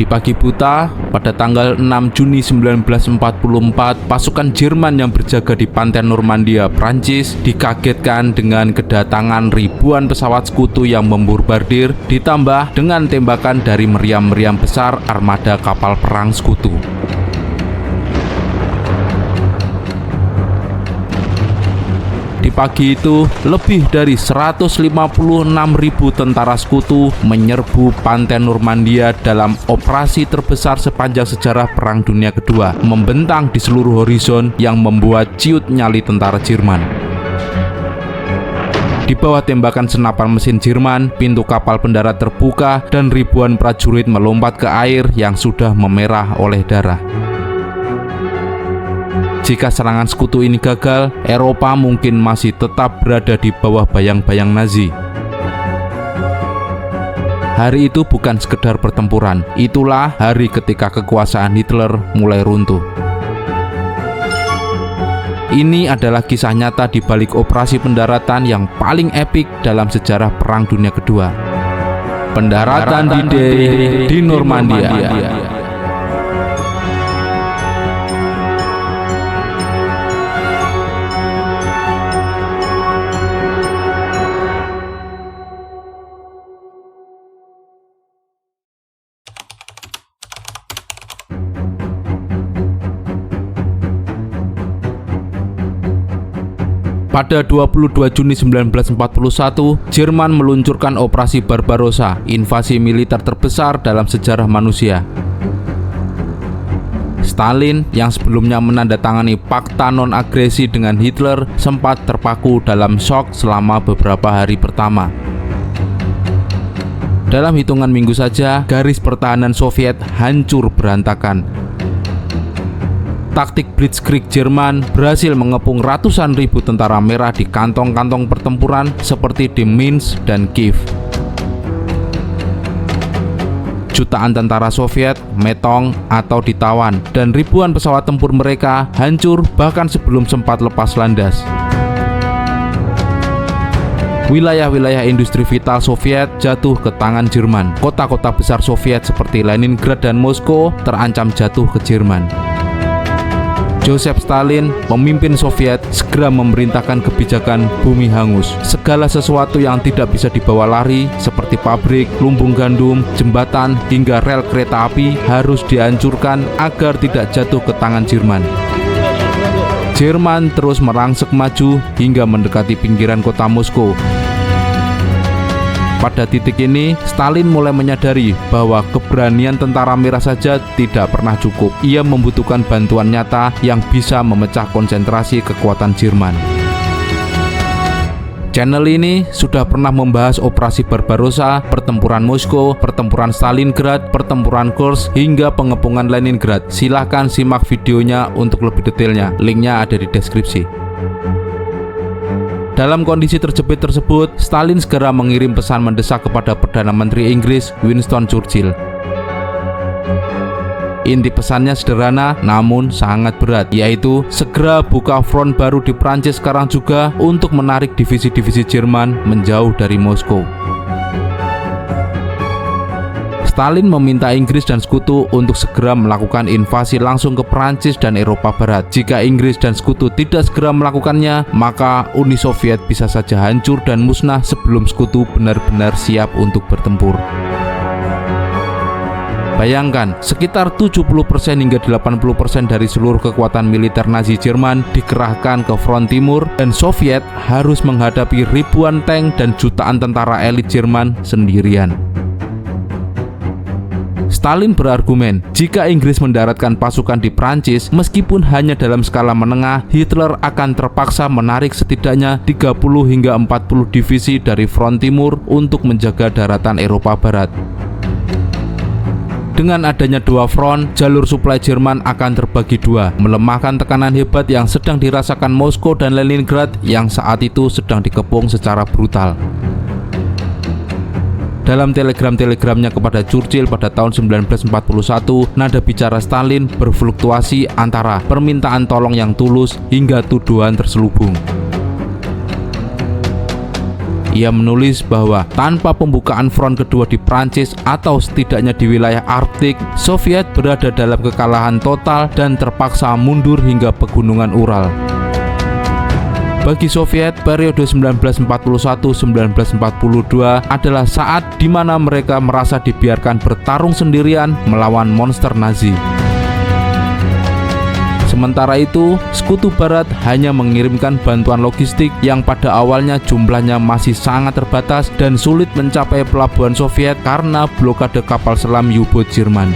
Di pagi buta, pada tanggal 6 Juni 1944, pasukan Jerman yang berjaga di pantai Normandia, Prancis, dikagetkan dengan kedatangan ribuan pesawat sekutu yang memborbardir, ditambah dengan tembakan dari meriam-meriam besar armada kapal perang sekutu. Di pagi itu, lebih dari 156.000 tentara sekutu menyerbu pantai Normandia dalam operasi terbesar sepanjang sejarah Perang Dunia Kedua, membentang di seluruh horizon yang membuat ciut nyali tentara Jerman. Di bawah tembakan senapan mesin Jerman, pintu kapal pendarat terbuka dan ribuan prajurit melompat ke air yang sudah memerah oleh darah. Jika serangan sekutu ini gagal, Eropa mungkin masih tetap berada di bawah bayang-bayang Nazi. Hari itu bukan sekedar pertempuran, itulah hari ketika kekuasaan Hitler mulai runtuh. Ini adalah kisah nyata di balik operasi pendaratan yang paling epik dalam sejarah Perang Dunia Kedua. Pendaratan D-Day di Normandia. Pada 22 Juni 1941, Jerman meluncurkan Operasi Barbarossa, invasi militer terbesar dalam sejarah manusia. Stalin yang sebelumnya menandatangani fakta non-agresi dengan Hitler sempat terpaku dalam shock selama beberapa hari pertama. Dalam hitungan minggu saja, garis pertahanan Soviet hancur berantakan. Taktik Blitzkrieg Jerman berhasil mengepung ratusan ribu tentara merah di kantong-kantong pertempuran seperti di Minsk dan Kiev. Jutaan tentara Soviet metong atau ditawan dan ribuan pesawat tempur mereka hancur bahkan sebelum sempat lepas landas. Wilayah-wilayah industri vital Soviet jatuh ke tangan Jerman. Kota-kota besar Soviet seperti Leningrad dan Moskow terancam jatuh ke Jerman. Joseph Stalin, pemimpin Soviet, segera memerintahkan kebijakan bumi hangus. Segala sesuatu yang tidak bisa dibawa lari, seperti pabrik, lumbung gandum, jembatan, hingga rel kereta api, harus dihancurkan agar tidak jatuh ke tangan Jerman. Jerman terus merangsek maju hingga mendekati pinggiran kota Moskow. Pada titik ini, Stalin mulai menyadari bahwa keberanian tentara merah saja tidak pernah cukup. Ia membutuhkan bantuan nyata yang bisa memecah konsentrasi kekuatan Jerman. Channel ini sudah pernah membahas operasi Barbarossa, pertempuran Moskow, pertempuran Stalingrad, pertempuran Kursk, hingga pengepungan Leningrad. Silahkan simak videonya untuk lebih detailnya. Linknya ada di deskripsi. Dalam kondisi terjepit tersebut, Stalin segera mengirim pesan mendesak kepada Perdana Menteri Inggris Winston Churchill. Inti pesannya sederhana namun sangat berat, yaitu segera buka front baru di Prancis sekarang juga untuk menarik divisi-divisi Jerman menjauh dari Moskow. Stalin meminta Inggris dan Sekutu untuk segera melakukan invasi langsung ke Prancis dan Eropa Barat. Jika Inggris dan Sekutu tidak segera melakukannya, maka Uni Soviet bisa saja hancur dan musnah sebelum Sekutu benar-benar siap untuk bertempur. Bayangkan, sekitar 70% hingga 80% dari seluruh kekuatan militer Nazi Jerman dikerahkan ke front timur, dan Soviet harus menghadapi ribuan tank dan jutaan tentara elit Jerman sendirian. Stalin berargumen, jika Inggris mendaratkan pasukan di Prancis, meskipun hanya dalam skala menengah, Hitler akan terpaksa menarik setidaknya 30 hingga 40 divisi dari front timur untuk menjaga daratan Eropa Barat. Dengan adanya dua front, jalur suplai Jerman akan terbagi dua, melemahkan tekanan hebat yang sedang dirasakan Moskow dan Leningrad yang saat itu sedang dikepung secara brutal. Dalam telegram-telegramnya kepada Churchill pada tahun 1941, nada bicara Stalin berfluktuasi antara permintaan tolong yang tulus hingga tuduhan terselubung. Ia menulis bahwa tanpa pembukaan front kedua di Prancis atau setidaknya di wilayah Arktik, Soviet berada dalam kekalahan total dan terpaksa mundur hingga pegunungan Ural. Bagi Soviet, periode 1941-1942 adalah saat di mana mereka merasa dibiarkan bertarung sendirian melawan monster Nazi. Sementara itu, Sekutu Barat hanya mengirimkan bantuan logistik yang pada awalnya jumlahnya masih sangat terbatas dan sulit mencapai pelabuhan Soviet karena blokade kapal selam U-boat Jerman.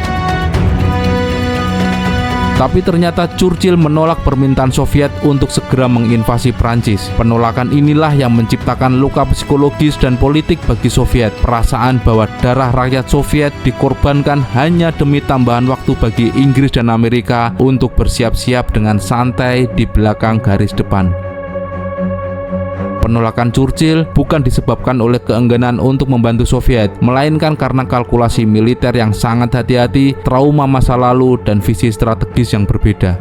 Tapi ternyata Churchill menolak permintaan Soviet untuk segera menginvasi Prancis. Penolakan inilah yang menciptakan luka psikologis dan politik bagi Soviet. Perasaan bahwa darah rakyat Soviet dikorbankan hanya demi tambahan waktu bagi Inggris dan Amerika untuk bersiap-siap dengan santai di belakang garis depan. Penolakan Churchill bukan disebabkan oleh keengganan untuk membantu Soviet, melainkan karena kalkulasi militer yang sangat hati-hati, trauma masa lalu, dan visi strategis yang berbeda.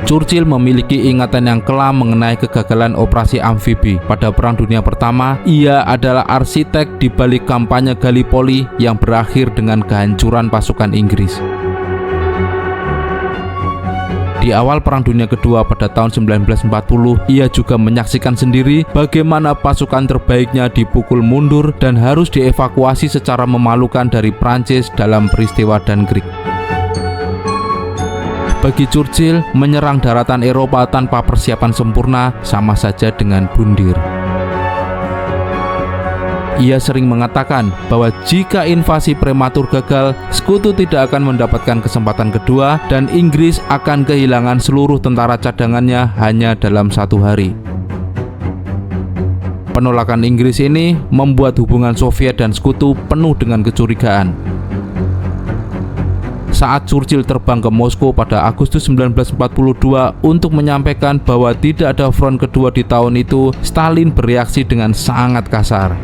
Churchill memiliki ingatan yang kelam mengenai kegagalan operasi amfibi. Pada Perang Dunia Pertama, ia adalah arsitek di balik kampanye Gallipoli yang berakhir dengan kehancuran pasukan Inggris. Di awal Perang Dunia Kedua pada tahun 1940, ia juga menyaksikan sendiri bagaimana pasukan terbaiknya dipukul mundur dan harus dievakuasi secara memalukan dari Prancis dalam peristiwa Dunkirk. Bagi Churchill, menyerang daratan Eropa tanpa persiapan sempurna sama saja dengan bundir. Ia sering mengatakan bahwa jika invasi prematur gagal, Sekutu tidak akan mendapatkan kesempatan kedua dan Inggris akan kehilangan seluruh tentara cadangannya hanya dalam 1 hari. Penolakan Inggris ini membuat hubungan Soviet dan Sekutu penuh dengan kecurigaan. Saat Churchill terbang ke Moskow pada Agustus 1942 untuk menyampaikan bahwa tidak ada front kedua di tahun itu, Stalin bereaksi dengan sangat kasar.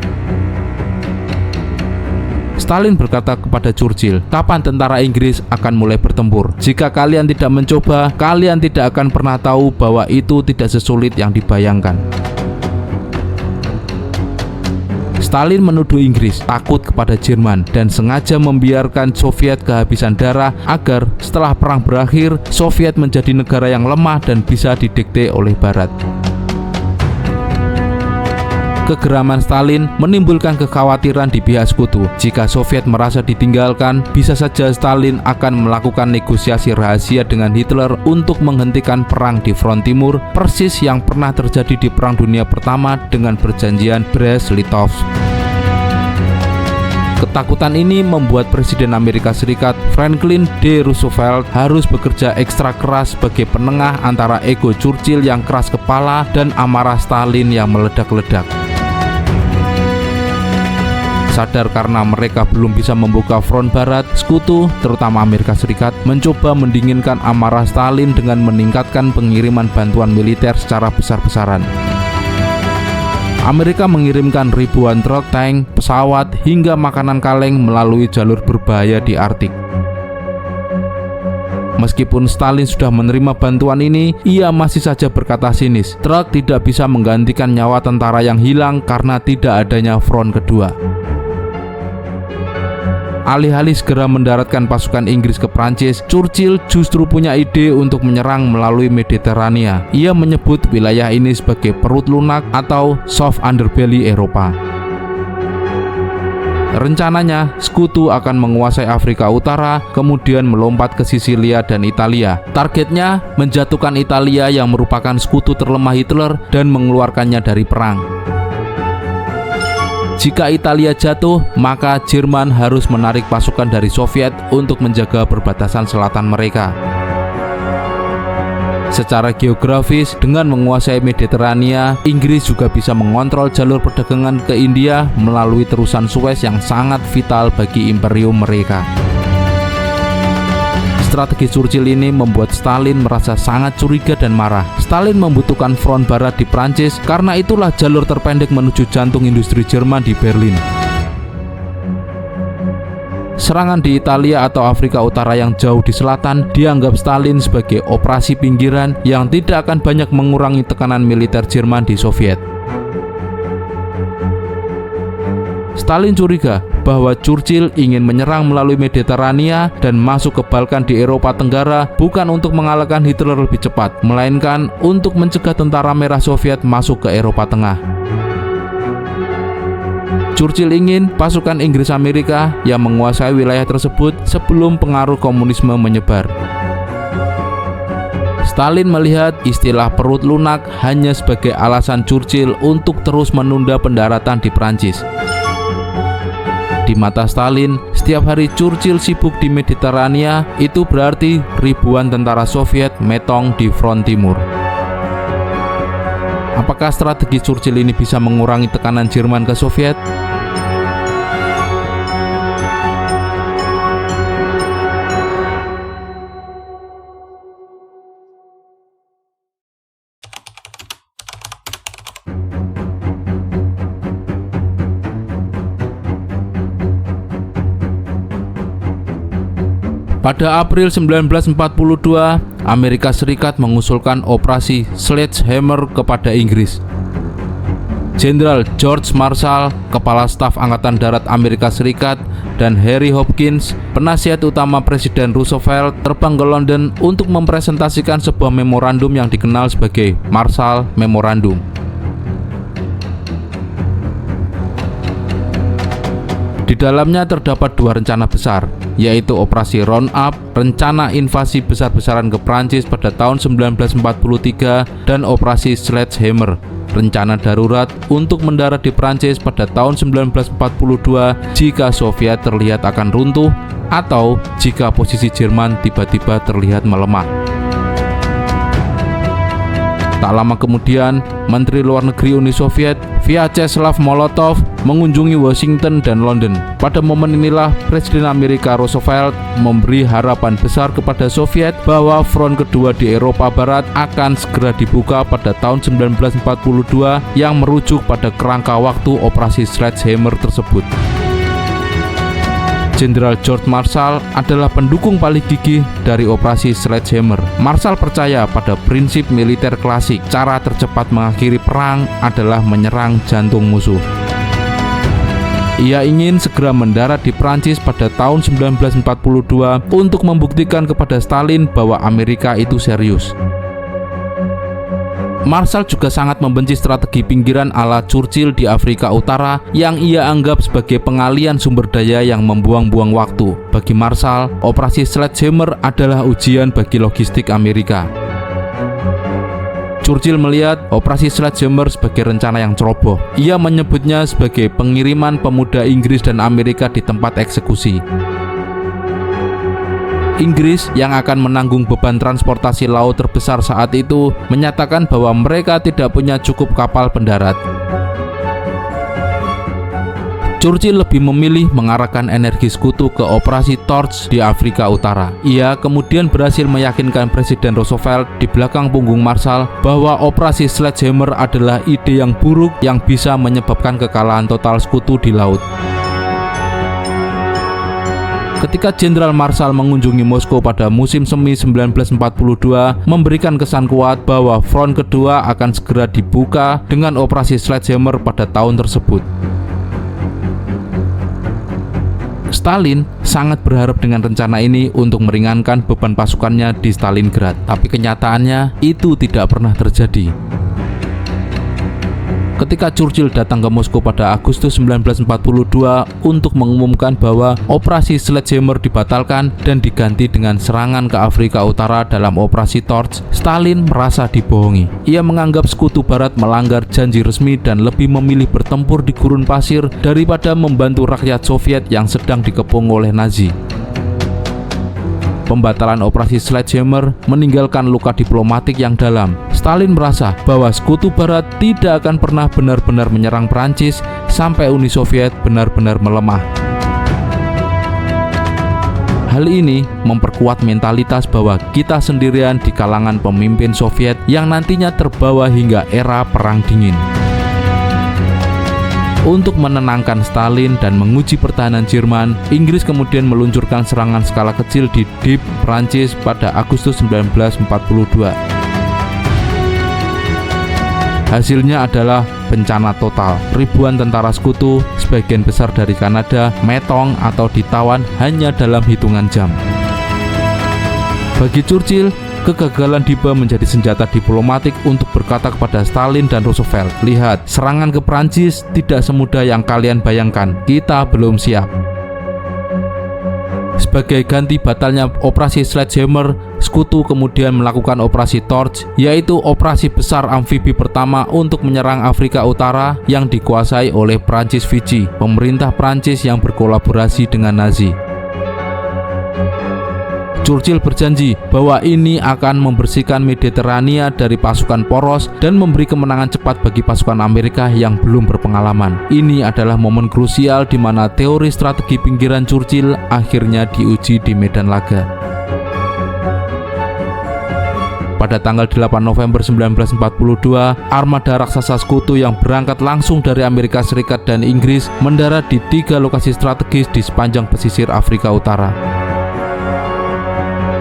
Stalin berkata kepada Churchill, "Kapan tentara Inggris akan mulai bertempur? Jika kalian tidak mencoba, kalian tidak akan pernah tahu bahwa itu tidak sesulit yang dibayangkan." Stalin menuduh Inggris takut kepada Jerman dan sengaja membiarkan Soviet kehabisan darah agar setelah perang berakhir, Soviet menjadi negara yang lemah dan bisa didikte oleh Barat. Kegeraman Stalin menimbulkan kekhawatiran di pihak Sekutu. Jika Soviet merasa ditinggalkan, bisa saja Stalin akan melakukan negosiasi rahasia dengan Hitler untuk menghentikan perang di front timur, persis yang pernah terjadi di Perang Dunia Pertama dengan perjanjian Brest-Litovsk. Ketakutan ini membuat Presiden Amerika Serikat Franklin D. Roosevelt harus bekerja ekstra keras sebagai penengah antara ego Churchill yang keras kepala dan amarah Stalin yang meledak-ledak. Sadar karena mereka belum bisa membuka front barat, Sekutu, terutama Amerika Serikat, mencoba mendinginkan amarah Stalin dengan meningkatkan pengiriman bantuan militer secara besar-besaran. Amerika mengirimkan ribuan truk, tank, pesawat, hingga makanan kaleng melalui jalur berbahaya di Arktik. Meskipun Stalin sudah menerima bantuan ini, ia masih saja berkata sinis, truk tidak bisa menggantikan nyawa tentara yang hilang karena tidak adanya front kedua. Alih-alih segera mendaratkan pasukan Inggris ke Prancis, Churchill justru punya ide untuk menyerang melalui Mediterania. Ia menyebut wilayah ini sebagai perut lunak atau soft underbelly Eropa. Rencananya, Sekutu akan menguasai Afrika Utara, kemudian melompat ke Sisilia dan Italia. Targetnya, menjatuhkan Italia yang merupakan sekutu terlemah Hitler dan mengeluarkannya dari perang. Jika Italia jatuh, maka Jerman harus menarik pasukan dari Soviet untuk menjaga perbatasan selatan mereka. Secara geografis, dengan menguasai Mediterania, Inggris juga bisa mengontrol jalur perdagangan ke India melalui terusan Suez yang sangat vital bagi imperium mereka. Strategi Churchill ini membuat Stalin merasa sangat curiga dan marah. Stalin membutuhkan front barat di Prancis karena itulah jalur terpendek menuju jantung industri Jerman di Berlin. Serangan di Italia atau Afrika Utara yang jauh di selatan dianggap Stalin sebagai operasi pinggiran yang tidak akan banyak mengurangi tekanan militer Jerman di Soviet. Stalin curiga bahwa Churchill ingin menyerang melalui Mediterania dan masuk ke Balkan di Eropa Tenggara bukan untuk mengalahkan Hitler lebih cepat, melainkan untuk mencegah tentara merah Soviet masuk ke Eropa Tengah. Churchill ingin pasukan Inggris Amerika yang menguasai wilayah tersebut sebelum pengaruh komunisme menyebar. Stalin melihat istilah perut lunak hanya sebagai alasan Churchill untuk terus menunda pendaratan di Prancis. Di mata Stalin, setiap hari Churchill sibuk di Mediterania itu berarti ribuan tentara Soviet metong di front timur. Apakah strategi Churchill ini bisa mengurangi tekanan Jerman ke Soviet? Pada April 1942, Amerika Serikat mengusulkan operasi Sledgehammer kepada Inggris. Jenderal George Marshall, Kepala Staf Angkatan Darat Amerika Serikat, dan Harry Hopkins, penasihat utama Presiden Roosevelt, terbang ke London untuk mempresentasikan sebuah memorandum yang dikenal sebagai Marshall Memorandum. Di dalamnya terdapat dua rencana besar, yaitu Operasi Round-Up, rencana invasi besar-besaran ke Prancis pada tahun 1943, dan Operasi Sledgehammer, rencana darurat untuk mendarat di Prancis pada tahun 1942 jika Soviet terlihat akan runtuh atau jika posisi Jerman tiba-tiba terlihat melemah. Tak lama kemudian, Menteri Luar Negeri Uni Soviet Vyacheslav Molotov mengunjungi Washington dan London. Pada momen inilah Presiden Amerika Roosevelt memberi harapan besar kepada Soviet bahwa front kedua di Eropa Barat akan segera dibuka pada tahun 1942 yang merujuk pada kerangka waktu Operasi Sledgehammer tersebut. Jenderal George Marshall adalah pendukung paling gigih dari Operasi Sledgehammer. Marshall percaya pada prinsip militer klasik, cara tercepat mengakhiri perang adalah menyerang jantung musuh. Ia ingin segera mendarat di Prancis pada tahun 1942 untuk membuktikan kepada Stalin bahwa Amerika itu serius. Marshall juga sangat membenci strategi pinggiran ala Churchill di Afrika Utara yang ia anggap sebagai pengalian sumber daya yang membuang-buang waktu. Bagi Marshall, Operasi Sledgehammer adalah ujian bagi logistik Amerika. Churchill melihat Operasi Sledgehammer sebagai rencana yang ceroboh. Ia menyebutnya sebagai pengiriman pemuda Inggris dan Amerika di tempat eksekusi. Inggris yang akan menanggung beban transportasi laut terbesar saat itu menyatakan bahwa mereka tidak punya cukup kapal pendarat. Churchill lebih memilih mengarahkan energi sekutu ke Operasi Torch di Afrika Utara. Ia kemudian berhasil meyakinkan Presiden Roosevelt di belakang punggung Marshall bahwa Operasi Sledgehammer adalah ide yang buruk yang bisa menyebabkan kekalahan total sekutu di laut. Ketika Jenderal Marshall mengunjungi Moskow pada musim semi 1942, memberikan kesan kuat bahwa front kedua akan segera dibuka dengan Operasi Sledgehammer pada tahun tersebut. Stalin sangat berharap dengan rencana ini untuk meringankan beban pasukannya di Stalingrad, tapi kenyataannya itu tidak pernah terjadi. Ketika Churchill datang ke Moskow pada Agustus 1942 untuk mengumumkan bahwa Operasi Sledgehammer dibatalkan dan diganti dengan serangan ke Afrika Utara dalam Operasi Torch, Stalin merasa dibohongi. Ia menganggap Sekutu Barat melanggar janji resmi dan lebih memilih bertempur di gurun pasir daripada membantu rakyat Soviet yang sedang dikepung oleh Nazi. Pembatalan Operasi Sledgehammer meninggalkan luka diplomatik yang dalam. Stalin merasa bahwa Sekutu Barat tidak akan pernah benar-benar menyerang Prancis sampai Uni Soviet benar-benar melemah. Hal ini memperkuat mentalitas bahwa kita sendirian di kalangan pemimpin Soviet yang nantinya terbawa hingga era Perang Dingin. Untuk menenangkan Stalin dan menguji pertahanan Jerman, Inggris kemudian meluncurkan serangan skala kecil di Dieppe, Prancis pada Agustus 1942. Hasilnya adalah bencana total. Ribuan tentara sekutu, sebagian besar dari Kanada, metong atau ditawan hanya dalam hitungan jam. Bagi Churchill, kegagalan Diba menjadi senjata diplomatik untuk berkata kepada Stalin dan Roosevelt, "Lihat, serangan ke Prancis tidak semudah yang kalian bayangkan. Kita belum siap." Sebagai ganti batalnya operasi Sledgehammer, Sekutu kemudian melakukan operasi Torch, yaitu operasi besar amfibi pertama untuk menyerang Afrika Utara yang dikuasai oleh Prancis Vichy, pemerintah Prancis yang berkolaborasi dengan Nazi. Churchill berjanji bahwa ini akan membersihkan Mediterania dari pasukan poros dan memberi kemenangan cepat bagi pasukan Amerika yang belum berpengalaman. Ini adalah momen krusial di mana teori strategi pinggiran Churchill akhirnya diuji di medan laga. Pada tanggal 8 November 1942, armada raksasa Sekutu yang berangkat langsung dari Amerika Serikat dan Inggris mendarat di 3 lokasi strategis di sepanjang pesisir Afrika Utara.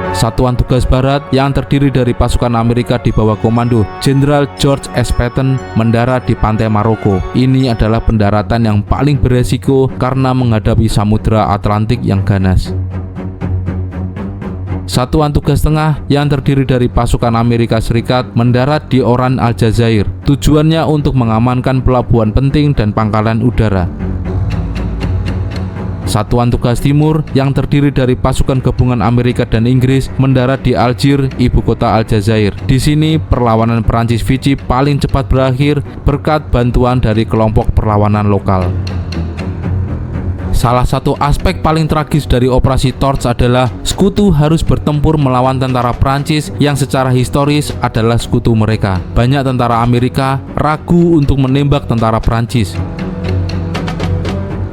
Satuan Tugas Barat yang terdiri dari pasukan Amerika di bawah komando Jenderal George S. Patton mendarat di pantai Maroko. Ini adalah pendaratan yang paling beresiko karena menghadapi Samudra Atlantik yang ganas. Satuan Tugas Tengah yang terdiri dari pasukan Amerika Serikat mendarat di Oran Aljazair. Tujuannya untuk mengamankan pelabuhan penting dan pangkalan udara. Satuan Tugas Timur yang terdiri dari pasukan gabungan Amerika dan Inggris mendarat di Algier, ibu kota Aljazair. Di sini perlawanan Prancis Vichy paling cepat berakhir berkat bantuan dari kelompok perlawanan lokal. Salah satu aspek paling tragis dari operasi Torch adalah Sekutu harus bertempur melawan tentara Prancis yang secara historis adalah sekutu mereka. Banyak tentara Amerika ragu untuk menembak tentara Prancis.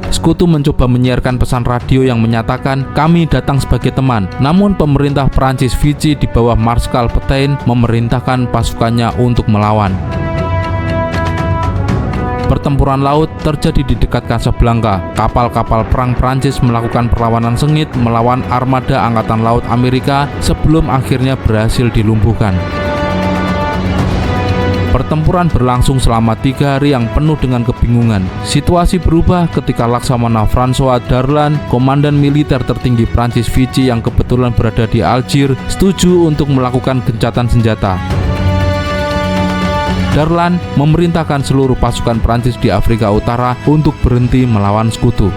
Sekutu mencoba menyiarkan pesan radio yang menyatakan, "Kami datang sebagai teman." Namun pemerintah Prancis Vichy di bawah Marskal Pétain memerintahkan pasukannya untuk melawan. Pertempuran laut terjadi di dekat Casablanca. Kapal-kapal perang Prancis melakukan perlawanan sengit melawan armada Angkatan Laut Amerika sebelum akhirnya berhasil dilumpuhkan. Pertempuran berlangsung selama 3 hari yang penuh dengan kebingungan. Situasi berubah ketika Laksamana François Darlan, komandan militer tertinggi Prancis Vichy yang kebetulan berada di Algier, setuju untuk melakukan gencatan senjata. Darlan memerintahkan seluruh pasukan Prancis di Afrika Utara untuk berhenti melawan Sekutu.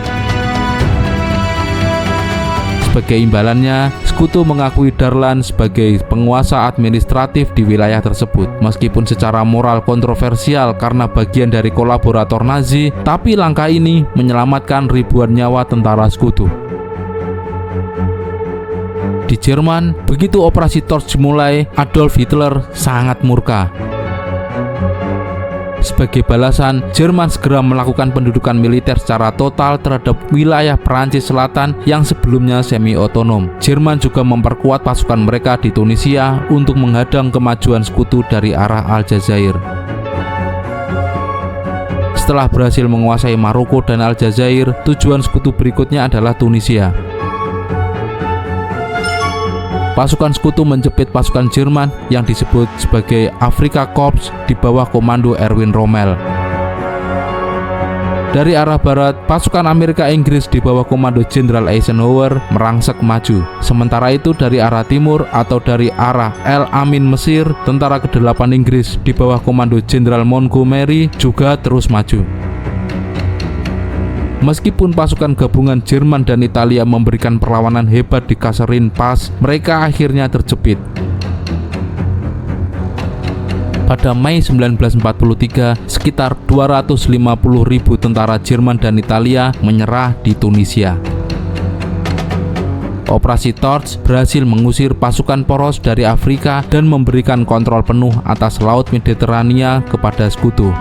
Sebagai imbalannya, Sekutu mengakui Darlan sebagai penguasa administratif di wilayah tersebut. Meskipun secara moral kontroversial karena bagian dari kolaborator Nazi, tapi langkah ini menyelamatkan ribuan nyawa tentara Sekutu. Di Jerman, begitu operasi Torch dimulai, Adolf Hitler sangat murka. Sebagai balasan, Jerman segera melakukan pendudukan militer secara total terhadap wilayah Prancis Selatan yang sebelumnya semi-otonom. Jerman juga memperkuat pasukan mereka di Tunisia untuk menghadang kemajuan Sekutu dari arah Aljazair. Setelah berhasil menguasai Maroko dan Aljazair, tujuan Sekutu berikutnya adalah Tunisia. Pasukan Sekutu menjepit pasukan Jerman yang disebut sebagai Afrika Korps di bawah komando Erwin Rommel. Dari arah barat, pasukan Amerika Inggris di bawah komando Jenderal Eisenhower merangsek maju. Sementara itu dari arah timur atau dari arah El Amin Mesir, tentara ke-8 Inggris di bawah komando Jenderal Montgomery juga terus maju. Meskipun pasukan gabungan Jerman dan Italia memberikan perlawanan hebat di Kasserine Pass, mereka akhirnya terjepit. Pada Mei 1943, sekitar 250.000 tentara Jerman dan Italia menyerah di Tunisia. Operasi Torch berhasil mengusir pasukan poros dari Afrika dan memberikan kontrol penuh atas Laut Mediterania kepada Sekutu.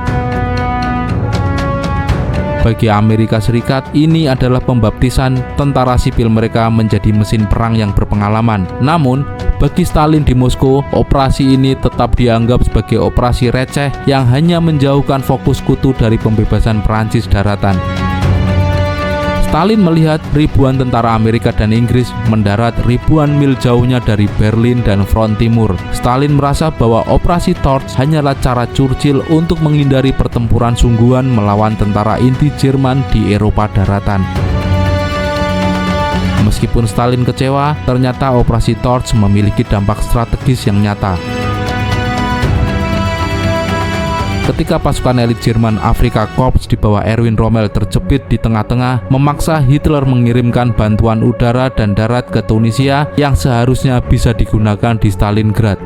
Bagi Amerika Serikat, ini adalah pembaptisan tentara sipil mereka menjadi mesin perang yang berpengalaman. Namun, bagi Stalin di Moskow, operasi ini tetap dianggap sebagai operasi receh yang hanya menjauhkan fokus Sekutu dari pembebasan Prancis daratan. Stalin melihat ribuan tentara Amerika dan Inggris mendarat ribuan mil jauhnya dari Berlin dan front timur. Stalin merasa bahwa operasi Torch hanyalah cara Churchill untuk menghindari pertempuran sungguhan melawan tentara inti Jerman di Eropa daratan. Meskipun Stalin kecewa, ternyata operasi Torch memiliki dampak strategis yang nyata. Ketika pasukan elit Jerman Afrika Korps di bawah Erwin Rommel terjepit di tengah-tengah, memaksa Hitler mengirimkan bantuan udara dan darat ke Tunisia yang seharusnya bisa digunakan di Stalingrad.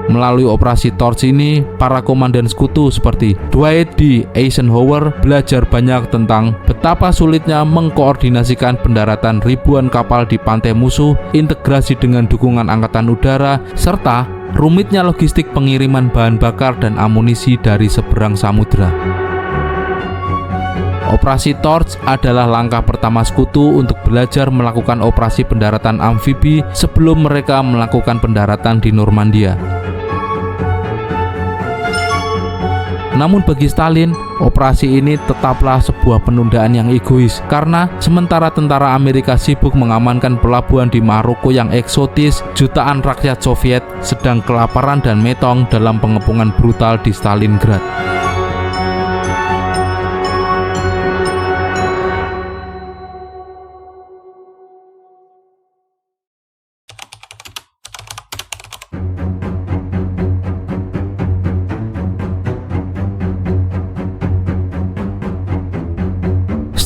Melalui operasi Torch ini, para komandan sekutu seperti Dwight D. Eisenhower belajar banyak tentang betapa sulitnya mengkoordinasikan pendaratan ribuan kapal di pantai musuh, integrasi dengan dukungan angkatan udara, serta rumitnya logistik pengiriman bahan bakar dan amunisi dari seberang samudra. Operasi Torch adalah langkah pertama sekutu untuk belajar melakukan operasi pendaratan amfibi sebelum mereka melakukan pendaratan di Normandia. Namun bagi Stalin, operasi ini tetaplah sebuah penundaan yang egois karena sementara tentara Amerika sibuk mengamankan pelabuhan di Maroko yang eksotis, jutaan rakyat Soviet sedang kelaparan dan metong dalam pengepungan brutal di Stalingrad.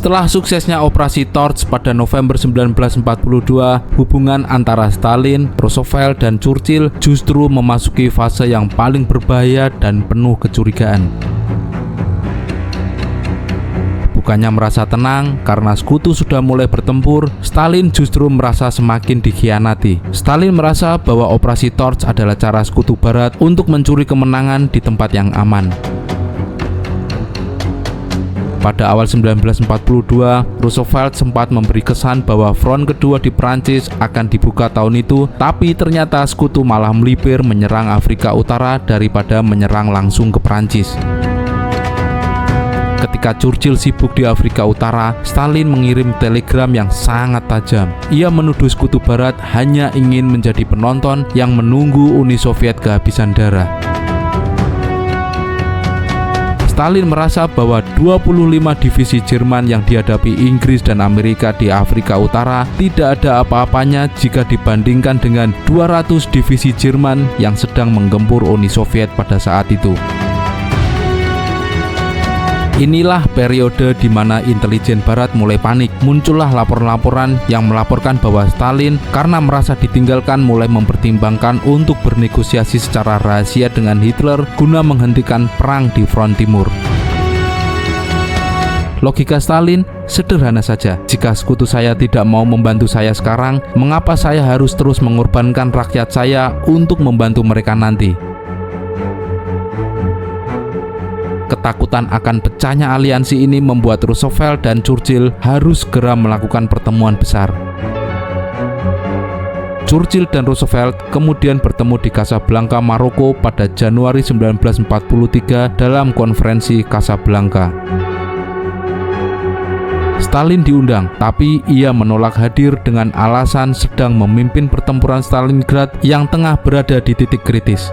Setelah suksesnya operasi Torch pada November 1942, hubungan antara Stalin, Roosevelt, dan Churchill justru memasuki fase yang paling berbahaya dan penuh kecurigaan. Bukannya merasa tenang karena sekutu sudah mulai bertempur, Stalin justru merasa semakin dikhianati. Stalin merasa bahwa operasi Torch adalah cara sekutu barat untuk mencuri kemenangan di tempat yang aman. Pada awal 1942, Roosevelt sempat memberi kesan bahwa front kedua di Prancis akan dibuka tahun itu, tapi ternyata sekutu malah melipir menyerang Afrika Utara daripada menyerang langsung ke Prancis. Ketika Churchill sibuk di Afrika Utara, Stalin mengirim telegram yang sangat tajam. Ia menuduh sekutu barat hanya ingin menjadi penonton yang menunggu Uni Soviet kehabisan darah. Stalin merasa bahwa 25 divisi Jerman yang dihadapi Inggris dan Amerika di Afrika Utara tidak ada apa-apanya jika dibandingkan dengan 200 divisi Jerman yang sedang menggempur Uni Soviet pada saat itu. Inilah periode di mana intelijen barat mulai panik. Muncullah laporan-laporan yang melaporkan bahwa Stalin karena merasa ditinggalkan mulai mempertimbangkan untuk bernegosiasi secara rahasia dengan Hitler guna menghentikan perang di front timur. Logika Stalin sederhana saja. Jika sekutu saya tidak mau membantu saya sekarang, mengapa saya harus terus mengorbankan rakyat saya untuk membantu mereka nanti? Ketakutan akan pecahnya aliansi ini membuat Roosevelt dan Churchill harus segera melakukan pertemuan besar. Churchill dan Roosevelt kemudian bertemu di Casablanca, Maroko pada Januari 1943 dalam konferensi Casablanca. Stalin diundang, tapi ia menolak hadir dengan alasan sedang memimpin pertempuran Stalingrad yang tengah berada di titik kritis.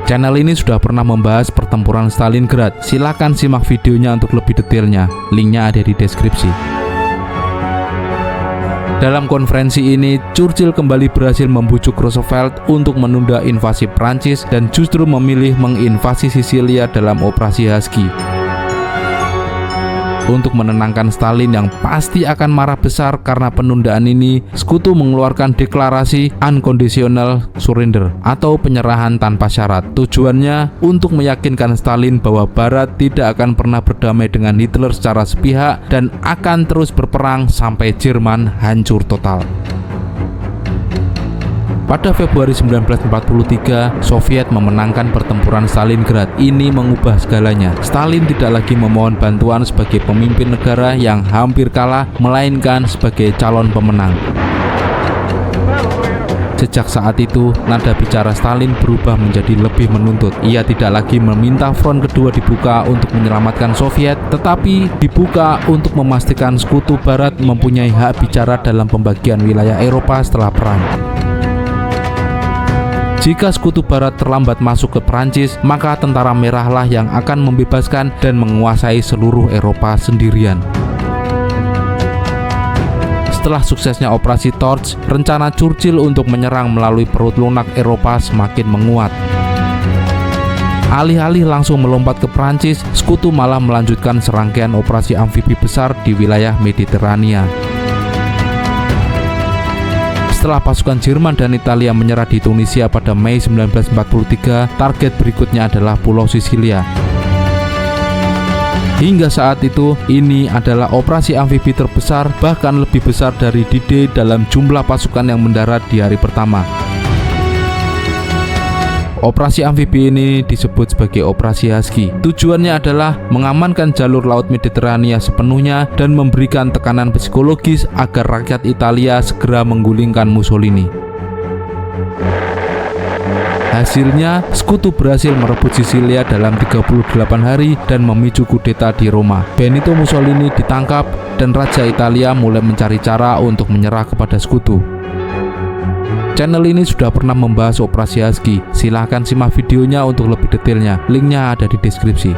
Channel ini sudah pernah membahas pertempuran Stalingrad. Silakan simak videonya untuk lebih detailnya. Linknya ada di deskripsi. Dalam konferensi ini, Churchill kembali berhasil membujuk Roosevelt untuk menunda invasi Prancis dan justru memilih menginvasi Sisilia dalam operasi Husky. Untuk menenangkan Stalin yang pasti akan marah besar karena penundaan ini, sekutu mengeluarkan deklarasi unconditional surrender atau penyerahan tanpa syarat. Tujuannya untuk meyakinkan Stalin bahwa Barat tidak akan pernah berdamai dengan Hitler secara sepihak dan akan terus berperang sampai Jerman hancur total. Pada Februari 1943, Soviet memenangkan pertempuran Stalingrad. Ini mengubah segalanya. Stalin tidak lagi memohon bantuan sebagai pemimpin negara yang hampir kalah, melainkan sebagai calon pemenang. Sejak saat itu, nada bicara Stalin berubah menjadi lebih menuntut. Ia tidak lagi meminta front kedua dibuka untuk menyelamatkan Soviet, tetapi dibuka untuk memastikan Sekutu Barat mempunyai hak bicara dalam pembagian wilayah Eropa setelah perang. Jika Sekutu Barat terlambat masuk ke Prancis, maka Tentara Merahlah yang akan membebaskan dan menguasai seluruh Eropa sendirian. Setelah suksesnya Operasi Torch, rencana Churchill untuk menyerang melalui perut lunak Eropa semakin menguat. Alih-alih langsung melompat ke Prancis, Sekutu malah melanjutkan serangkaian operasi amfibi besar di wilayah Mediterania. Setelah pasukan Jerman dan Italia menyerah di Tunisia pada Mei 1943, target berikutnya adalah Pulau Sisilia. Hingga saat itu, ini adalah operasi amfibi terbesar, bahkan lebih besar dari D-Day dalam jumlah pasukan yang mendarat di hari pertama. Operasi amfibi ini disebut sebagai Operasi Husky. Tujuannya adalah mengamankan jalur laut Mediterania sepenuhnya dan memberikan tekanan psikologis agar rakyat Italia segera menggulingkan Mussolini. Hasilnya, Sekutu berhasil merebut Sisilia dalam 38 hari dan memicu kudeta di Roma. Benito Mussolini ditangkap dan Raja Italia mulai mencari cara untuk menyerah kepada Sekutu. Channel ini sudah pernah membahas Operasi Husky. Silahkan simak videonya untuk lebih detailnya. Linknya ada di deskripsi.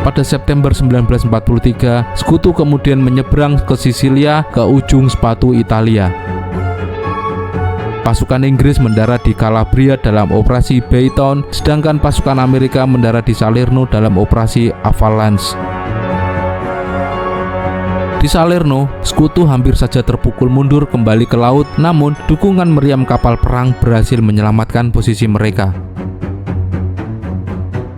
Pada September 1943, Sekutu kemudian menyeberang ke Sisilia ke ujung sepatu Italia. Pasukan Inggris mendarat di Calabria dalam Operasi Baytown, sedangkan pasukan Amerika mendarat di Salerno dalam Operasi Avalanche. Di Salerno, Sekutu hampir saja terpukul mundur kembali ke laut, namun dukungan meriam kapal perang berhasil menyelamatkan posisi mereka.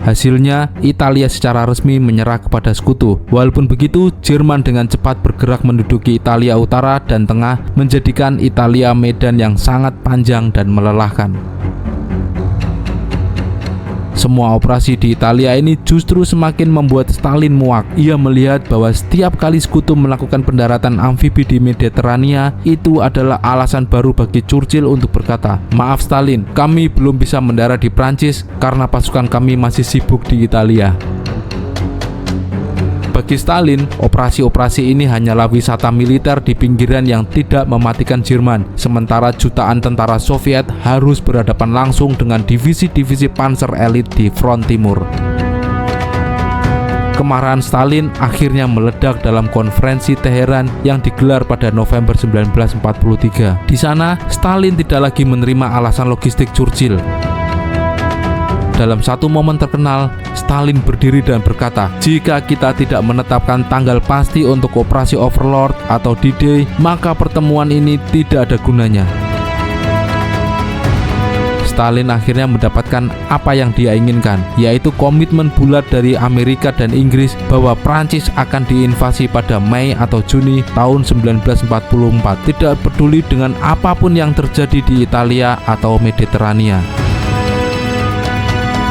Hasilnya, Italia secara resmi menyerah kepada Sekutu. Walaupun begitu, Jerman dengan cepat bergerak menduduki Italia Utara dan Tengah, menjadikan Italia medan yang sangat panjang dan melelahkan. Semua operasi di Italia ini justru semakin membuat Stalin muak. Ia melihat bahwa setiap kali Sekutu melakukan pendaratan amfibi di Mediterania, itu adalah alasan baru bagi Churchill untuk berkata, "Maaf Stalin, kami belum bisa mendarat di Prancis karena pasukan kami masih sibuk di Italia." Bagi Stalin, operasi-operasi ini hanyalah wisata militer di pinggiran yang tidak mematikan Jerman, sementara jutaan tentara Soviet harus berhadapan langsung dengan divisi-divisi panzer elit di front timur. Kemarahan Stalin akhirnya meledak dalam konferensi Teheran yang digelar pada November 1943. Di sana, Stalin tidak lagi menerima alasan logistik Churchill. Dalam satu momen terkenal, Stalin berdiri dan berkata, "Jika kita tidak menetapkan tanggal pasti untuk operasi Overlord atau D-Day, maka pertemuan ini tidak ada gunanya." Stalin akhirnya mendapatkan apa yang dia inginkan, yaitu komitmen bulat dari Amerika dan Inggris bahwa Prancis akan diinvasi pada Mei atau Juni tahun 1944, tidak peduli dengan apapun yang terjadi di Italia atau Mediterania.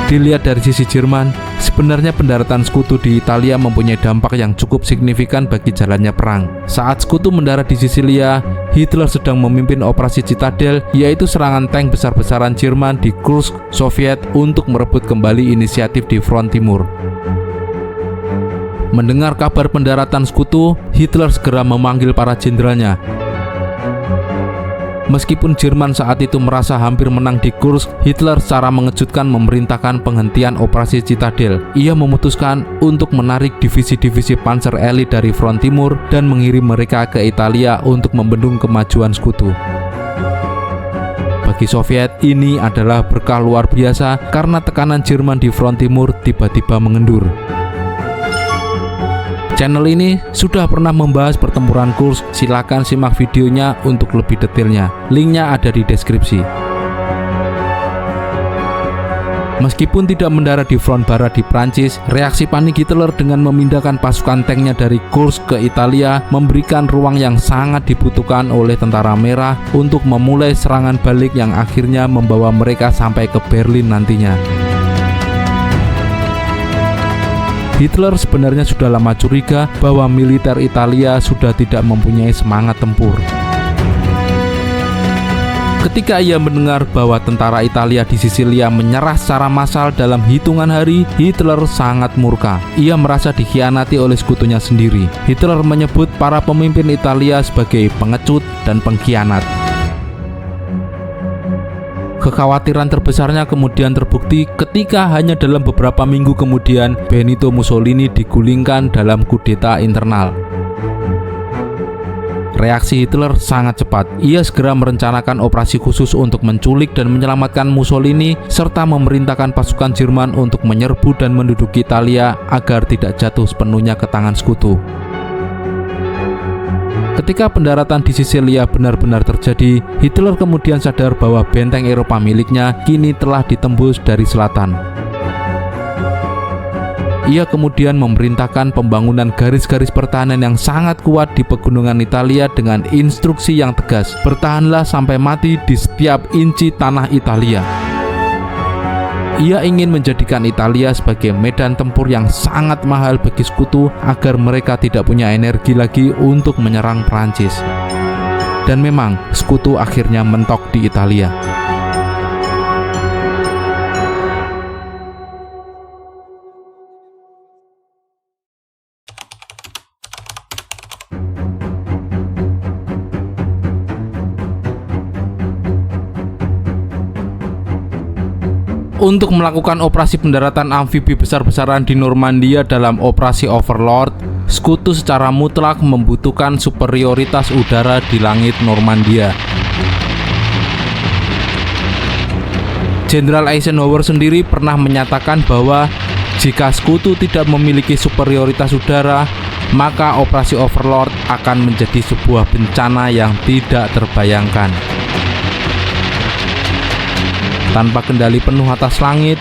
Dilihat dari sisi Jerman, sebenarnya pendaratan Sekutu di Italia mempunyai dampak yang cukup signifikan bagi jalannya perang. Saat Sekutu mendarat di Sisilia, Hitler sedang memimpin operasi Citadel, yaitu serangan tank besar-besaran Jerman di Kursk, Soviet untuk merebut kembali inisiatif di front timur. Mendengar kabar pendaratan Sekutu, Hitler segera memanggil para jenderalnya. Meskipun Jerman saat itu merasa hampir menang di Kursk, Hitler secara mengejutkan memerintahkan penghentian operasi Citadel. Ia memutuskan untuk menarik divisi-divisi panzer elit dari front timur dan mengirim mereka ke Italia untuk membendung kemajuan Sekutu. Bagi Soviet, ini adalah berkah luar biasa karena tekanan Jerman di front timur tiba-tiba mengendur. Channel ini sudah pernah membahas pertempuran Kursk, silakan simak videonya untuk lebih detailnya. Linknya ada di deskripsi. Meskipun tidak mendarat di front barat di Prancis, reaksi panik Hitler dengan memindahkan pasukan tanknya dari Kursk ke Italia memberikan ruang yang sangat dibutuhkan oleh tentara merah untuk memulai serangan balik yang akhirnya membawa mereka sampai ke Berlin nantinya. Hitler sebenarnya sudah lama curiga bahwa militer Italia sudah tidak mempunyai semangat tempur. Ketika ia mendengar bahwa tentara Italia di Sisilia menyerah secara massal dalam hitungan hari, Hitler sangat murka. Ia merasa dikhianati oleh sekutunya sendiri. Hitler menyebut para pemimpin Italia sebagai pengecut dan pengkhianat. Kekhawatiran terbesarnya kemudian terbukti ketika hanya dalam beberapa minggu kemudian Benito Mussolini digulingkan dalam kudeta internal. Reaksi Hitler sangat cepat. Ia segera merencanakan operasi khusus untuk menculik dan menyelamatkan Mussolini serta memerintahkan pasukan Jerman untuk menyerbu dan menduduki Italia agar tidak jatuh sepenuhnya ke tangan sekutu. Ketika pendaratan di Sisilia benar-benar terjadi, Hitler kemudian sadar bahwa benteng Eropa miliknya kini telah ditembus dari selatan. Ia kemudian memerintahkan pembangunan garis-garis pertahanan yang sangat kuat di pegunungan Italia dengan instruksi yang tegas, bertahanlah sampai mati di setiap inci tanah Italia. Ia ingin menjadikan Italia sebagai medan tempur yang sangat mahal bagi sekutu agar mereka tidak punya energi lagi untuk menyerang Prancis. Dan memang, sekutu akhirnya mentok di Italia. Untuk melakukan operasi pendaratan amfibi besar-besaran di Normandia dalam operasi Overlord, sekutu secara mutlak membutuhkan superioritas udara di langit Normandia. Jenderal Eisenhower sendiri pernah menyatakan bahwa jika sekutu tidak memiliki superioritas udara, maka operasi Overlord akan menjadi sebuah bencana yang tidak terbayangkan. Tanpa kendali penuh atas langit,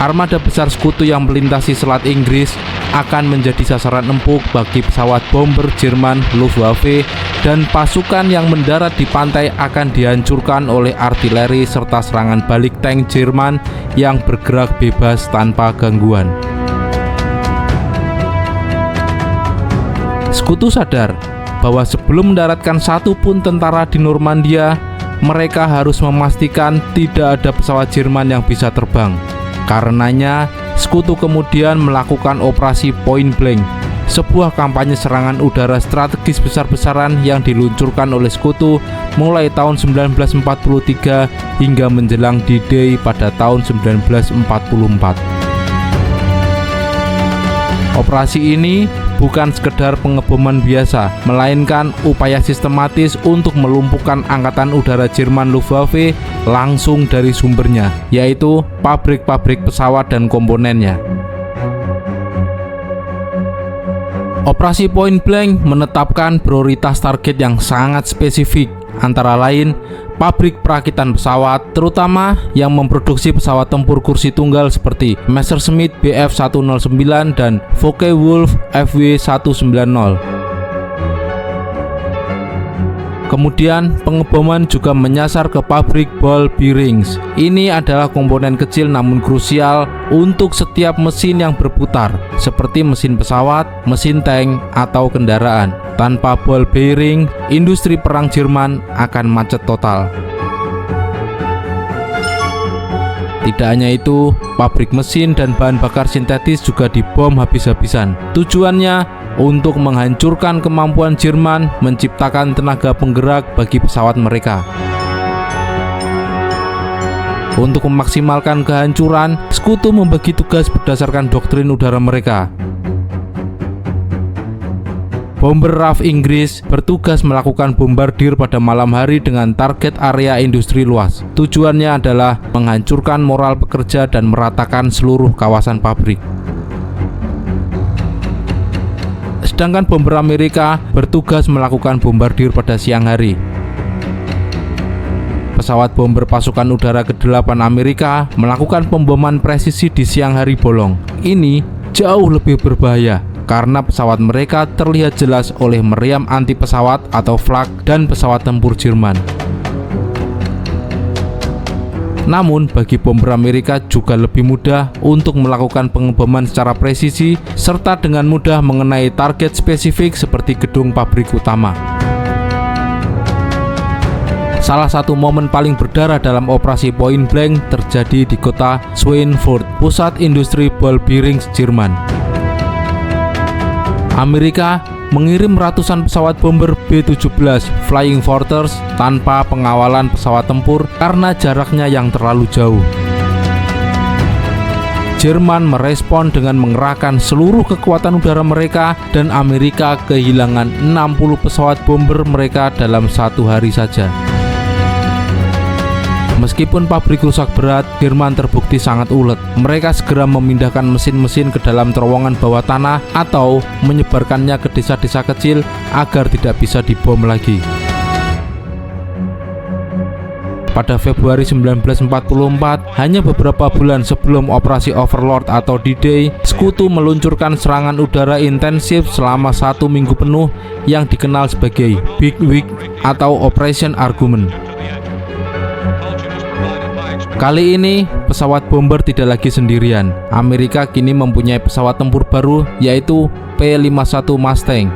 armada besar sekutu yang melintasi Selat Inggris akan menjadi sasaran empuk bagi pesawat bomber Jerman Luftwaffe, dan pasukan yang mendarat di pantai akan dihancurkan oleh artileri serta serangan balik tank Jerman yang bergerak bebas tanpa gangguan. Sekutu sadar bahwa sebelum mendaratkan satu pun tentara di Normandia, mereka harus memastikan tidak ada pesawat Jerman yang bisa terbang. Karenanya, sekutu kemudian melakukan operasi Point Blank, sebuah kampanye serangan udara strategis besar-besaran yang diluncurkan oleh sekutu mulai tahun 1943 hingga menjelang D-Day pada tahun 1944. Operasi ini bukan sekedar pengeboman biasa, melainkan upaya sistematis untuk melumpuhkan angkatan udara Jerman Luftwaffe langsung dari sumbernya, yaitu pabrik-pabrik pesawat dan komponennya. Operasi Point Blank menetapkan prioritas target yang sangat spesifik, antara lain pabrik perakitan pesawat, terutama yang memproduksi pesawat tempur kursi tunggal seperti Messerschmitt Bf109 dan Focke-Wulf FW190. Kemudian pengeboman juga menyasar ke pabrik ball bearings. Ini adalah komponen kecil namun krusial untuk setiap mesin yang berputar, seperti mesin pesawat, mesin tank, atau kendaraan. Tanpa ball bearing, industri perang Jerman akan macet total. Tidak hanya itu, pabrik mesin dan bahan bakar sintetis juga dibom habis-habisan. Tujuannya untuk menghancurkan kemampuan Jerman menciptakan tenaga penggerak bagi pesawat mereka. Untuk memaksimalkan kehancuran, sekutu membagi tugas berdasarkan doktrin udara mereka. Bomber RAF Inggris bertugas melakukan bombardir pada malam hari dengan target area industri luas. Tujuannya adalah menghancurkan moral pekerja dan meratakan seluruh kawasan pabrik. Sedangkan bomber Amerika bertugas melakukan bombardir pada siang hari. Pesawat bomber pasukan udara ke-8 Amerika melakukan pemboman presisi di siang hari bolong. Ini jauh lebih berbahaya karena pesawat mereka terlihat jelas oleh meriam anti pesawat atau flak dan pesawat tempur Jerman. Namun bagi bomber Amerika juga lebih mudah untuk melakukan pengeboman secara presisi serta dengan mudah mengenai target spesifik seperti gedung pabrik utama. Salah satu momen paling berdarah dalam operasi Point Blank terjadi di kota Schweinfurt, pusat industri ball bearings Jerman. Amerika mengirim ratusan pesawat bomber B-17 Flying Fortress tanpa pengawalan pesawat tempur karena jaraknya yang terlalu jauh. Jerman merespon dengan mengerahkan seluruh kekuatan udara mereka dan Amerika kehilangan 60 pesawat bomber mereka dalam satu hari saja. Meskipun pabrik rusak berat, Jerman terbukti sangat ulet. Mereka segera memindahkan mesin-mesin ke dalam terowongan bawah tanah atau menyebarkannya ke desa-desa kecil agar tidak bisa dibom lagi. Pada Februari 1944, hanya beberapa bulan sebelum operasi Overlord atau D-Day, Sekutu meluncurkan serangan udara intensif selama 1 minggu penuh yang dikenal sebagai Big Week atau Operation Argument. Kali ini, pesawat bomber tidak lagi sendirian. Amerika kini mempunyai pesawat tempur baru, yaitu P-51 Mustang.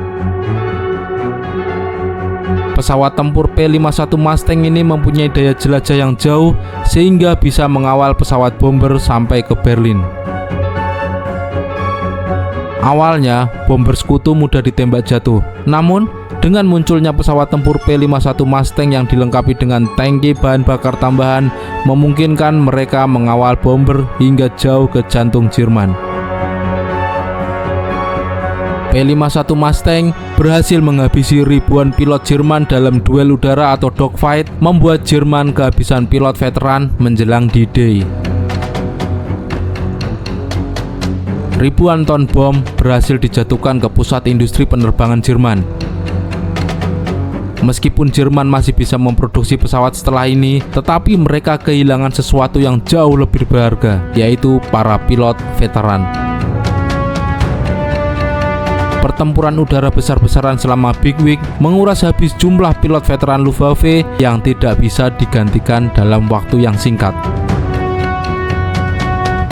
Pesawat tempur P-51 Mustang ini mempunyai daya jelajah yang jauh sehingga bisa mengawal pesawat bomber sampai ke Berlin. Awalnya, bomber Sekutu mudah ditembak jatuh. Namun, dengan munculnya pesawat tempur P-51 Mustang yang dilengkapi dengan tangki bahan bakar tambahan, memungkinkan mereka mengawal bomber hingga jauh ke jantung Jerman. P-51 Mustang berhasil menghabisi ribuan pilot Jerman dalam duel udara atau dogfight, membuat Jerman kehabisan pilot veteran menjelang D-Day. Ribuan ton bom berhasil dijatuhkan ke pusat industri penerbangan Jerman. Meskipun Jerman masih bisa memproduksi pesawat setelah ini, tetapi mereka kehilangan sesuatu yang jauh lebih berharga, yaitu para pilot veteran. Pertempuran udara besar-besaran selama Big Week menguras habis jumlah pilot veteran Luftwaffe yang tidak bisa digantikan dalam waktu yang singkat.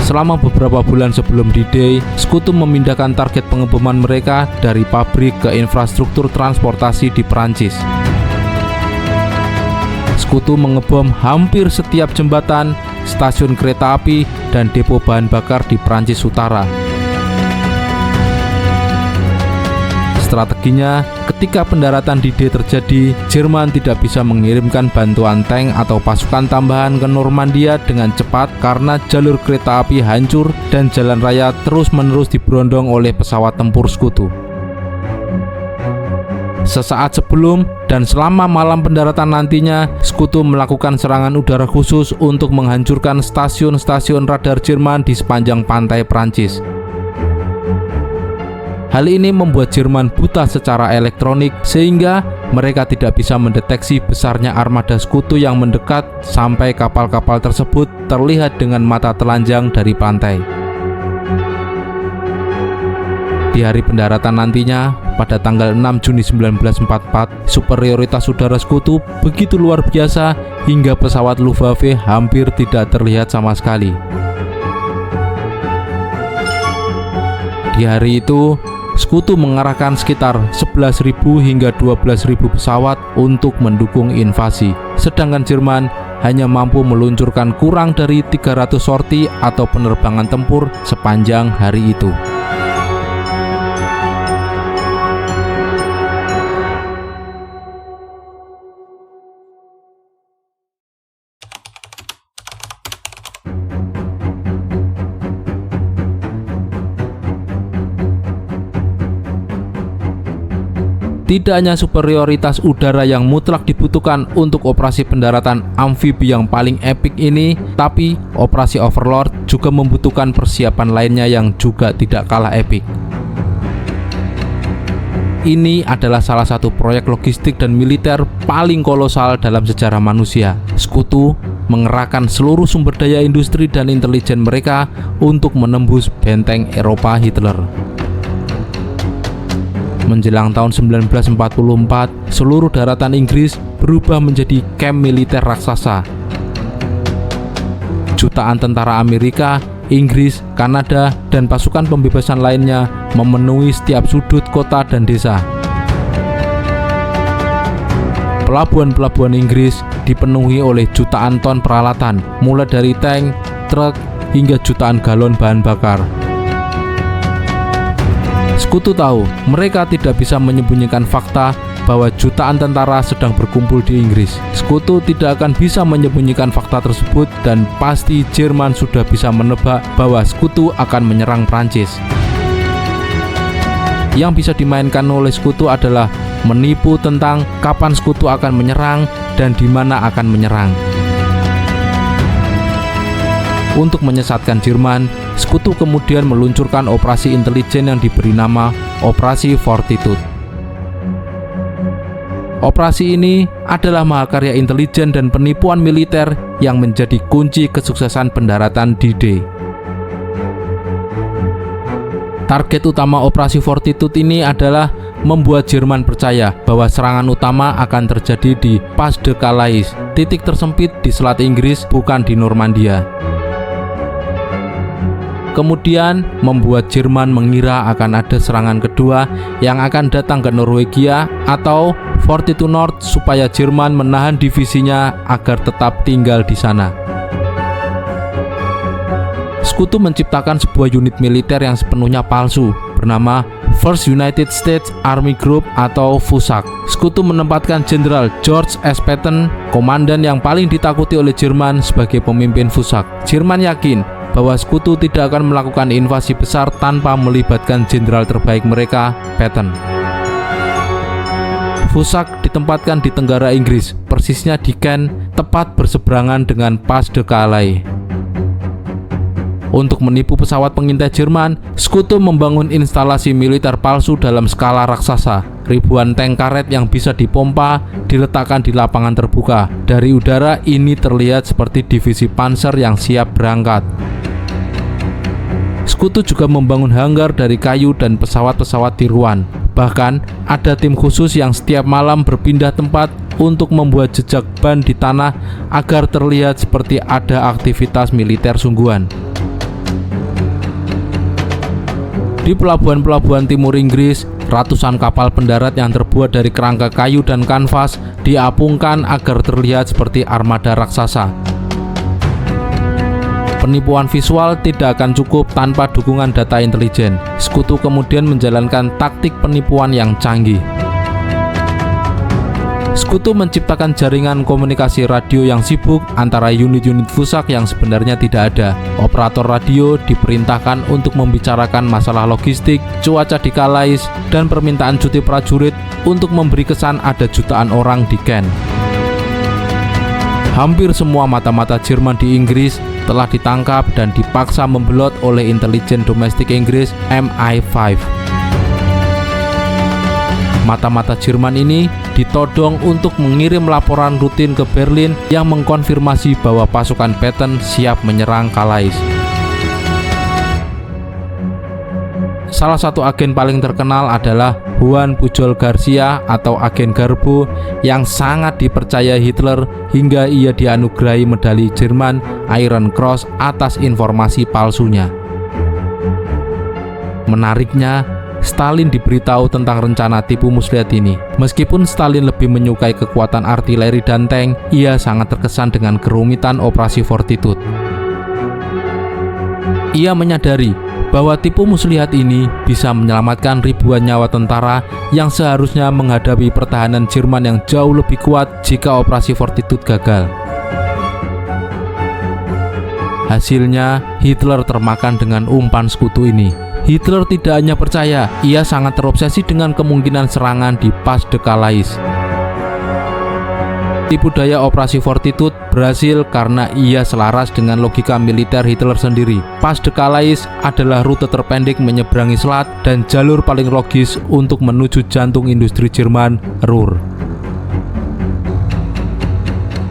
Selama beberapa bulan sebelum D-Day, Sekutu memindahkan target pengeboman mereka dari pabrik ke infrastruktur transportasi di Perancis. Sekutu mengebom hampir setiap jembatan, stasiun kereta api, dan depo bahan bakar di Perancis Utara. Strateginya, ketika pendaratan D-Day terjadi, Jerman tidak bisa mengirimkan bantuan tank atau pasukan tambahan ke Normandia dengan cepat karena jalur kereta api hancur dan jalan raya terus-menerus diberondong oleh pesawat tempur Sekutu. Sesaat sebelum dan selama malam pendaratan nantinya, Sekutu melakukan serangan udara khusus untuk menghancurkan stasiun-stasiun radar Jerman di sepanjang pantai Prancis. Hal ini membuat Jerman buta secara elektronik sehingga mereka tidak bisa mendeteksi besarnya armada Sekutu yang mendekat sampai kapal-kapal tersebut terlihat dengan mata telanjang dari pantai. Di hari pendaratan nantinya, pada tanggal 6 Juni 1944, superioritas udara Sekutu begitu luar biasa hingga pesawat Luftwaffe hampir tidak terlihat sama sekali. Di hari itu, Sekutu mengerahkan sekitar 11.000 hingga 12.000 pesawat untuk mendukung invasi, sedangkan Jerman hanya mampu meluncurkan kurang dari 300 sorti atau penerbangan tempur sepanjang hari itu. Tidak hanya superioritas udara yang mutlak dibutuhkan untuk operasi pendaratan amfibi yang paling epik ini, tapi operasi Overlord juga membutuhkan persiapan lainnya yang juga tidak kalah epik. Ini adalah salah satu proyek logistik dan militer paling kolosal dalam sejarah manusia. Sekutu mengerahkan seluruh sumber daya industri dan intelijen mereka untuk menembus benteng Eropa Hitler. Menjelang tahun 1944, seluruh daratan Inggris berubah menjadi kamp militer raksasa. Jutaan tentara Amerika, Inggris, Kanada, dan pasukan pembebasan lainnya memenuhi setiap sudut kota dan desa. Pelabuhan-pelabuhan Inggris dipenuhi oleh jutaan ton peralatan, mulai dari tank, truk, hingga jutaan galon bahan bakar. Sekutu tahu mereka tidak bisa menyembunyikan fakta bahwa jutaan tentara sedang berkumpul di Inggris. Sekutu tidak akan bisa menyembunyikan fakta tersebut, dan pasti Jerman sudah bisa menebak bahwa Sekutu akan menyerang Prancis. Yang bisa dimainkan oleh Sekutu adalah menipu tentang kapan Sekutu akan menyerang dan di mana akan menyerang. Untuk menyesatkan Jerman, Sekutu kemudian meluncurkan operasi intelijen yang diberi nama Operasi Fortitude. Operasi ini adalah mahakarya intelijen dan penipuan militer yang menjadi kunci kesuksesan pendaratan D-Day. Target utama Operasi Fortitude ini adalah membuat Jerman percaya bahwa serangan utama akan terjadi di Pas de Calais, titik tersempit di Selat Inggris, bukan di Normandia. Kemudian membuat Jerman mengira akan ada serangan kedua yang akan datang ke Norwegia atau Fortitude North, supaya Jerman menahan divisinya agar tetap tinggal di sana. Sekutu menciptakan sebuah unit militer yang sepenuhnya palsu bernama First United States Army Group atau FUSAG. Sekutu menempatkan Jenderal George S. Patton, komandan yang paling ditakuti oleh Jerman, sebagai pemimpin FUSAG. Jerman yakin bahwa Sekutu tidak akan melakukan invasi besar tanpa melibatkan jenderal terbaik mereka, Patton. FUSAG ditempatkan di tenggara Inggris, persisnya di Kent, tepat berseberangan dengan Pas de Calais. Untuk menipu pesawat pengintai Jerman, Sekutu membangun instalasi militer palsu dalam skala raksasa. Ribuan tank karet yang bisa dipompa diletakkan di lapangan terbuka. Dari udara ini terlihat seperti divisi panser yang siap berangkat. Sekutu juga membangun hanggar dari kayu dan pesawat-pesawat tiruan. Bahkan ada tim khusus yang setiap malam berpindah tempat untuk membuat jejak ban di tanah agar terlihat seperti ada aktivitas militer sungguhan. Di pelabuhan-pelabuhan timur Inggris, ratusan kapal pendarat yang terbuat dari kerangka kayu dan kanvas diapungkan agar terlihat seperti armada raksasa. Penipuan visual tidak akan cukup tanpa dukungan data intelijen. Sekutu kemudian menjalankan taktik penipuan yang canggih. Sekutu menciptakan jaringan komunikasi radio yang sibuk antara unit-unit FUSAG yang sebenarnya tidak ada. Operator radio diperintahkan untuk membicarakan masalah logistik, cuaca di Calais, dan permintaan cuti prajurit untuk memberi kesan ada jutaan orang di Kent. Hampir semua mata-mata Jerman di Inggris telah ditangkap dan dipaksa membelot oleh intelijen domestik Inggris MI5. Mata-mata Jerman ini ditodong untuk mengirim laporan rutin ke Berlin yang mengkonfirmasi bahwa pasukan Patton siap menyerang Calais. Salah satu agen paling terkenal adalah Juan Pujol Garcia atau agen Garbo yang sangat dipercaya Hitler hingga ia dianugerahi medali Jerman Iron Cross atas informasi palsunya. Menariknya, Stalin diberitahu tentang rencana tipu muslihat ini. Meskipun Stalin lebih menyukai kekuatan artileri dan tank, ia sangat terkesan dengan kerumitan operasi Fortitude. Ia menyadari bahwa tipu muslihat ini bisa menyelamatkan ribuan nyawa tentara yang seharusnya menghadapi pertahanan Jerman yang jauh lebih kuat jika operasi Fortitude gagal. Hasilnya, Hitler termakan dengan umpan Sekutu ini. Hitler tidak hanya percaya, ia sangat terobsesi dengan kemungkinan serangan di Pas de Calais. Tipu daya operasi Fortitude berhasil karena ia selaras dengan logika militer Hitler sendiri. Pas de Calais adalah rute terpendek menyeberangi selat dan jalur paling logis untuk menuju jantung industri Jerman, Ruhr.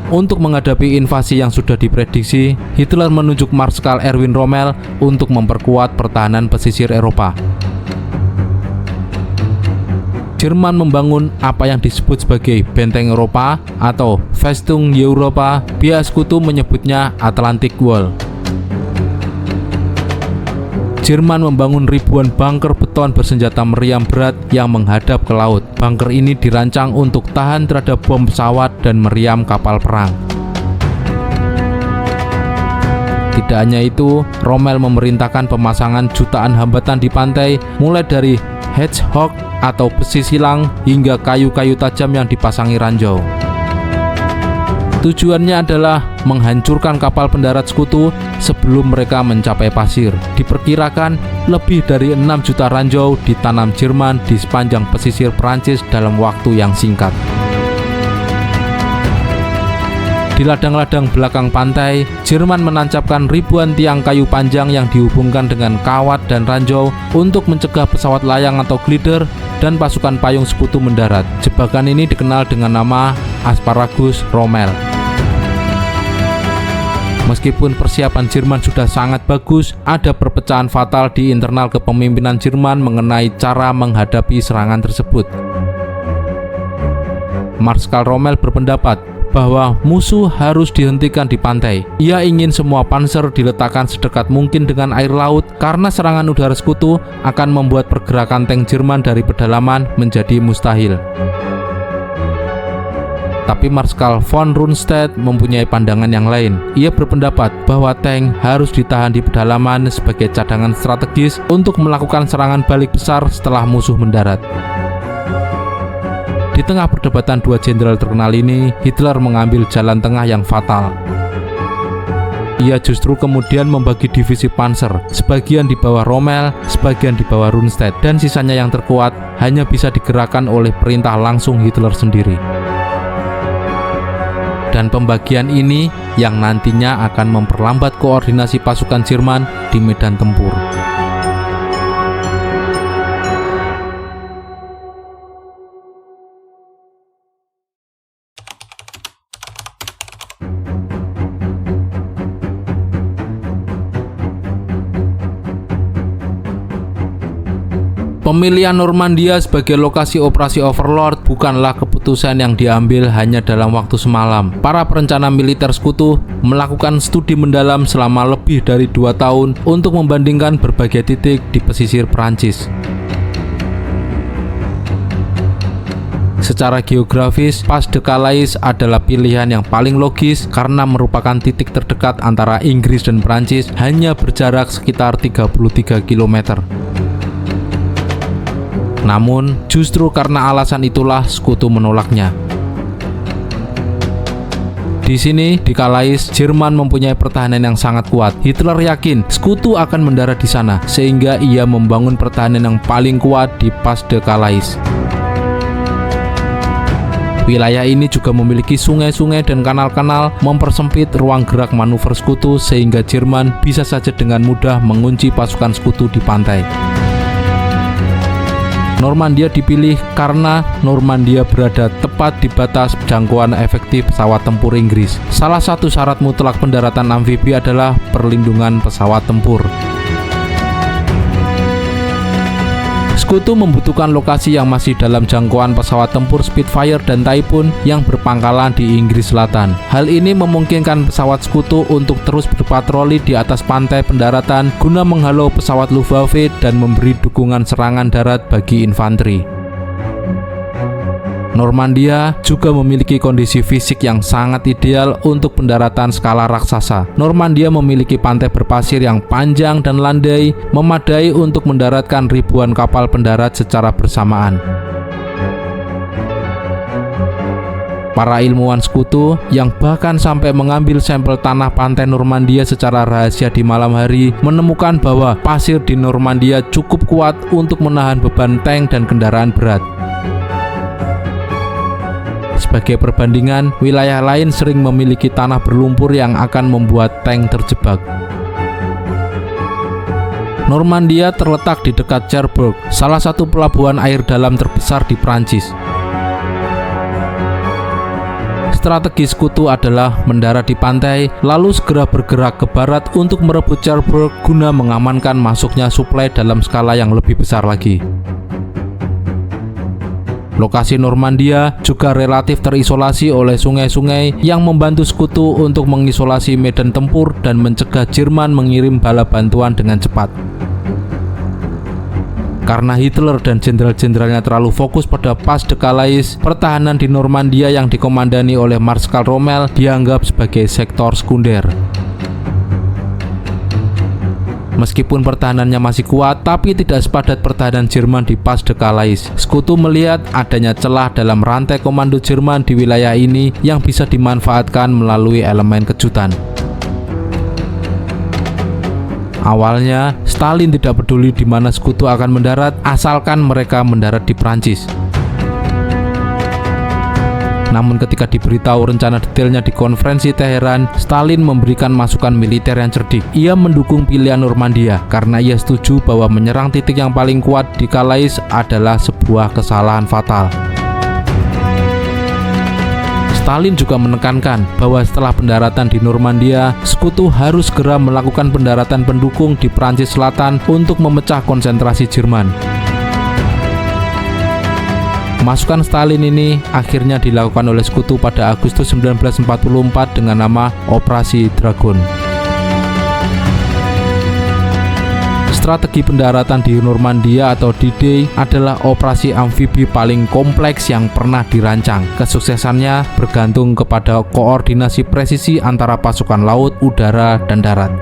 Untuk menghadapi invasi yang sudah diprediksi, Hitler menunjuk Marskal Erwin Rommel untuk memperkuat pertahanan pesisir Eropa. Jerman membangun apa yang disebut sebagai Benteng Eropa atau Festung Europa, pihak Sekutu menyebutnya Atlantic Wall. Jerman membangun ribuan bunker beton bersenjata meriam berat yang menghadap ke laut. Bunker ini dirancang untuk tahan terhadap bom pesawat dan meriam kapal perang. Tidak hanya itu, Rommel memerintahkan pemasangan jutaan hambatan di pantai, mulai dari hedgehog atau besi silang hingga kayu-kayu tajam yang dipasangi ranjau. Tujuannya adalah menghancurkan kapal pendarat sekutu sebelum mereka mencapai pasir. Diperkirakan lebih dari 6 juta ranjau ditanam Jerman di sepanjang pesisir Prancis dalam waktu yang singkat. Di ladang-ladang belakang pantai, Jerman menancapkan ribuan tiang kayu panjang yang dihubungkan dengan kawat dan ranjau untuk mencegah pesawat layang atau glider dan pasukan payung sekutu mendarat. Jebakan ini dikenal dengan nama Asparagus Rommel. Meskipun persiapan Jerman sudah sangat bagus, ada perpecahan fatal di internal kepemimpinan Jerman mengenai cara menghadapi serangan tersebut. Marskal Rommel berpendapat bahwa musuh harus dihentikan di pantai. Ia ingin semua panser diletakkan sedekat mungkin dengan air laut karena serangan udara sekutu akan membuat pergerakan tank Jerman dari pedalaman menjadi mustahil. Tapi Marskal von Rundstedt mempunyai pandangan yang lain. Ia berpendapat bahwa tank harus ditahan di pedalaman sebagai cadangan strategis untuk melakukan serangan balik besar setelah musuh mendarat. Di tengah perdebatan dua jenderal terkenal ini, Hitler mengambil jalan tengah yang fatal. Ia justru kemudian membagi divisi panser, sebagian di bawah Rommel, sebagian di bawah Rundstedt, dan sisanya yang terkuat hanya bisa digerakkan oleh perintah langsung Hitler sendiri. Dan pembagian ini yang nantinya akan memperlambat koordinasi pasukan Jerman di medan tempur. Pemilihan Normandia sebagai lokasi operasi Overlord bukanlah keputusan yang diambil hanya dalam waktu semalam. Para perencana militer sekutu melakukan studi mendalam selama lebih dari 2 tahun untuk membandingkan berbagai titik di pesisir Prancis. Secara geografis, Pas de Calais adalah pilihan yang paling logis karena merupakan titik terdekat antara Inggris dan Prancis, hanya berjarak sekitar 33 km. Namun, justru karena alasan itulah sekutu menolaknya. Di sini, di Calais, Jerman mempunyai pertahanan yang sangat kuat. Hitler yakin sekutu akan mendarat di sana, sehingga ia membangun pertahanan yang paling kuat di Pas de Calais. Wilayah ini juga memiliki sungai-sungai dan kanal-kanal, mempersempit ruang gerak manuver sekutu sehingga Jerman bisa saja dengan mudah mengunci pasukan sekutu di pantai. Normandia dipilih karena Normandia berada tepat di batas jangkauan efektif pesawat tempur Inggris. Salah satu syarat mutlak pendaratan amfibi adalah perlindungan pesawat tempur. Sekutu membutuhkan lokasi yang masih dalam jangkauan pesawat tempur Spitfire dan Typhoon yang berpangkalan di Inggris Selatan. Hal ini memungkinkan pesawat sekutu untuk terus berpatroli di atas pantai pendaratan guna menghalau pesawat Luftwaffe dan memberi dukungan serangan darat bagi infanteri. Normandia juga memiliki kondisi fisik yang sangat ideal untuk pendaratan skala raksasa. Normandia memiliki pantai berpasir yang panjang dan landai, memadai untuk mendaratkan ribuan kapal pendarat secara bersamaan. Para ilmuwan sekutu yang bahkan sampai mengambil sampel tanah pantai Normandia secara rahasia di malam hari menemukan bahwa pasir di Normandia cukup kuat untuk menahan beban tank dan kendaraan berat. Sebagai perbandingan, wilayah lain sering memiliki tanah berlumpur yang akan membuat tank terjebak. Normandia terletak di dekat Cherbourg, salah satu pelabuhan air dalam terbesar di Prancis. Strategi sekutu adalah mendarat di pantai, lalu segera bergerak ke barat untuk merebut Cherbourg guna mengamankan masuknya suplai dalam skala yang lebih besar lagi. Lokasi Normandia juga relatif terisolasi oleh sungai-sungai yang membantu sekutu untuk mengisolasi medan tempur dan mencegah Jerman mengirim bala bantuan dengan cepat. Karena Hitler dan jenderal-jenderalnya terlalu fokus pada Pas de Calais, pertahanan di Normandia yang dikomandani oleh Marskal Rommel dianggap sebagai sektor sekunder. Meskipun pertahanannya masih kuat, tapi tidak sepadat pertahanan Jerman di Pas de Calais. Sekutu melihat adanya celah dalam rantai komando Jerman di wilayah ini yang bisa dimanfaatkan melalui elemen kejutan. Awalnya, Stalin tidak peduli di mana sekutu akan mendarat, asalkan mereka mendarat di Prancis. Namun ketika diberitahu rencana detailnya di konferensi Teheran, Stalin memberikan masukan militer yang cerdik. Ia mendukung pilihan Normandia karena ia setuju bahwa menyerang titik yang paling kuat di Calais adalah sebuah kesalahan fatal. Stalin juga menekankan bahwa setelah pendaratan di Normandia, sekutu harus segera melakukan pendaratan pendukung di Prancis Selatan untuk memecah konsentrasi Jerman. Masukan Stalin ini akhirnya dilakukan oleh sekutu pada Agustus 1944 dengan nama Operasi Dragon. Strategi pendaratan di Normandia atau D-Day adalah operasi amfibi paling kompleks yang pernah dirancang. Kesuksesannya bergantung kepada koordinasi presisi antara pasukan laut, udara, dan darat.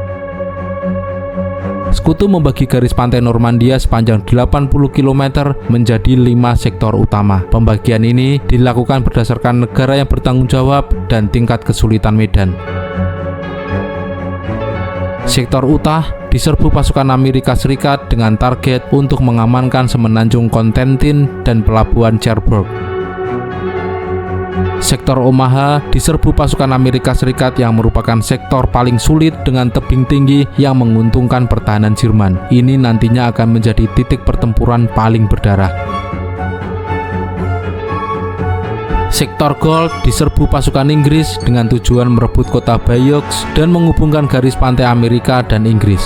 Sekutu membagi garis pantai Normandia sepanjang 80 km menjadi 5 sektor utama. Pembagian ini dilakukan berdasarkan negara yang bertanggung jawab dan tingkat kesulitan medan. Sektor utah diserbu pasukan Amerika Serikat dengan target untuk mengamankan semenanjung Cotentin dan pelabuhan Cherbourg. Sektor Omaha diserbu pasukan Amerika Serikat yang merupakan sektor paling sulit dengan tebing tinggi yang menguntungkan pertahanan Jerman. Ini nantinya akan menjadi titik pertempuran paling berdarah. Sektor Gold diserbu pasukan Inggris dengan tujuan merebut kota Bayeux dan menghubungkan garis pantai Amerika dan Inggris.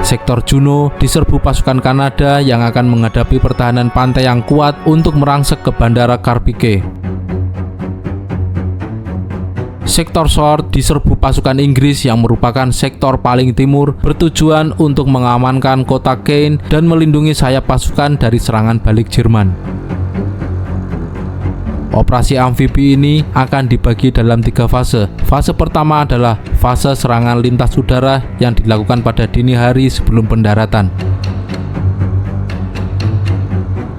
Sektor Juno diserbu pasukan Kanada yang akan menghadapi pertahanan pantai yang kuat untuk merangsek ke Bandara Carpique. Sektor Sword diserbu pasukan Inggris yang merupakan sektor paling timur, bertujuan untuk mengamankan kota Caen dan melindungi sayap pasukan dari serangan balik Jerman. Operasi amfibi ini akan dibagi dalam 3 fase. Fase pertama adalah fase serangan lintas udara yang dilakukan pada dini hari sebelum pendaratan.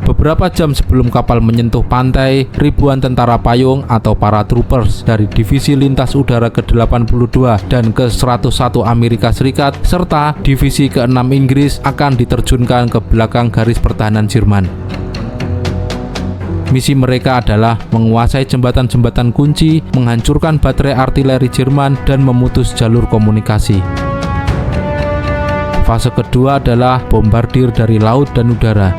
Beberapa jam sebelum kapal menyentuh pantai, ribuan tentara payung atau paratroopers dari Divisi Lintas Udara ke-82 dan ke-101 Amerika Serikat serta Divisi ke-6 Inggris akan diterjunkan ke belakang garis pertahanan Jerman. Misi mereka adalah menguasai jembatan-jembatan kunci, menghancurkan baterai artileri Jerman, dan memutus jalur komunikasi. Fase kedua adalah bombardir dari laut dan udara.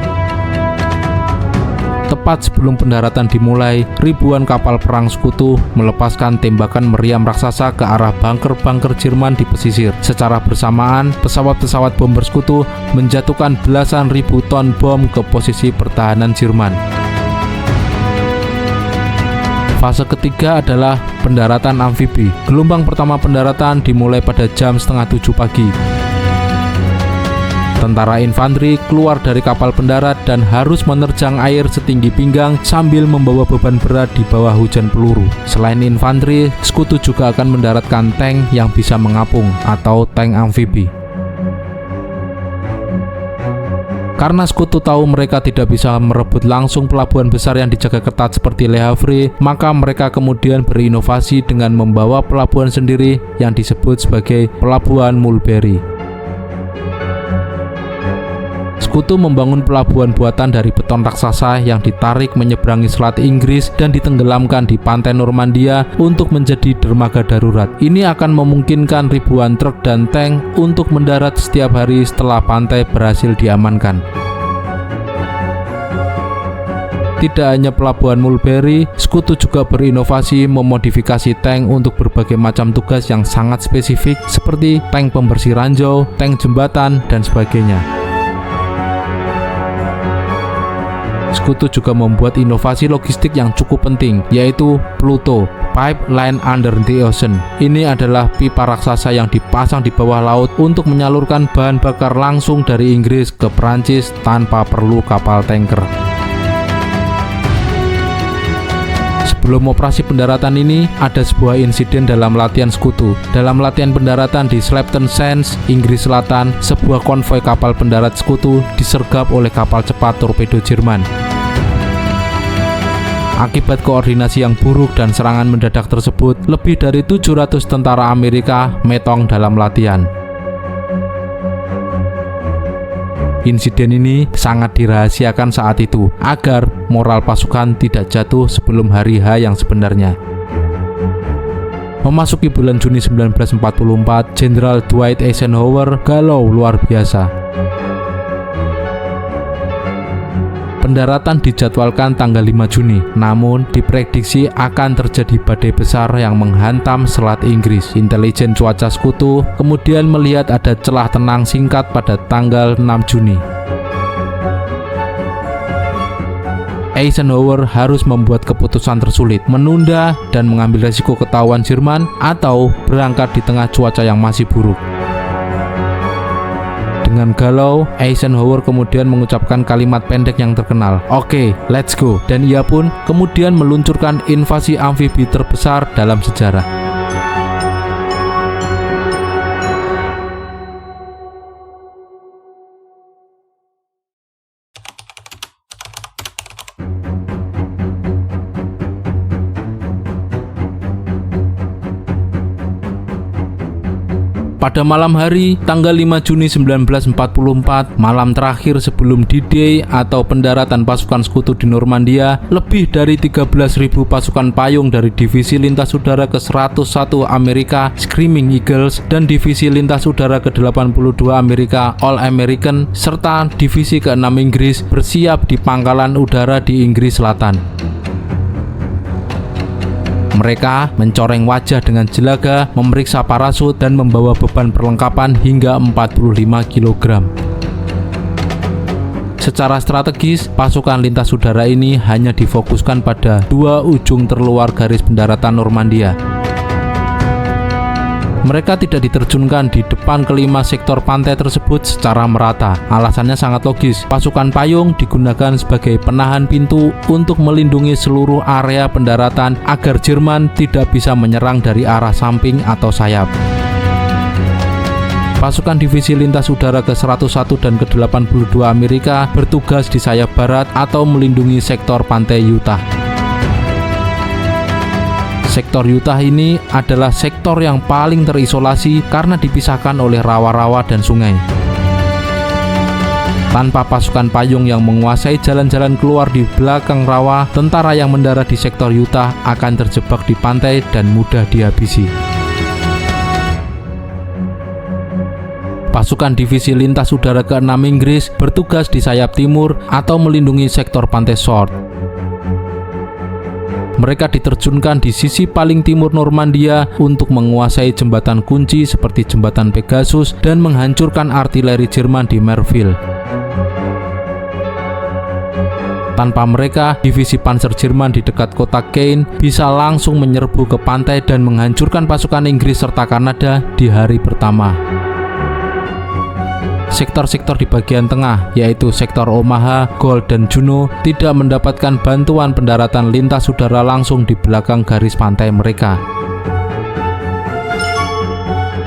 Tepat sebelum pendaratan dimulai, ribuan kapal perang sekutu melepaskan tembakan meriam raksasa ke arah bunker-bunker Jerman di pesisir. Secara bersamaan, pesawat-pesawat bomber sekutu menjatuhkan belasan ribu ton bom ke posisi pertahanan Jerman. Fase ketiga adalah pendaratan amfibi. Gelombang pertama pendaratan dimulai pada jam 6:30 pagi. Tentara infanteri keluar dari kapal pendarat dan harus menerjang air setinggi pinggang sambil membawa beban berat di bawah hujan peluru. Selain infanteri, sekutu juga akan mendaratkan tank yang bisa mengapung atau tank amfibi. Karena sekutu tahu mereka tidak bisa merebut langsung pelabuhan besar yang dijaga ketat seperti Le Havre, maka mereka kemudian berinovasi dengan membawa pelabuhan sendiri yang disebut sebagai Pelabuhan Mulberry. Sekutu membangun pelabuhan buatan dari beton raksasa yang ditarik menyeberangi Selat Inggris dan ditenggelamkan di pantai Normandia untuk menjadi dermaga darurat. Ini akan memungkinkan ribuan truk dan tank untuk mendarat setiap hari setelah pantai berhasil diamankan. Tidak hanya pelabuhan Mulberry, sekutu juga berinovasi memodifikasi tank untuk berbagai macam tugas yang sangat spesifik seperti tank pembersih ranjau, tank jembatan, dan sebagainya. Sekutu juga membuat inovasi logistik yang cukup penting, yaitu Pluto, Pipeline Under the Ocean. Ini adalah pipa raksasa yang dipasang di bawah laut untuk menyalurkan bahan bakar langsung dari Inggris ke Prancis tanpa perlu kapal tanker. Sebelum operasi pendaratan ini, ada sebuah insiden dalam latihan sekutu. Dalam latihan pendaratan di Slapton Sands, Inggris Selatan, sebuah konvoi kapal pendarat sekutu disergap oleh kapal cepat torpedo Jerman. Akibat koordinasi yang buruk dan serangan mendadak tersebut, lebih dari 700 tentara Amerika metong dalam latihan. Insiden ini sangat dirahasiakan saat itu agar moral pasukan tidak jatuh sebelum hari H yang sebenarnya. Memasuki bulan Juni 1944, Jenderal Dwight Eisenhower galau luar biasa. Pendaratan dijadwalkan tanggal 5 Juni, namun diprediksi akan terjadi badai besar yang menghantam Selat Inggris. Intelijen cuaca sekutu kemudian melihat ada celah tenang singkat pada tanggal 6 Juni. Eisenhower harus membuat keputusan tersulit, menunda dan mengambil resiko ketahuan Jerman atau berangkat di tengah cuaca yang masih buruk. Dengan galau, Eisenhower kemudian mengucapkan kalimat pendek yang terkenal, "Oke, let's go." Dan ia pun kemudian meluncurkan invasi amfibi terbesar dalam sejarah. Pada malam hari, tanggal 5 Juni 1944, malam terakhir sebelum D-Day atau pendaratan pasukan sekutu di Normandia, lebih dari 13.000 pasukan payung dari Divisi Lintas Udara ke-101 Amerika Screaming Eagles dan Divisi Lintas Udara ke-82 Amerika All American serta Divisi ke-6 Inggris bersiap di pangkalan udara di Inggris Selatan. Mereka mencoreng wajah dengan jelaga, memeriksa parasut, dan membawa beban perlengkapan hingga 45 kg. Secara strategis, pasukan lintas udara ini hanya difokuskan pada dua ujung terluar garis pendaratan Normandia. Mereka tidak diterjunkan di depan kelima sektor pantai tersebut secara merata. Alasannya sangat logis. Pasukan payung digunakan sebagai penahan pintu untuk melindungi seluruh area pendaratan agar Jerman tidak bisa menyerang dari arah samping atau sayap. Pasukan Divisi Lintas Udara ke-101 dan ke-82 Amerika bertugas di sayap barat atau melindungi sektor pantai Utah. Sektor Utah ini adalah sektor yang paling terisolasi karena dipisahkan oleh rawa-rawa dan sungai. Tanpa pasukan payung yang menguasai jalan-jalan keluar di belakang rawa, tentara yang mendarat di sektor Utah akan terjebak di pantai dan mudah dihabisi. Pasukan Divisi Lintas Udara ke-6 Inggris bertugas di sayap timur atau melindungi sektor pantai Short. Mereka diterjunkan di sisi paling timur Normandia untuk menguasai jembatan kunci seperti jembatan Pegasus dan menghancurkan artileri Jerman di Merville. Tanpa mereka, divisi panser Jerman di dekat kota Caen bisa langsung menyerbu ke pantai dan menghancurkan pasukan Inggris serta Kanada di hari pertama. Sektor-sektor di bagian tengah, yaitu sektor Omaha, Gold, dan Juno, tidak mendapatkan bantuan pendaratan lintas udara langsung di belakang garis pantai mereka.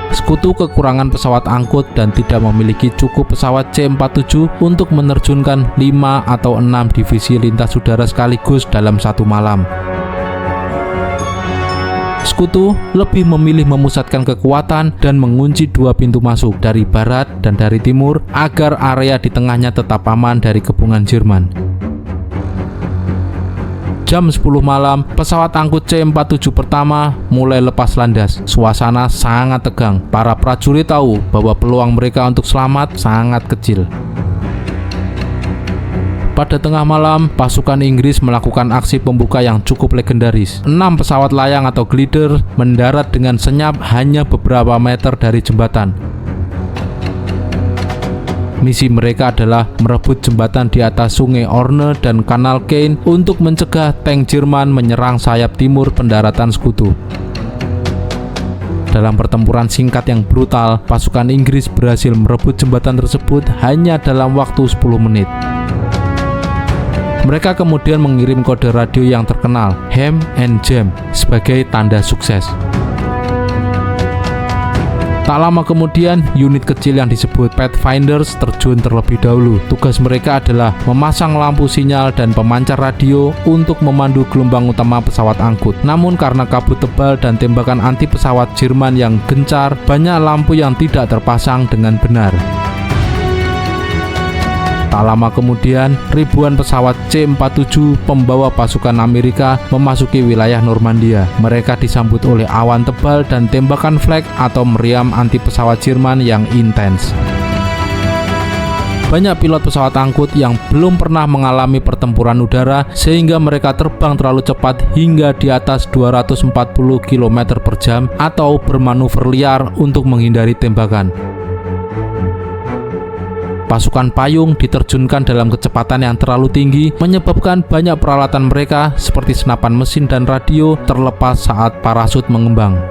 Sekutu kekurangan pesawat angkut dan tidak memiliki cukup pesawat C-47 untuk menerjunkan 5 atau 6 divisi lintas udara sekaligus dalam satu malam. Sekutu lebih memilih memusatkan kekuatan dan mengunci dua pintu masuk dari barat dan dari timur agar area di tengahnya tetap aman dari kepungan Jerman. Jam 10 malam, pesawat angkut C-47 pertama mulai lepas landas. Suasana sangat tegang. Para prajurit tahu bahwa peluang mereka untuk selamat sangat kecil. Pada tengah malam, pasukan Inggris melakukan aksi pembuka yang cukup legendaris. 6 pesawat layang atau glider mendarat dengan senyap hanya beberapa meter dari jembatan. Misi mereka adalah merebut jembatan di atas Sungai Orne dan Kanal Kane untuk mencegah tank Jerman menyerang sayap timur pendaratan sekutu. Dalam pertempuran singkat yang brutal, pasukan Inggris berhasil merebut jembatan tersebut hanya dalam waktu 10 menit. Mereka kemudian mengirim kode radio yang terkenal, Ham and Jam, sebagai tanda sukses. Tak lama kemudian, unit kecil yang disebut Pathfinders terjun terlebih dahulu. Tugas mereka adalah memasang lampu sinyal dan pemancar radio untuk memandu gelombang utama pesawat angkut. Namun karena kabut tebal dan tembakan anti pesawat Jerman yang gencar, banyak lampu yang tidak terpasang dengan benar. Tak lama kemudian, ribuan pesawat C-47 pembawa pasukan Amerika memasuki wilayah Normandia. Mereka disambut oleh awan tebal dan tembakan flak atau meriam anti pesawat Jerman yang intens. Banyak pilot pesawat angkut yang belum pernah mengalami pertempuran udara sehingga mereka terbang terlalu cepat hingga di atas 240 km per jam atau bermanuver liar untuk menghindari tembakan. Pasukan payung diterjunkan dalam kecepatan yang terlalu tinggi, menyebabkan banyak peralatan mereka seperti senapan mesin dan radio terlepas saat parasut mengembang.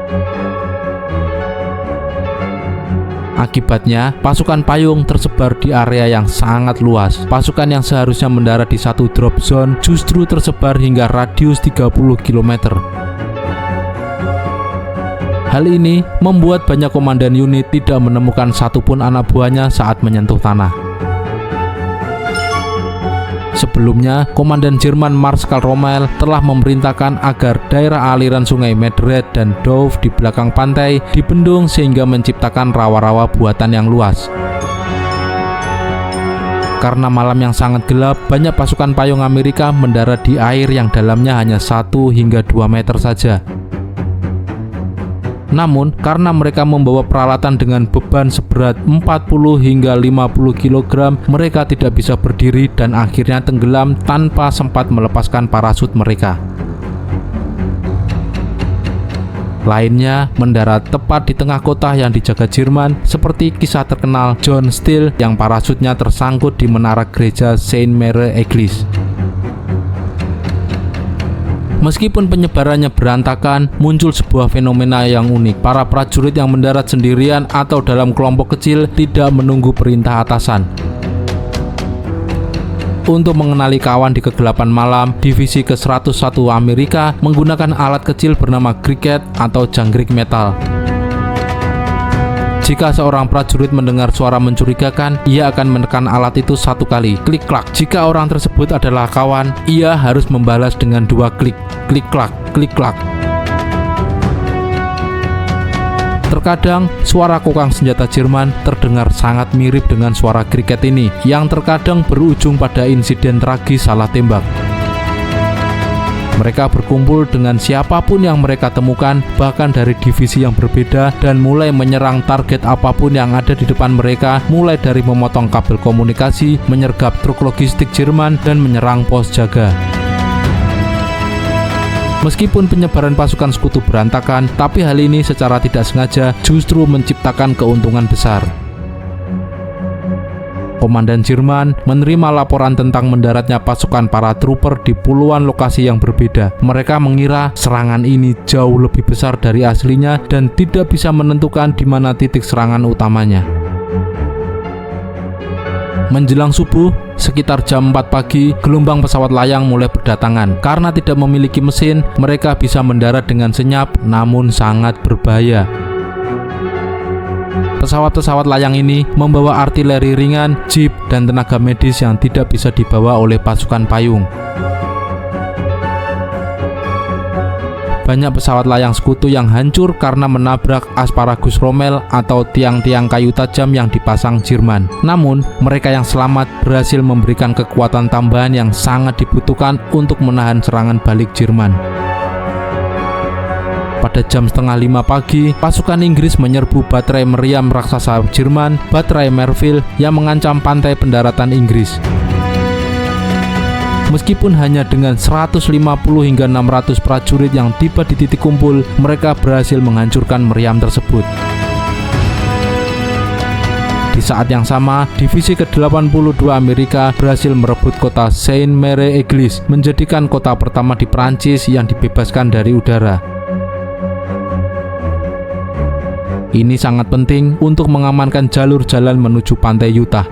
Akibatnya, pasukan payung tersebar di area yang sangat luas. Pasukan yang seharusnya mendarat di satu drop zone justru tersebar hingga radius 30 km. Hal ini membuat banyak komandan unit tidak menemukan satupun anak buahnya saat menyentuh tanah. Sebelumnya, Komandan Jerman Marskal Rommel telah memerintahkan agar daerah aliran sungai Medred dan Douve di belakang pantai dibendung sehingga menciptakan rawa-rawa buatan yang luas. Karena malam yang sangat gelap, banyak pasukan payung Amerika mendarat di air yang dalamnya hanya 1 hingga 2 meter saja. Namun, karena mereka membawa peralatan dengan beban seberat 40 hingga 50 kg, mereka tidak bisa berdiri dan akhirnya tenggelam tanpa sempat melepaskan parasut mereka. Lainnya mendarat tepat di tengah kota yang dijaga Jerman, seperti kisah terkenal John Steele yang parasutnya tersangkut di menara gereja Saint Mary Eglise. Meskipun penyebarannya berantakan, muncul sebuah fenomena yang unik. Para prajurit yang mendarat sendirian atau dalam kelompok kecil tidak menunggu perintah atasan. Untuk mengenali kawan di kegelapan malam, divisi ke-101 Amerika menggunakan alat kecil bernama cricket atau jangkrik metal. Jika seorang prajurit mendengar suara mencurigakan, ia akan menekan alat itu 1 kali, klik-klak. Jika orang tersebut adalah kawan, ia harus membalas dengan 2 klik, klik-klak, klik-klak. Terkadang, suara kokang senjata Jerman terdengar sangat mirip dengan suara kriket ini, yang terkadang berujung pada insiden tragis salah tembak. Mereka berkumpul dengan siapapun yang mereka temukan, bahkan dari divisi yang berbeda, dan mulai menyerang target apapun yang ada di depan mereka, mulai dari memotong kabel komunikasi, menyergap truk logistik Jerman, dan menyerang pos jaga. Meskipun penyebaran pasukan sekutu berantakan, tapi hal ini secara tidak sengaja justru menciptakan keuntungan besar. Komandan Jerman menerima laporan tentang mendaratnya pasukan paratrooper di puluhan lokasi yang berbeda. Mereka mengira serangan ini jauh lebih besar dari aslinya dan tidak bisa menentukan di mana titik serangan utamanya. Menjelang subuh, sekitar jam 4 pagi, gelombang pesawat layang mulai berdatangan. Karena tidak memiliki mesin, mereka bisa mendarat dengan senyap, namun sangat berbahaya. Pesawat-pesawat layang ini membawa artileri ringan, jeep, dan tenaga medis yang tidak bisa dibawa oleh pasukan payung. Banyak pesawat layang sekutu yang hancur karena menabrak asparagus Rommel atau tiang-tiang kayu tajam yang dipasang Jerman. Namun, mereka yang selamat berhasil memberikan kekuatan tambahan yang sangat dibutuhkan untuk menahan serangan balik Jerman. Pada jam 4:30 pagi, pasukan Inggris menyerbu baterai meriam raksasa Jerman, baterai Merville, yang mengancam pantai pendaratan Inggris. Meskipun hanya dengan 150 hingga 600 prajurit yang tiba di titik kumpul, mereka berhasil menghancurkan meriam tersebut. Di saat yang sama, divisi ke-82 Amerika berhasil merebut kota Saint-Mary-Église, menjadikan kota pertama di Prancis yang dibebaskan dari udara. Ini sangat penting untuk mengamankan jalur jalan menuju pantai Utah.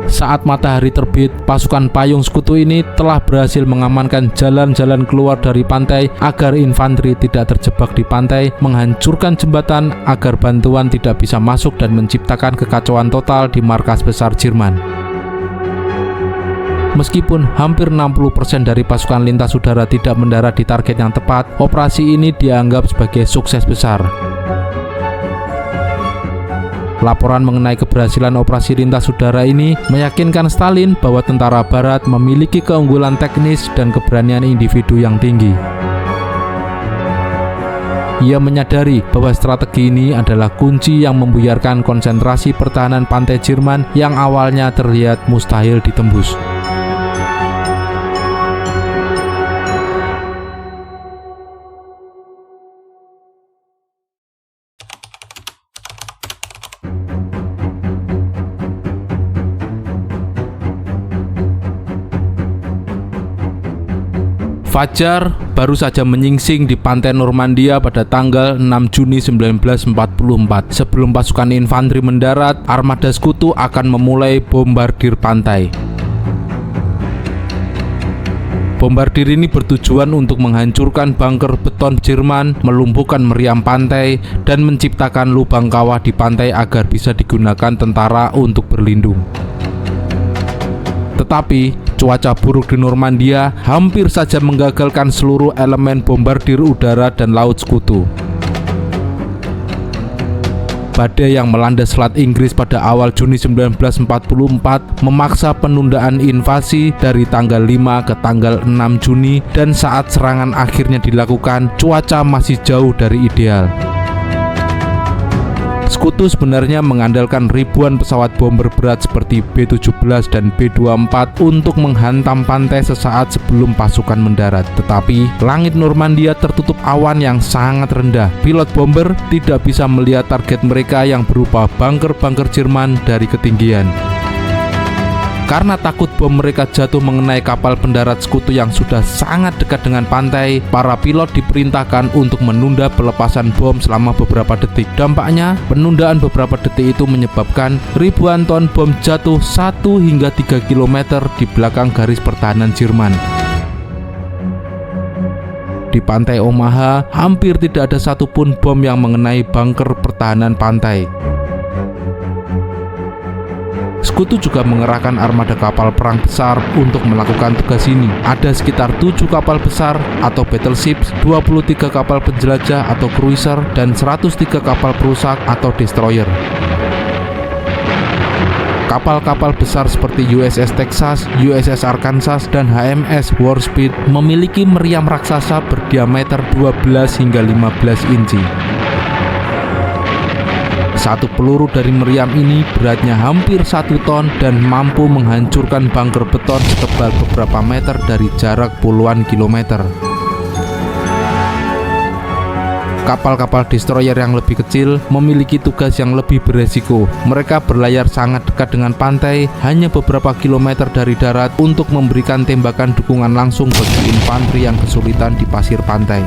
Saat matahari terbit, pasukan payung sekutu ini telah berhasil mengamankan jalan-jalan keluar dari pantai agar infanteri tidak terjebak di pantai, menghancurkan jembatan agar bantuan tidak bisa masuk dan menciptakan kekacauan total di markas besar Jerman. Meskipun hampir 60% dari pasukan lintas udara tidak mendarat di target yang tepat, operasi ini dianggap sebagai sukses besar. Laporan mengenai keberhasilan operasi lintas udara ini meyakinkan Stalin bahwa tentara Barat memiliki keunggulan teknis dan keberanian individu yang tinggi. Ia menyadari bahwa strategi ini adalah kunci yang membuyarkan konsentrasi pertahanan pantai Jerman yang awalnya terlihat mustahil ditembus. Fajar baru saja menyingsing di pantai Normandia pada tanggal 6 Juni 1944. Sebelum pasukan infanteri mendarat, armada sekutu akan memulai bombardir pantai. Bombardir ini bertujuan untuk menghancurkan bunker beton Jerman, melumpuhkan meriam pantai, dan menciptakan lubang kawah di pantai agar bisa digunakan tentara untuk berlindung. Tetapi cuaca buruk di Normandia hampir saja menggagalkan seluruh elemen bombardir udara dan laut sekutu. Badai yang melanda Selat Inggris pada awal Juni 1944 memaksa penundaan invasi dari tanggal 5 ke tanggal 6 Juni, dan saat serangan akhirnya dilakukan, cuaca masih jauh dari ideal. Sekutu sebenarnya mengandalkan ribuan pesawat bomber berat seperti B-17 dan B-24 untuk menghantam pantai sesaat sebelum pasukan mendarat. Tetapi langit Normandia tertutup awan yang sangat rendah. Pilot bomber tidak bisa melihat target mereka yang berupa bunker-bunker Jerman dari ketinggian. Karena takut bom mereka jatuh mengenai kapal pendarat sekutu yang sudah sangat dekat dengan pantai, para pilot diperintahkan untuk menunda pelepasan bom selama beberapa detik. Dampaknya, penundaan beberapa detik itu menyebabkan ribuan ton bom jatuh 1 hingga 3 km di belakang garis pertahanan Jerman. Di pantai Omaha, hampir tidak ada satupun bom yang mengenai bunker pertahanan pantai. Sekutu juga mengerahkan armada kapal perang besar untuk melakukan tugas ini. Ada sekitar 7 kapal besar atau battleships, 23 kapal penjelajah atau cruiser, dan 103 kapal perusak atau destroyer. Kapal-kapal besar seperti USS Texas, USS Arkansas, dan HMS Warspite memiliki meriam raksasa berdiameter 12 hingga 15 inci. Satu peluru dari meriam ini beratnya hampir 1 ton dan mampu menghancurkan bunker beton setebal beberapa meter dari jarak puluhan kilometer. Kapal-kapal destroyer yang lebih kecil memiliki tugas yang lebih beresiko. Mereka berlayar sangat dekat dengan pantai, hanya beberapa kilometer dari darat, untuk memberikan tembakan dukungan langsung bagi infanteri yang kesulitan di pasir pantai.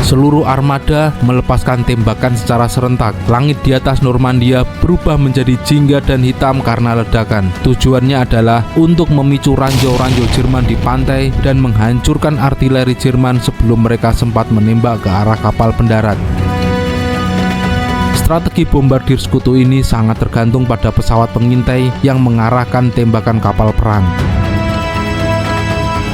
Seluruh armada melepaskan tembakan secara serentak. Langit di atas Normandia berubah menjadi jingga dan hitam karena ledakan. Tujuannya adalah untuk memicu ranjau-ranjau Jerman di pantai dan menghancurkan artileri Jerman sebelum mereka sempat menembak ke arah kapal pendarat. Strategi bombardir sekutu ini sangat tergantung pada pesawat pengintai yang mengarahkan tembakan kapal perang.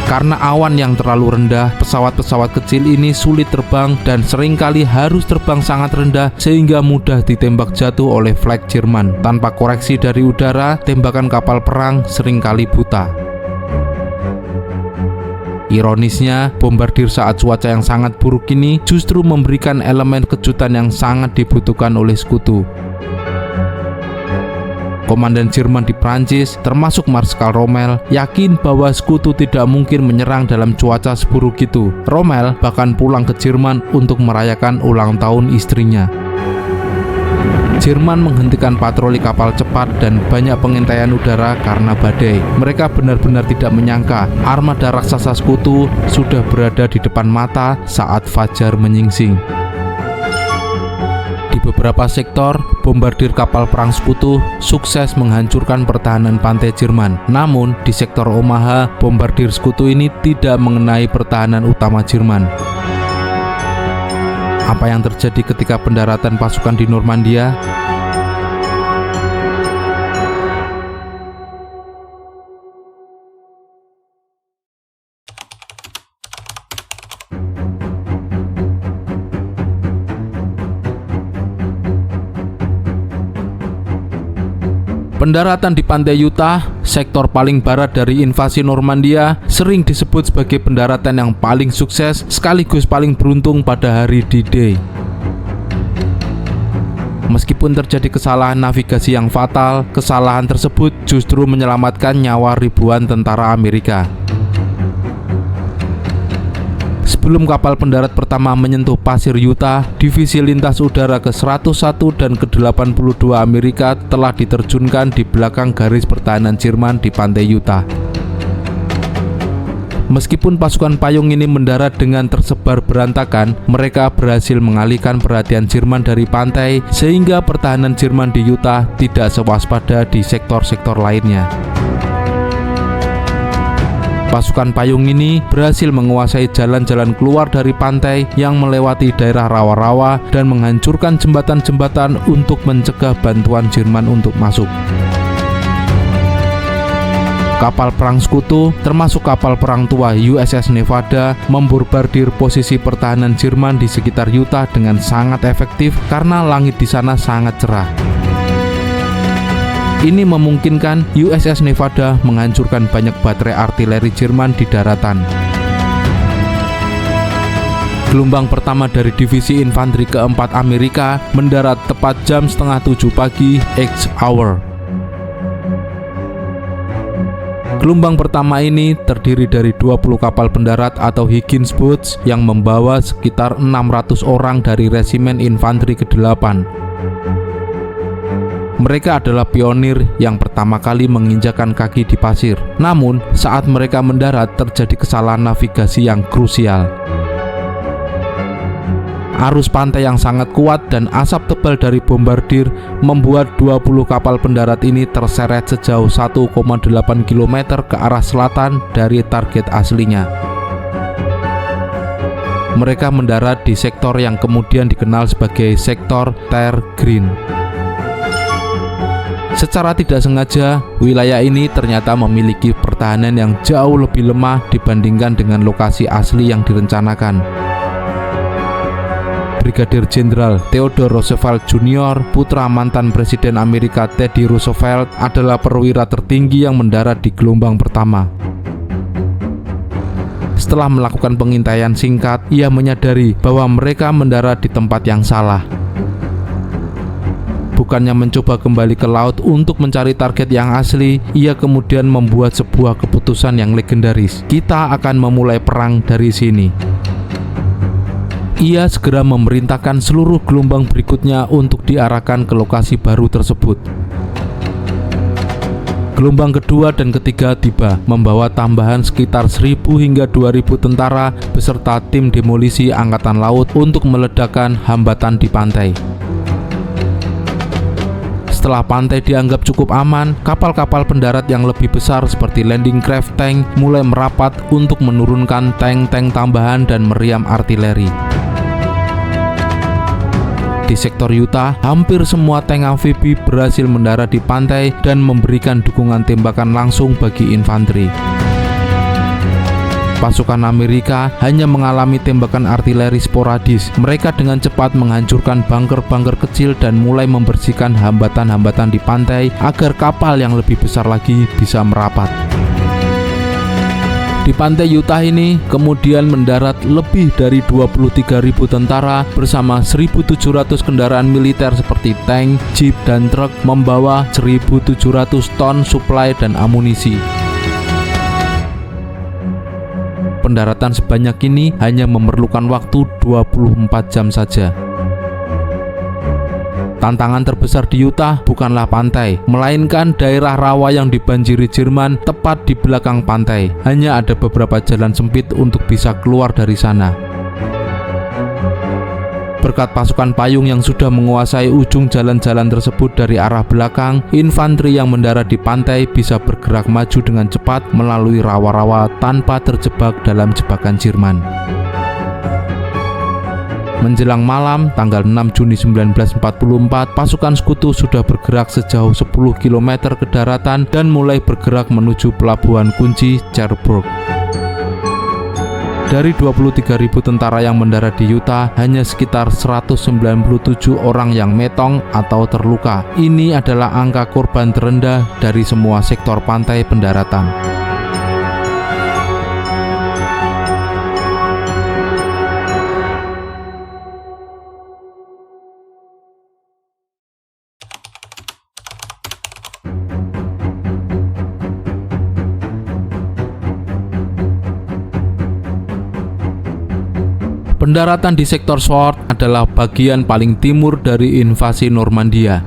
Karena awan yang terlalu rendah, pesawat-pesawat kecil ini sulit terbang dan seringkali harus terbang sangat rendah sehingga mudah ditembak jatuh oleh flag Jerman. Tanpa koreksi dari udara, tembakan kapal perang seringkali buta. Ironisnya, bombardir saat cuaca yang sangat buruk ini justru memberikan elemen kejutan yang sangat dibutuhkan oleh sekutu. Komandan Jerman di Prancis, termasuk Marskal Rommel, yakin bahwa sekutu tidak mungkin menyerang dalam cuaca seburuk itu. Rommel bahkan pulang ke Jerman untuk merayakan ulang tahun istrinya. Jerman menghentikan patroli kapal cepat dan banyak pengintaian udara karena badai. Mereka benar-benar tidak menyangka armada raksasa sekutu sudah berada di depan mata saat fajar menyingsing. Di beberapa sektor, bombardir kapal perang sekutu sukses menghancurkan pertahanan pantai Jerman. Namun, di sektor Omaha, bombardir sekutu ini tidak mengenai pertahanan utama Jerman. Apa yang terjadi ketika pendaratan pasukan di Normandia? Pendaratan di pantai Utah, sektor paling barat dari invasi Normandia, sering disebut sebagai pendaratan yang paling sukses sekaligus paling beruntung pada hari D-Day. Meskipun terjadi kesalahan navigasi yang fatal, kesalahan tersebut justru menyelamatkan nyawa ribuan tentara Amerika. Sebelum kapal pendarat pertama menyentuh pasir Utah, divisi lintas udara ke-101 dan ke-82 Amerika telah diterjunkan di belakang garis pertahanan Jerman di pantai Utah. Meskipun pasukan payung ini mendarat dengan tersebar berantakan, mereka berhasil mengalihkan perhatian Jerman dari pantai sehingga pertahanan Jerman di Utah tidak sewaspada di sektor-sektor lainnya. Pasukan payung ini berhasil menguasai jalan-jalan keluar dari pantai yang melewati daerah rawa-rawa dan menghancurkan jembatan-jembatan untuk mencegah bantuan Jerman untuk masuk. Kapal perang sekutu, termasuk kapal perang tua USS Nevada, membombardir posisi pertahanan Jerman di sekitar Utah dengan sangat efektif karena langit di sana sangat cerah. Ini memungkinkan USS Nevada menghancurkan banyak baterai artileri Jerman di daratan. Gelombang pertama dari divisi infanteri keempat Amerika mendarat tepat jam 6:30 pagi X-Hour. Gelombang pertama ini terdiri dari 20 kapal pendarat atau Higgins Boats yang membawa sekitar 600 orang dari resimen infanteri ke-8. Mereka adalah pionir yang pertama kali menginjakan kaki di pasir. Namun, saat mereka mendarat terjadi kesalahan navigasi yang krusial. Arus pantai yang sangat kuat dan asap tebal dari bombardir membuat 20 kapal pendarat ini terseret sejauh 1,8 km ke arah selatan dari target aslinya. Mereka mendarat di sektor yang kemudian dikenal sebagai sektor Tare Green. Secara tidak sengaja, wilayah ini ternyata memiliki pertahanan yang jauh lebih lemah dibandingkan dengan lokasi asli yang direncanakan. Brigadir Jenderal Theodore Roosevelt Jr., putra mantan Presiden Amerika Teddy Roosevelt, adalah perwira tertinggi yang mendarat di gelombang pertama. Setelah melakukan pengintaian singkat, ia menyadari bahwa mereka mendarat di tempat yang salah. Bukannya mencoba kembali ke laut untuk mencari target yang asli, ia kemudian membuat sebuah keputusan yang legendaris. Kita akan memulai perang dari sini. Ia segera memerintahkan seluruh gelombang berikutnya untuk diarahkan ke lokasi baru tersebut. Gelombang kedua dan ketiga tiba, membawa tambahan sekitar 1.000 hingga 2.000 tentara beserta tim demolisi angkatan laut untuk meledakkan hambatan di pantai. Setelah pantai dianggap cukup aman, kapal-kapal pendarat yang lebih besar seperti landing craft tank mulai merapat untuk menurunkan tank-tank tambahan dan meriam artileri. Di sektor Utah, hampir semua tank amfibi berhasil mendarat di pantai dan memberikan dukungan tembakan langsung bagi infanteri. Pasukan Amerika hanya mengalami tembakan artileri sporadis. Mereka dengan cepat menghancurkan bunker-bunker kecil dan mulai membersihkan hambatan-hambatan di pantai agar kapal yang lebih besar lagi bisa merapat. Di pantai Utah ini kemudian mendarat lebih dari 23.000 tentara bersama 1.700 kendaraan militer seperti tank, jeep, dan truk membawa 1.700 ton suplai dan amunisi. Pendaratan sebanyak ini hanya memerlukan waktu 24 jam saja. Tantangan terbesar di Utah bukanlah pantai, melainkan daerah rawa yang dibanjiri Jerman tepat di belakang pantai. Hanya ada beberapa jalan sempit untuk bisa keluar dari sana. Berkat pasukan payung yang sudah menguasai ujung jalan-jalan tersebut dari arah belakang, infanteri yang mendarat di pantai bisa bergerak maju dengan cepat melalui rawa-rawa tanpa terjebak dalam jebakan Jerman. Menjelang malam, tanggal 6 Juni 1944, pasukan sekutu sudah bergerak sejauh 10 km ke daratan dan mulai bergerak menuju pelabuhan kunci Cherbourg. Dari 23.000 tentara yang mendarat di Utah, hanya sekitar 197 orang yang metong atau terluka. Ini adalah angka korban terendah dari semua sektor pantai pendaratan. Pendaratan di sektor Sword adalah bagian paling timur dari invasi Normandia.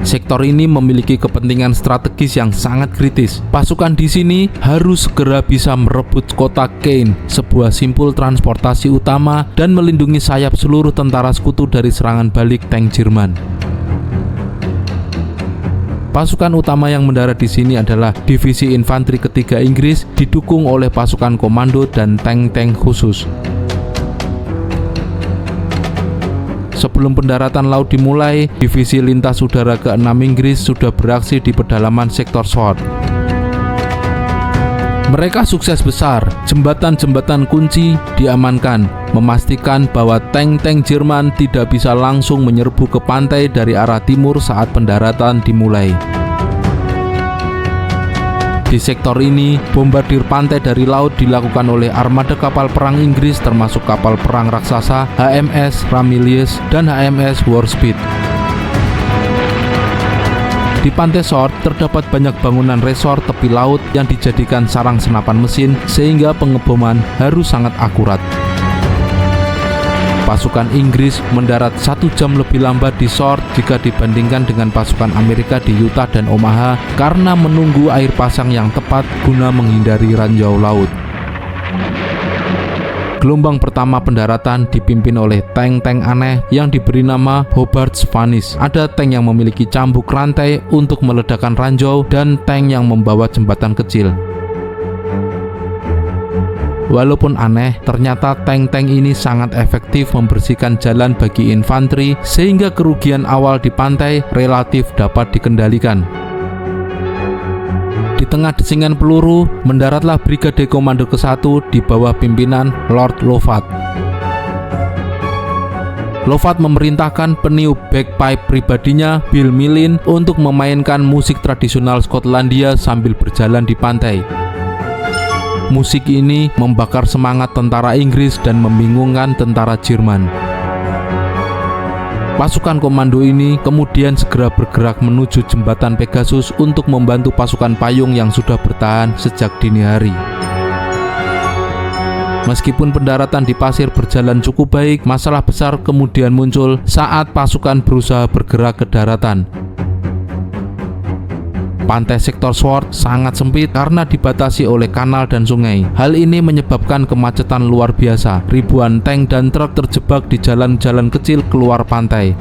Sektor ini memiliki kepentingan strategis yang sangat kritis. Pasukan di sini harus segera bisa merebut kota Caen, sebuah simpul transportasi utama, dan melindungi sayap seluruh tentara sekutu dari serangan balik tank Jerman. Pasukan utama yang mendarat di sini adalah Divisi Infanteri Ketiga Inggris, didukung oleh pasukan komando dan tank-tank khusus. Sebelum pendaratan laut dimulai, Divisi Lintas Udara ke-6 Inggris sudah beraksi di pedalaman sektor Sword. Mereka sukses besar, jembatan-jembatan kunci diamankan, memastikan bahwa tank-tank Jerman tidak bisa langsung menyerbu ke pantai dari arah timur saat pendaratan dimulai. Di sektor ini, bombardir pantai dari laut dilakukan oleh armada kapal perang Inggris termasuk kapal perang raksasa HMS Ramillies dan HMS Warspite. Di pantai Sword terdapat banyak bangunan resort tepi laut yang dijadikan sarang senapan mesin sehingga pengeboman harus sangat akurat. Pasukan Inggris mendarat 1 jam lebih lambat di Sword jika dibandingkan dengan pasukan Amerika di Utah dan Omaha karena menunggu air pasang yang tepat guna menghindari ranjau laut. Gelombang pertama pendaratan dipimpin oleh tank-tank aneh yang diberi nama Hobart's Vanish. Ada tank yang memiliki cambuk rantai untuk meledakkan ranjau dan tank yang membawa jembatan kecil. Walaupun aneh, ternyata tank-tank ini sangat efektif membersihkan jalan bagi infanteri sehingga kerugian awal di pantai relatif dapat dikendalikan. Di tengah desingan peluru, mendaratlah Brigade Komando ke-1 di bawah pimpinan Lord Lovat. Lovat memerintahkan peniup bagpipe pribadinya, Bill Millin, untuk memainkan musik tradisional Skotlandia sambil berjalan di pantai. Musik ini membakar semangat tentara Inggris dan membingungkan tentara Jerman. Pasukan komando ini kemudian segera bergerak menuju jembatan Pegasus untuk membantu pasukan payung yang sudah bertahan sejak dini hari. Meskipun pendaratan di pasir berjalan cukup baik, masalah besar kemudian muncul saat pasukan berusaha bergerak ke daratan. Pantai sektor Sword sangat sempit karena dibatasi oleh kanal dan sungai. Hal ini menyebabkan kemacetan luar biasa. Ribuan tank dan truk terjebak di jalan-jalan kecil keluar pantai.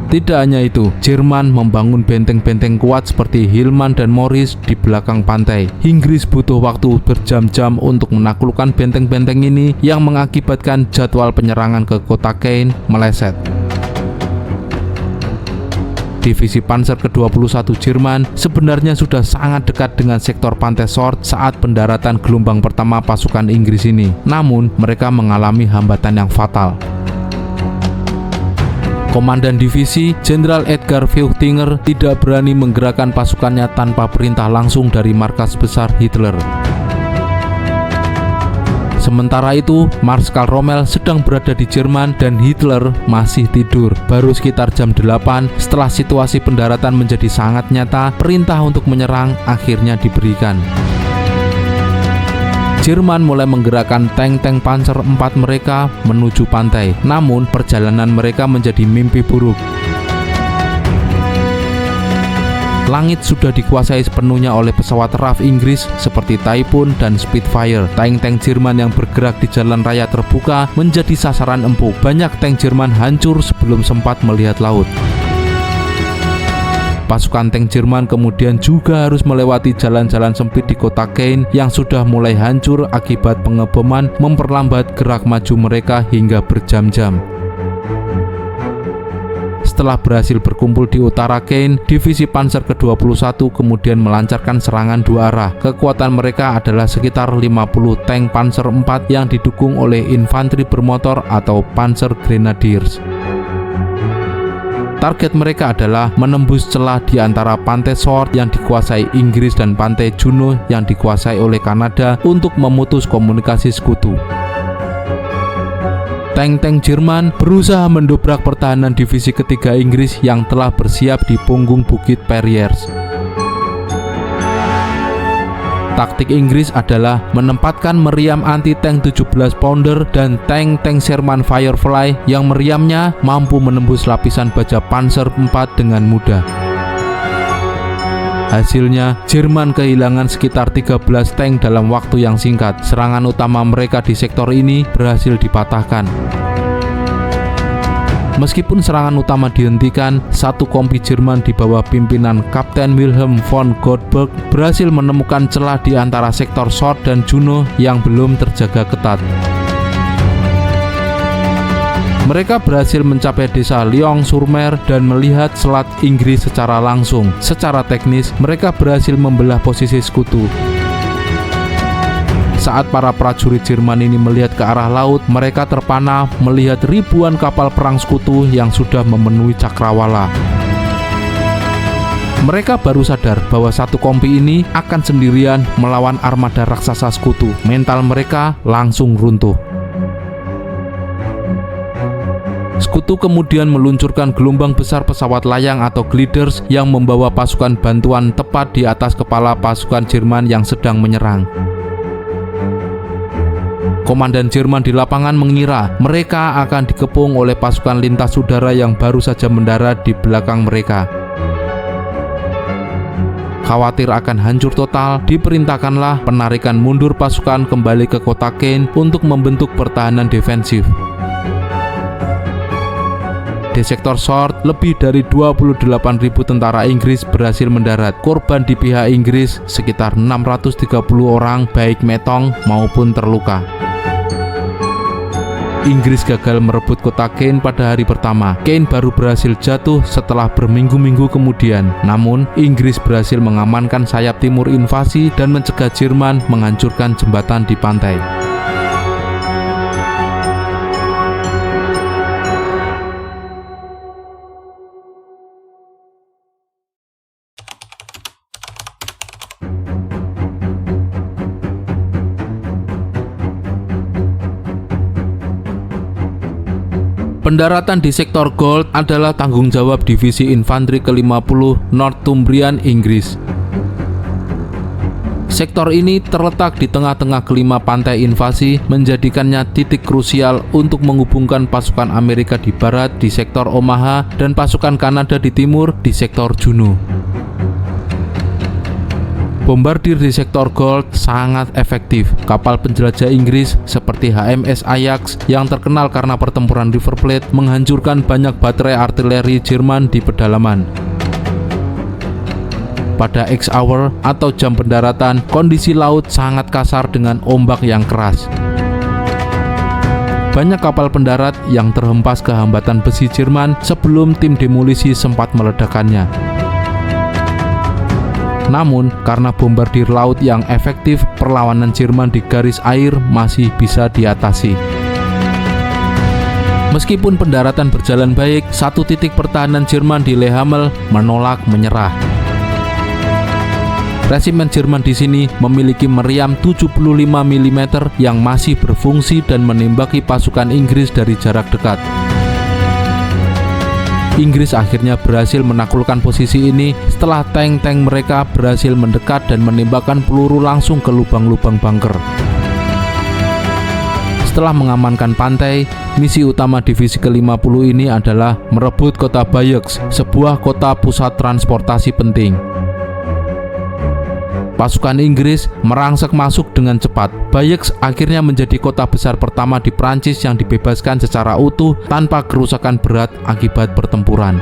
Tidak hanya itu, Jerman membangun benteng-benteng kuat seperti Hillman dan Morris di belakang pantai. Inggris butuh waktu berjam-jam untuk menaklukkan benteng-benteng ini yang mengakibatkan jadwal penyerangan ke kota Caen meleset. Divisi Panzer ke-21 Jerman sebenarnya sudah sangat dekat dengan sektor pantai Sword saat pendaratan gelombang pertama pasukan Inggris ini. Namun, mereka mengalami hambatan yang fatal. Komandan divisi, Jenderal Edgar Feuchtinger, tidak berani menggerakkan pasukannya tanpa perintah langsung dari markas besar Hitler. Sementara itu, Marskal Rommel sedang berada di Jerman dan Hitler masih tidur. Baru sekitar jam 8, setelah situasi pendaratan menjadi sangat nyata, perintah untuk menyerang akhirnya diberikan. Jerman mulai menggerakkan tank-tank Panzer IV mereka menuju pantai. Namun, perjalanan mereka menjadi mimpi buruk. Langit sudah dikuasai sepenuhnya oleh pesawat RAF Inggris seperti Typhoon dan Spitfire. Tank-tank Jerman yang bergerak di jalan raya terbuka menjadi sasaran empuk. Banyak tank Jerman hancur sebelum sempat melihat laut. Pasukan tank Jerman kemudian juga harus melewati jalan-jalan sempit di kota Caen yang sudah mulai hancur akibat pengeboman memperlambat gerak maju mereka hingga berjam-jam. Setelah berhasil berkumpul di utara Caen, divisi Panzer ke-21 kemudian melancarkan serangan dua arah. Kekuatan mereka adalah sekitar 50 tank Panzer IV yang didukung oleh infanteri bermotor atau Panzer Grenadiers. Target mereka adalah menembus celah di antara pantai Sword yang dikuasai Inggris dan pantai Juno yang dikuasai oleh Kanada untuk memutus komunikasi sekutu. Tank-tank Jerman berusaha mendobrak pertahanan divisi ketiga Inggris yang telah bersiap di punggung Bukit Perriers. Taktik Inggris adalah menempatkan meriam anti-tank 17 pounder dan tank-tank Sherman Firefly yang meriamnya mampu menembus lapisan baja Panzer IV dengan mudah. Hasilnya, Jerman kehilangan sekitar 13 tank dalam waktu yang singkat. Serangan utama mereka di sektor ini berhasil dipatahkan. Meskipun serangan utama dihentikan, satu kompi Jerman di bawah pimpinan Kapten Wilhelm von Goldberg berhasil menemukan celah di antara sektor Sword dan Juno yang belum terjaga ketat. Mereka berhasil mencapai desa Lyon-sur-Mer dan melihat selat Inggris secara langsung. Secara teknis, mereka berhasil membelah posisi sekutu. Saat para prajurit Jerman ini melihat ke arah laut, mereka terpana melihat ribuan kapal perang sekutu yang sudah memenuhi cakrawala. Mereka baru sadar bahwa satu kompi ini akan sendirian melawan armada raksasa sekutu. Mental mereka langsung runtuh. Sekutu kemudian meluncurkan gelombang besar pesawat layang atau gliders yang membawa pasukan bantuan tepat di atas kepala pasukan Jerman yang sedang menyerang. Komandan Jerman di lapangan mengira mereka akan dikepung oleh pasukan lintas udara yang baru saja mendarat di belakang mereka. Khawatir akan hancur total, diperintahkanlah penarikan mundur pasukan kembali ke kota Caen untuk membentuk pertahanan defensif. Di sektor Sword, lebih dari 28.000 tentara Inggris berhasil mendarat. Korban di pihak Inggris sekitar 630 orang, baik metong maupun terluka. Inggris gagal merebut kota Caen pada hari pertama. Caen baru berhasil jatuh setelah berminggu-minggu kemudian. Namun, Inggris berhasil mengamankan sayap timur invasi dan mencegah Jerman menghancurkan jembatan di pantai. Pendaratan di sektor Gold adalah tanggung jawab divisi infanteri ke-50 Northumbrian Inggris. Sektor ini terletak di tengah-tengah kelima pantai invasi, menjadikannya titik krusial untuk menghubungkan pasukan Amerika di barat di sektor Omaha dan pasukan Kanada di timur di sektor Juno. Bombardir di sektor Gold sangat efektif. Kapal penjelajah Inggris seperti HMS Ajax yang terkenal karena pertempuran River Plate menghancurkan banyak baterai artileri Jerman di pedalaman. Pada X-hour atau jam pendaratan, kondisi laut sangat kasar dengan ombak yang keras. Banyak kapal pendarat yang terhempas ke hambatan besi Jerman sebelum tim demolisi sempat meledakkannya. Namun, karena bombardir laut yang efektif, perlawanan Jerman di garis air masih bisa diatasi. Meskipun pendaratan berjalan baik, satu titik pertahanan Jerman di Le Hamel menolak menyerah. Resimen Jerman di sini memiliki meriam 75 mm yang masih berfungsi dan menembaki pasukan Inggris dari jarak dekat. Inggris akhirnya berhasil menaklukkan posisi ini setelah tank-tank mereka berhasil mendekat dan menembakkan peluru langsung ke lubang-lubang bunker. Setelah mengamankan pantai, misi utama divisi ke-50 ini adalah merebut kota Bayeux, sebuah kota pusat transportasi penting. Pasukan Inggris merangsek masuk dengan cepat. Bayeux akhirnya menjadi kota besar pertama di Prancis yang dibebaskan secara utuh tanpa kerusakan berat akibat pertempuran.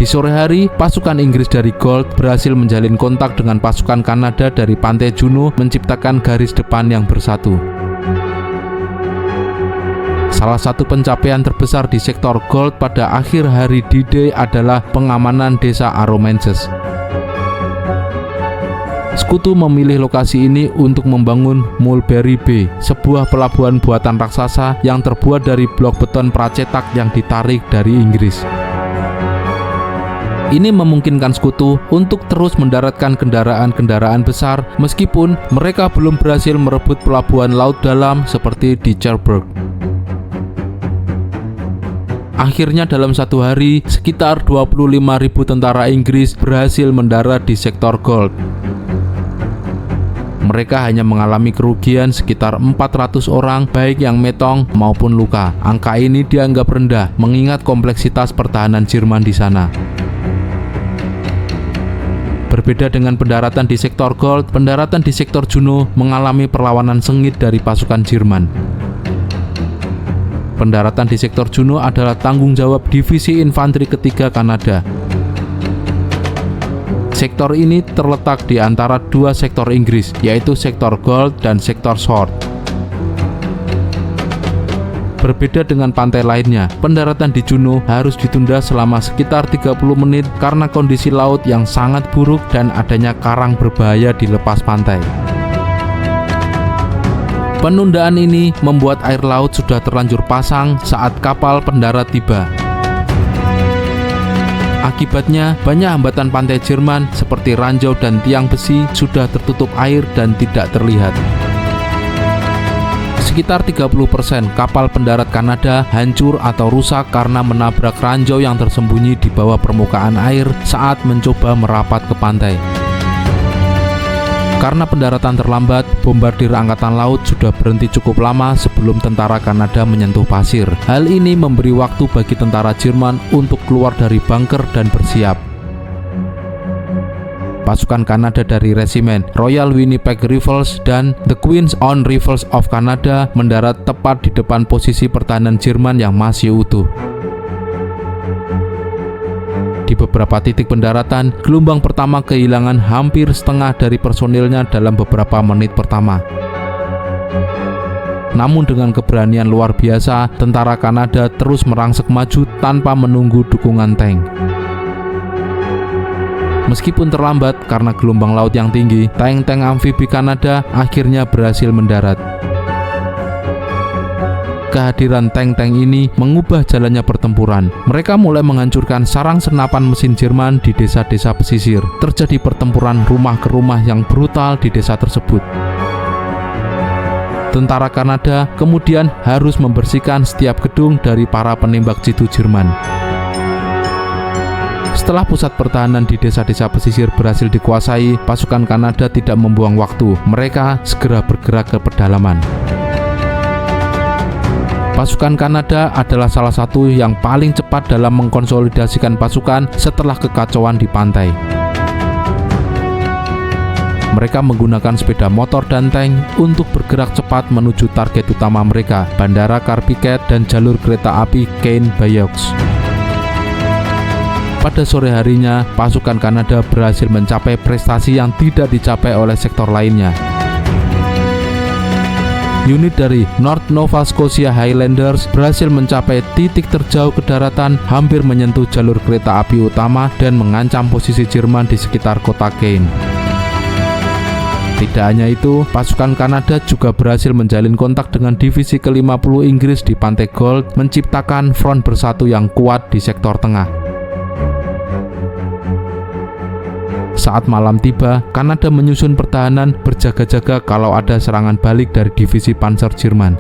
Di sore hari, pasukan Inggris dari Gold berhasil menjalin kontak dengan pasukan Kanada dari pantai Juno, menciptakan garis depan yang bersatu. Salah satu pencapaian terbesar di sektor Gold pada akhir hari D-Day adalah pengamanan desa Arromanches. Sekutu memilih lokasi ini untuk membangun Mulberry Bay, sebuah pelabuhan buatan raksasa yang terbuat dari blok beton pracetak yang ditarik dari Inggris. Ini memungkinkan Sekutu untuk terus mendaratkan kendaraan-kendaraan besar meskipun mereka belum berhasil merebut pelabuhan laut dalam seperti di Cherbourg. Akhirnya dalam satu hari, sekitar 25.000 tentara Inggris berhasil mendarat di sektor Gold. Mereka hanya mengalami kerugian sekitar 400 orang, baik yang metong maupun luka. Angka ini dianggap rendah mengingat kompleksitas pertahanan Jerman di sana. Berbeda dengan pendaratan di sektor Gold, pendaratan di sektor Juno mengalami perlawanan sengit dari pasukan Jerman. Pendaratan di sektor Juno adalah tanggung jawab Divisi Infanteri Ketiga Kanada. Sektor ini terletak di antara dua sektor Inggris, yaitu sektor Gold dan sektor Sword. Berbeda dengan pantai lainnya, pendaratan di Juno harus ditunda selama sekitar 30 menit karena kondisi laut yang sangat buruk dan adanya karang berbahaya di lepas pantai. Penundaan ini membuat air laut sudah terlanjur pasang saat kapal pendarat tiba. Akibatnya, banyak hambatan pantai Jerman seperti ranjau dan tiang besi sudah tertutup air dan tidak terlihat. Sekitar 30% kapal pendarat Kanada hancur atau rusak karena menabrak ranjau yang tersembunyi di bawah permukaan air saat mencoba merapat ke pantai. Karena pendaratan terlambat, bombardir angkatan laut sudah berhenti cukup lama sebelum tentara Kanada menyentuh pasir. Hal ini memberi waktu bagi tentara Jerman untuk keluar dari bunker dan bersiap. Pasukan Kanada dari Resimen Royal Winnipeg Rifles dan The Queen's Own Rifles of Canada mendarat tepat di depan posisi pertahanan Jerman yang masih utuh. Di beberapa titik pendaratan, gelombang pertama kehilangan hampir setengah dari personilnya dalam beberapa menit pertama. Namun dengan keberanian luar biasa, tentara Kanada terus merangsek maju tanpa menunggu dukungan tank. Meskipun terlambat karena gelombang laut yang tinggi, tank-tank amfibi Kanada akhirnya berhasil mendarat. Kehadiran tank-tank ini mengubah jalannya pertempuran. Mereka mulai menghancurkan sarang senapan mesin Jerman di desa-desa pesisir. Terjadi pertempuran rumah ke rumah yang brutal di desa tersebut. Tentara Kanada kemudian harus membersihkan setiap gedung dari para penembak jitu Jerman. Setelah pusat pertahanan di desa-desa pesisir berhasil dikuasai, pasukan Kanada tidak membuang waktu. Mereka segera bergerak ke pedalaman. Pasukan Kanada adalah salah satu yang paling cepat dalam mengkonsolidasikan pasukan setelah kekacauan di pantai. Mereka menggunakan sepeda motor dan tank untuk bergerak cepat menuju target utama mereka, Bandara Carpiquet dan jalur kereta api Caen-Bayeux. Pada sore harinya, pasukan Kanada berhasil mencapai prestasi yang tidak dicapai oleh sektor lainnya. Unit dari North Nova Scotia Highlanders berhasil mencapai titik terjauh ke daratan, hampir menyentuh jalur kereta api utama dan mengancam posisi Jerman di sekitar kota Caen. Tidak hanya itu, pasukan Kanada juga berhasil menjalin kontak dengan divisi ke-50 Inggris di pantai Gold, menciptakan front bersatu yang kuat di sektor tengah. Saat malam tiba, Kanada menyusun pertahanan berjaga-jaga kalau ada serangan balik dari divisi panser Jerman.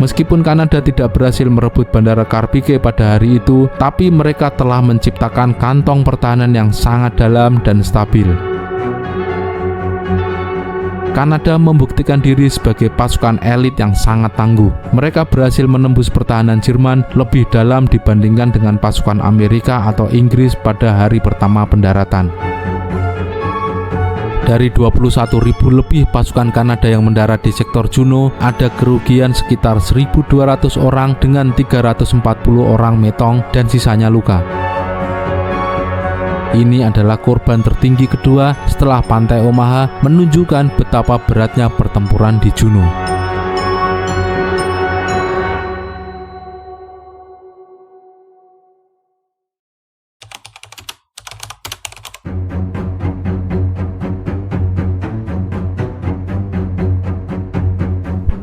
Meskipun Kanada tidak berhasil merebut Bandara Carpiquet pada hari itu, tapi mereka telah menciptakan kantong pertahanan yang sangat dalam dan stabil. Kanada membuktikan diri sebagai pasukan elit yang sangat tangguh. Mereka berhasil menembus pertahanan Jerman lebih dalam dibandingkan dengan pasukan Amerika atau Inggris pada hari pertama pendaratan. Dari 21.000 lebih pasukan Kanada yang mendarat di sektor Juno, ada kerugian sekitar 1.200 orang dengan 340 orang metong dan sisanya luka. Ini adalah korban tertinggi kedua setelah Pantai Omaha, menunjukkan betapa beratnya pertempuran di Juno.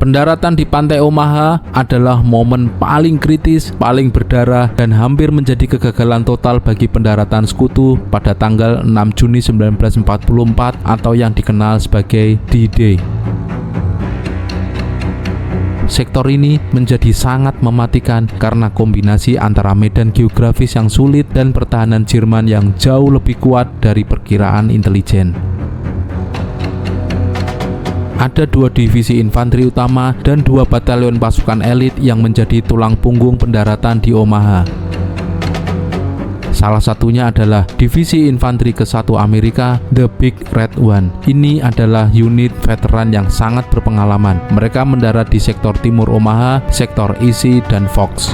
Pendaratan di Pantai Omaha adalah momen paling kritis, paling berdarah, dan hampir menjadi kegagalan total bagi pendaratan Sekutu pada tanggal 6 Juni 1944 atau yang dikenal sebagai D-Day. Sektor ini menjadi sangat mematikan karena kombinasi antara medan geografis yang sulit dan pertahanan Jerman yang jauh lebih kuat dari perkiraan intelijen. Ada 2 divisi infanteri utama dan 2 batalion pasukan elit yang menjadi tulang punggung pendaratan di Omaha. Salah satunya adalah Divisi Infanteri ke-1 Amerika, The Big Red One. Ini adalah unit veteran yang sangat berpengalaman. Mereka mendarat di sektor timur Omaha, sektor Easy, dan Fox.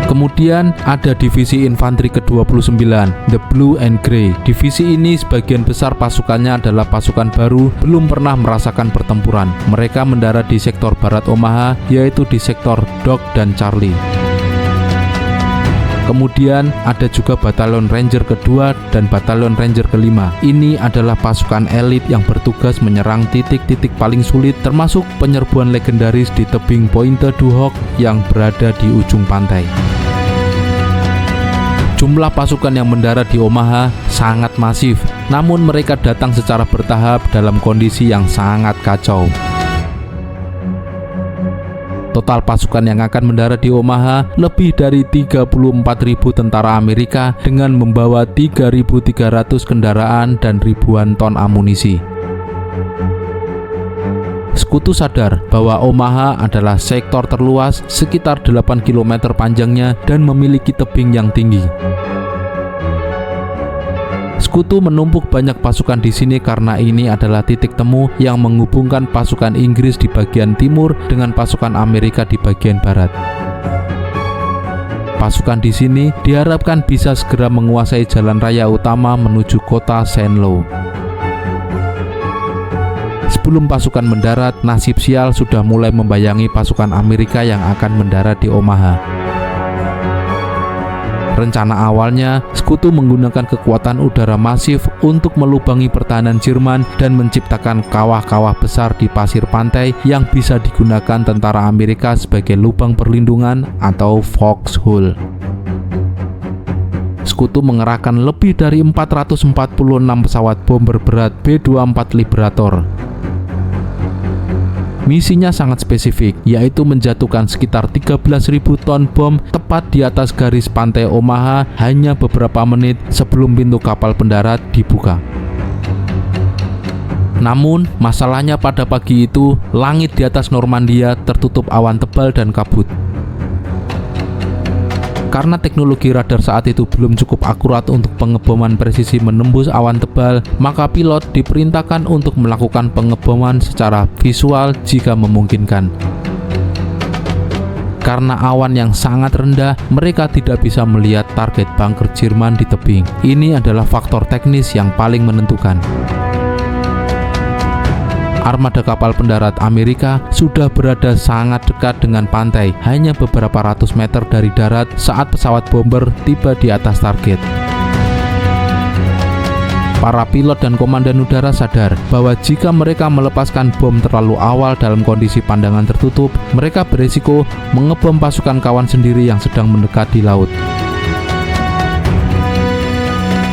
Kemudian ada Divisi Infanteri ke-29, The Blue and Grey. Divisi ini sebagian besar pasukannya adalah pasukan baru, belum pernah merasakan pertempuran. Mereka mendarat di sektor barat Omaha, yaitu di sektor Dock dan Charlie. Kemudian ada juga Batalion Ranger kedua dan Batalion Ranger kelima. Ini adalah pasukan elit yang bertugas menyerang titik-titik paling sulit, termasuk penyerbuan legendaris di tebing Pointe du Hoc yang berada di ujung pantai. Jumlah pasukan yang mendarat di Omaha sangat masif, namun mereka datang secara bertahap dalam kondisi yang sangat kacau. Total pasukan yang akan mendarat di Omaha lebih dari 34.000 tentara Amerika dengan membawa 3.300 kendaraan dan ribuan ton amunisi. Sekutu sadar bahwa Omaha adalah sektor terluas sekitar 8 km panjangnya dan memiliki tebing yang tinggi. Sekutu menumpuk banyak pasukan di sini karena ini adalah titik temu yang menghubungkan pasukan Inggris di bagian timur dengan pasukan Amerika di bagian barat. Pasukan di sini diharapkan bisa segera menguasai jalan raya utama menuju kota St. Louis. Sebelum pasukan mendarat, nasib sial sudah mulai membayangi pasukan Amerika yang akan mendarat di Omaha. Rencana awalnya, Sekutu menggunakan kekuatan udara masif untuk melubangi pertahanan Jerman dan menciptakan kawah-kawah besar di pasir pantai yang bisa digunakan tentara Amerika sebagai lubang perlindungan atau foxhole. Sekutu mengerahkan lebih dari 446 pesawat bomber berat B-24 Liberator. Misinya sangat spesifik, yaitu menjatuhkan sekitar 13.000 ton bom tepat di atas garis pantai Omaha hanya beberapa menit sebelum pintu kapal pendarat dibuka. Namun, masalahnya pada pagi itu, langit di atas Normandia tertutup awan tebal dan kabut. Karena teknologi radar saat itu belum cukup akurat untuk pengeboman presisi menembus awan tebal, maka pilot diperintahkan untuk melakukan pengeboman secara visual jika memungkinkan. Karena awan yang sangat rendah, mereka tidak bisa melihat target bunker Jerman di tebing. Ini adalah faktor teknis yang paling menentukan. Armada kapal pendarat Amerika sudah berada sangat dekat dengan pantai, hanya beberapa ratus meter dari darat saat pesawat bomber tiba di atas target. Para pilot dan komandan udara sadar bahwa jika mereka melepaskan bom terlalu awal dalam kondisi pandangan tertutup, mereka berisiko mengebom pasukan kawan sendiri yang sedang mendekat di laut.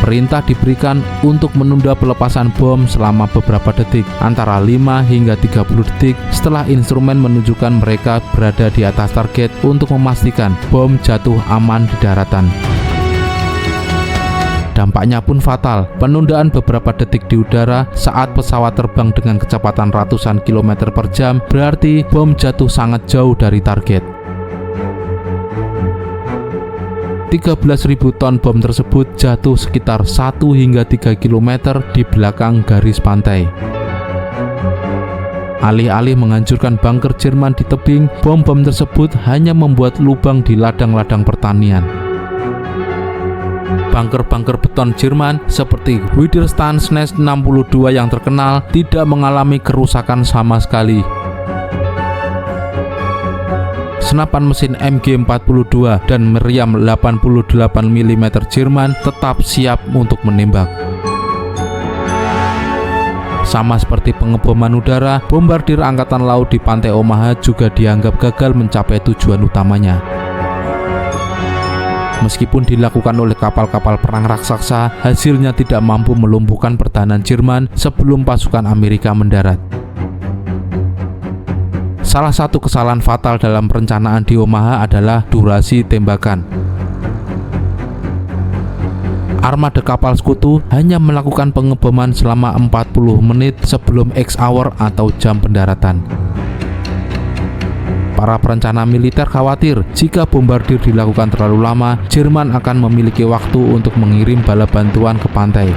Perintah diberikan untuk menunda pelepasan bom selama beberapa detik, antara 5 hingga 30 detik setelah instrumen menunjukkan mereka berada di atas target untuk memastikan bom jatuh aman di daratan. Dampaknya pun fatal, penundaan beberapa detik di udara saat pesawat terbang dengan kecepatan ratusan kilometer per jam, berarti bom jatuh sangat jauh dari target. 13.000 ton bom tersebut jatuh sekitar 1 hingga 3 km di belakang garis pantai. Alih-alih menghancurkan bunker Jerman di tebing, bom-bom tersebut hanya membuat lubang di ladang-ladang pertanian. Bunker-bunker beton Jerman seperti Widerstandsnest 62 yang terkenal tidak mengalami kerusakan sama sekali. Senapan mesin MG42 dan meriam 88 mm Jerman tetap siap untuk menembak. Sama seperti pengeboman udara, bombardir angkatan laut di pantai Omaha juga dianggap gagal mencapai tujuan utamanya. Meskipun dilakukan oleh kapal-kapal perang raksasa, hasilnya tidak mampu melumpuhkan pertahanan Jerman sebelum pasukan Amerika mendarat. Salah satu kesalahan fatal dalam perencanaan di Omaha adalah durasi tembakan. Armada kapal sekutu hanya melakukan pengeboman selama 40 menit sebelum X-hour atau jam pendaratan. Para perencana militer khawatir jika bombardir dilakukan terlalu lama, Jerman akan memiliki waktu untuk mengirim bala bantuan ke pantai.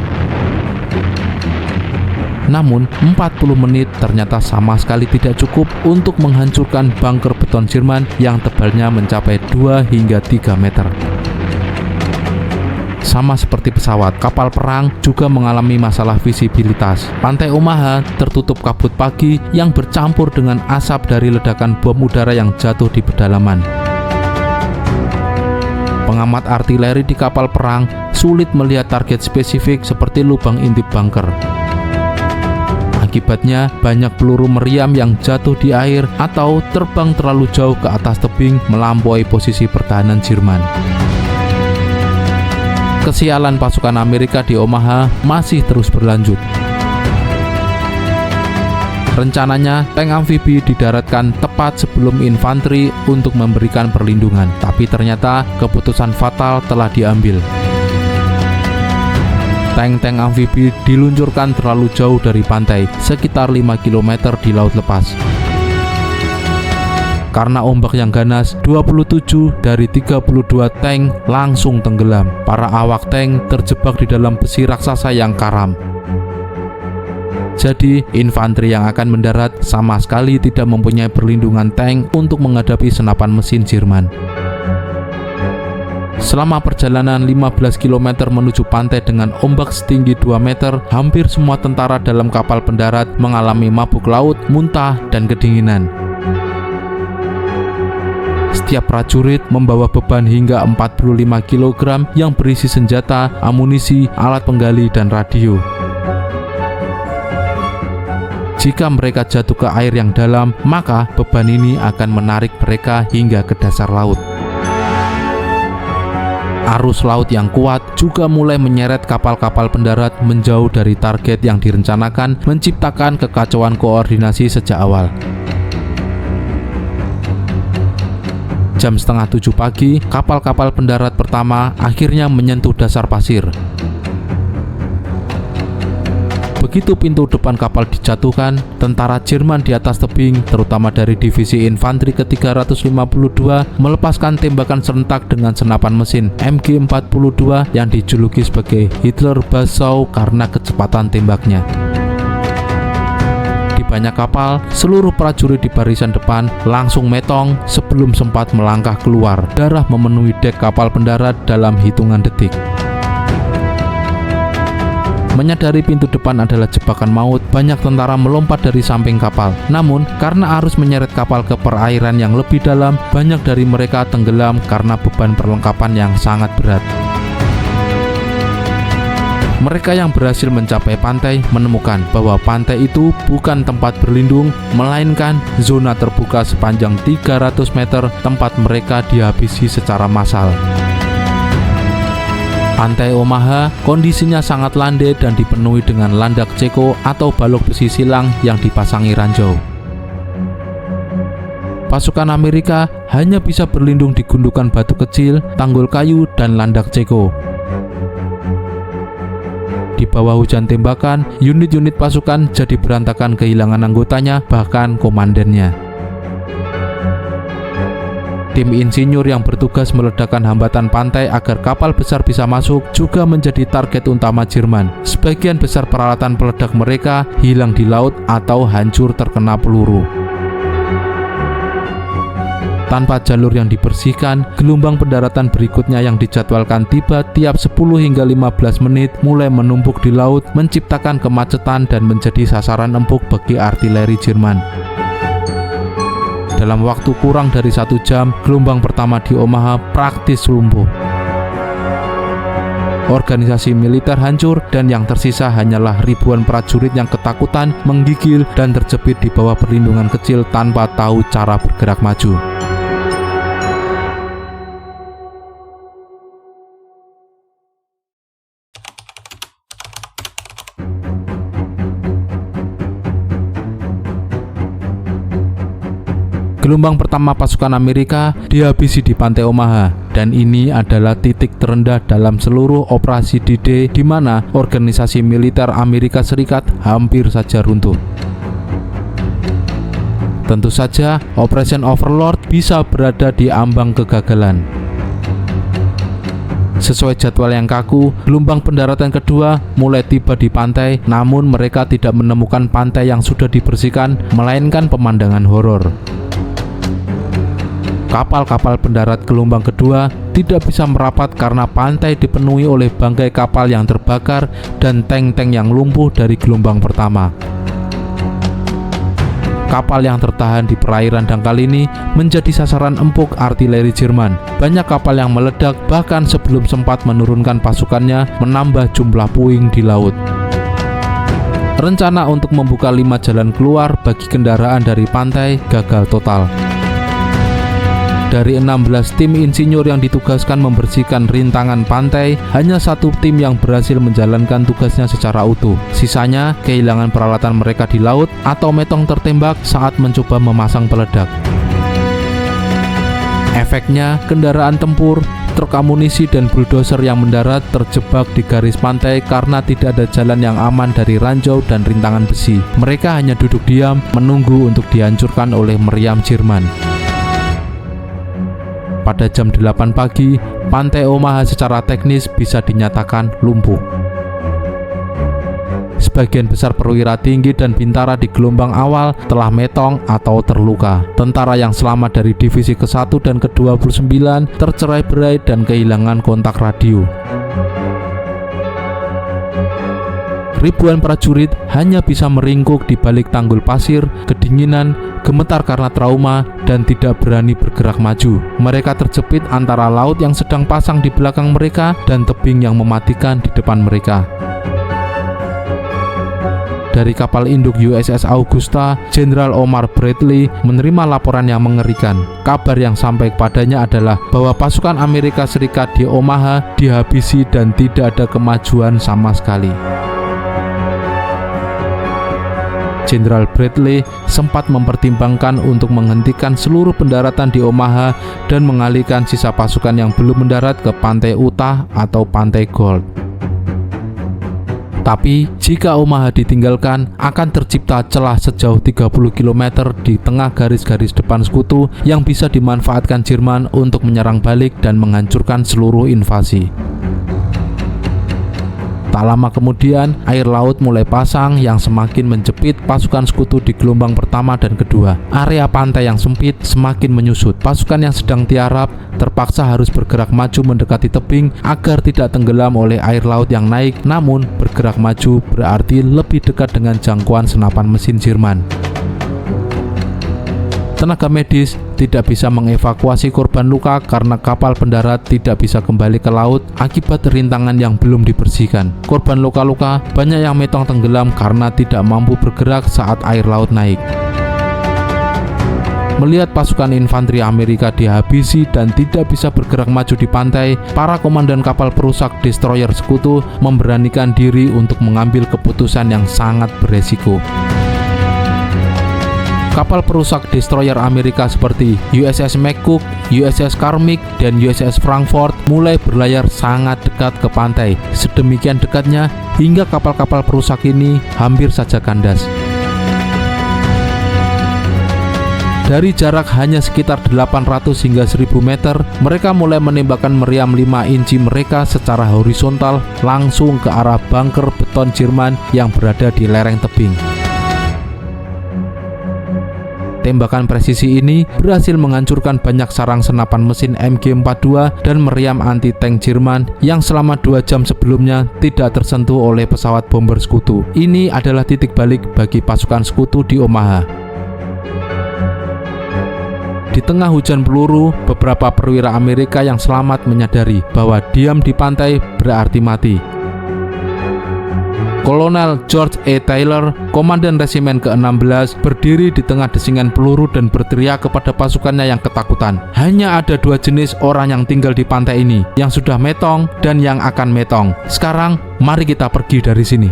Namun, 40 menit ternyata sama sekali tidak cukup untuk menghancurkan bunker beton Jerman yang tebalnya mencapai 2 hingga 3 meter. Sama seperti pesawat, kapal perang juga mengalami masalah visibilitas. Pantai Omaha tertutup kabut pagi yang bercampur dengan asap dari ledakan bom udara yang jatuh di pedalaman. Pengamat artileri di kapal perang sulit melihat target spesifik seperti lubang intip bunker. Akibatnya, banyak peluru meriam yang jatuh di air atau terbang terlalu jauh ke atas tebing melampaui posisi pertahanan Jerman. Kesialan pasukan Amerika di Omaha masih terus berlanjut. Rencananya, tank amfibi didaratkan tepat sebelum infanteri untuk memberikan perlindungan, tapi ternyata keputusan fatal telah diambil. Tank-tank amfibi diluncurkan terlalu jauh dari pantai, sekitar 5 km di laut lepas. Karena ombak yang ganas, 27 dari 32 tank langsung tenggelam. Para awak tank terjebak di dalam besi raksasa yang karam. Jadi, infanteri yang akan mendarat sama sekali tidak mempunyai perlindungan tank untuk menghadapi senapan mesin Jerman. Selama perjalanan 15 km menuju pantai dengan ombak setinggi 2 meter, hampir semua tentara dalam kapal pendarat mengalami mabuk laut, muntah, dan kedinginan. Setiap prajurit membawa beban hingga 45 kg yang berisi senjata, amunisi, alat penggali, dan radio. Jika mereka jatuh ke air yang dalam, maka beban ini akan menarik mereka hingga ke dasar laut. Arus laut yang kuat juga mulai menyeret kapal-kapal pendarat menjauh dari target yang direncanakan, menciptakan kekacauan koordinasi sejak awal. Jam setengah 7 pagi, kapal-kapal pendarat pertama akhirnya menyentuh dasar pasir. Begitu pintu depan kapal dijatuhkan, tentara Jerman di atas tebing, terutama dari divisi infanteri ke-352, melepaskan tembakan serentak dengan senapan mesin MG42 yang dijuluki sebagai Hitler Basau karena kecepatan tembaknya. Banyak kapal, seluruh prajurit di barisan depan langsung metong sebelum sempat melangkah keluar. Darah memenuhi dek kapal pendarat dalam hitungan detik. Menyadari pintu depan adalah jebakan maut, banyak tentara melompat dari samping kapal. Namun, karena arus menyeret kapal ke perairan yang lebih dalam, banyak dari mereka tenggelam karena beban perlengkapan yang sangat berat. Mereka yang berhasil mencapai pantai menemukan bahwa pantai itu bukan tempat berlindung, melainkan zona terbuka sepanjang 300 meter tempat mereka dihabisi secara massal. Pantai Omaha kondisinya sangat landai dan dipenuhi dengan landak ceko atau balok besi silang yang dipasangi ranjau. Pasukan Amerika hanya bisa berlindung di gundukan batu kecil, tanggul kayu, dan landak ceko. Di bawah hujan tembakan, unit-unit pasukan jadi berantakan, kehilangan anggotanya, bahkan komandannya. Tim insinyur yang bertugas meledakkan hambatan pantai agar kapal besar bisa masuk juga menjadi target utama Jerman. Sebagian besar peralatan peledak mereka hilang di laut atau hancur terkena peluru. Tanpa jalur yang dibersihkan, gelombang pendaratan berikutnya yang dijadwalkan tiba tiap 10 hingga 15 menit mulai menumpuk di laut, menciptakan kemacetan dan menjadi sasaran empuk bagi artileri Jerman. Dalam waktu kurang dari 1 jam, gelombang pertama di Omaha praktis lumpuh. Organisasi militer hancur dan yang tersisa hanyalah ribuan prajurit yang ketakutan, menggigil, dan terjepit di bawah perlindungan kecil tanpa tahu cara bergerak maju. Gelombang pertama pasukan Amerika dihabisi di pantai Omaha, dan ini adalah titik terendah dalam seluruh operasi D-Day di mana organisasi militer Amerika Serikat hampir saja runtuh. Tentu saja, Operation Overlord bisa berada di ambang kegagalan. Sesuai jadwal yang kaku, gelombang pendaratan kedua mulai tiba di pantai, namun mereka tidak menemukan pantai yang sudah dibersihkan, melainkan pemandangan horor. Kapal-kapal pendarat gelombang kedua tidak bisa merapat karena pantai dipenuhi oleh bangkai kapal yang terbakar dan tank-tank yang lumpuh dari gelombang pertama. Kapal yang tertahan di perairan dangkal ini menjadi sasaran empuk artileri Jerman. Banyak kapal yang meledak, bahkan sebelum sempat menurunkan pasukannya, menambah jumlah puing di laut. Rencana untuk membuka 5 jalan keluar bagi kendaraan dari pantai gagal total. Dari 16 tim insinyur yang ditugaskan membersihkan rintangan pantai, hanya 1 tim yang berhasil menjalankan tugasnya secara utuh. Sisanya kehilangan peralatan mereka di laut atau metong tertembak saat mencoba memasang peledak. Efeknya, kendaraan tempur, truk amunisi, dan bulldozer yang mendarat terjebak di garis pantai karena tidak ada jalan yang aman dari ranjau dan rintangan besi. Mereka hanya duduk diam, menunggu untuk dihancurkan oleh meriam Jerman. Pada jam 8 pagi, pantai Omaha secara teknis bisa dinyatakan lumpuh. Sebagian besar perwira tinggi dan bintara di gelombang awal telah metong atau terluka. Tentara yang selamat dari divisi ke-1 dan ke-29 tercerai-berai dan kehilangan kontak radio. Ribuan prajurit hanya bisa meringkuk di balik tanggul pasir, kedinginan, gemetar karena trauma, dan tidak berani bergerak maju. Mereka terjepit antara laut yang sedang pasang di belakang mereka dan tebing yang mematikan di depan mereka. Dari kapal induk USS Augusta, Jenderal Omar Bradley menerima laporan yang mengerikan. Kabar yang sampai kepadanya adalah bahwa pasukan Amerika Serikat di Omaha dihabisi dan tidak ada kemajuan sama sekali. Jenderal Bradley sempat mempertimbangkan untuk menghentikan seluruh pendaratan di Omaha dan mengalihkan sisa pasukan yang belum mendarat ke pantai Utah atau pantai Gold. Tapi, jika Omaha ditinggalkan, akan tercipta celah sejauh 30 km di tengah garis-garis depan sekutu yang bisa dimanfaatkan Jerman untuk menyerang balik dan menghancurkan seluruh invasi. Tak lama kemudian, air laut mulai pasang yang semakin menjepit pasukan sekutu di gelombang pertama dan kedua. Area pantai yang sempit semakin menyusut. Pasukan yang sedang tiarap terpaksa harus bergerak maju mendekati tebing agar tidak tenggelam oleh air laut yang naik. Namun, bergerak maju berarti lebih dekat dengan jangkauan senapan mesin Jerman. Tenaga medis tidak bisa mengevakuasi korban luka karena kapal pendarat tidak bisa kembali ke laut akibat rintangan yang belum dibersihkan. Korban luka-luka banyak yang metong tenggelam karena tidak mampu bergerak saat air laut naik. Melihat pasukan infanteri Amerika dihabisi dan tidak bisa bergerak maju di pantai, para komandan kapal perusak destroyer sekutu memberanikan diri untuk mengambil keputusan yang sangat beresiko. Kapal perusak destroyer Amerika seperti USS McCook, USS Carmick, dan USS Frankfurt mulai berlayar sangat dekat ke pantai. Sedemikian dekatnya hingga kapal-kapal perusak ini hampir saja kandas. Dari jarak hanya sekitar 800 hingga 1000 meter, mereka mulai menembakkan meriam 5 inci mereka secara horizontal langsung ke arah bunker beton Jerman yang berada di lereng tebing. Tembakan presisi ini berhasil menghancurkan banyak sarang senapan mesin MG42 dan meriam anti-tank Jerman yang selama 2 jam sebelumnya tidak tersentuh oleh pesawat bomber sekutu. Ini adalah titik balik bagi pasukan sekutu di Omaha. Di tengah hujan peluru, beberapa perwira Amerika yang selamat menyadari bahwa diam di pantai berarti mati. Kolonel George A. Taylor, komandan resimen ke-16, berdiri di tengah desingan peluru dan berteriak kepada pasukannya yang ketakutan. Hanya ada 2 jenis orang yang tinggal di pantai ini, yang sudah metong dan yang akan metong. Sekarang, mari kita pergi dari sini.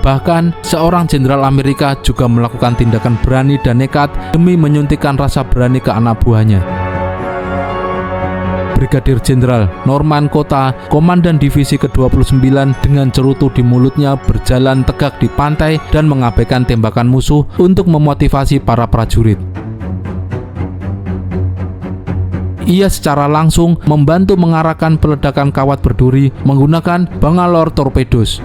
Bahkan, seorang jenderal Amerika juga melakukan tindakan berani dan nekat demi menyuntikkan rasa berani ke anak buahnya. Brigadir Jenderal Norman Kota, komandan divisi ke-29, dengan cerutu di mulutnya berjalan tegak di pantai dan mengabaikan tembakan musuh untuk memotivasi para prajurit. Ia secara langsung membantu mengarahkan peledakan kawat berduri menggunakan Bangalore Torpedoes.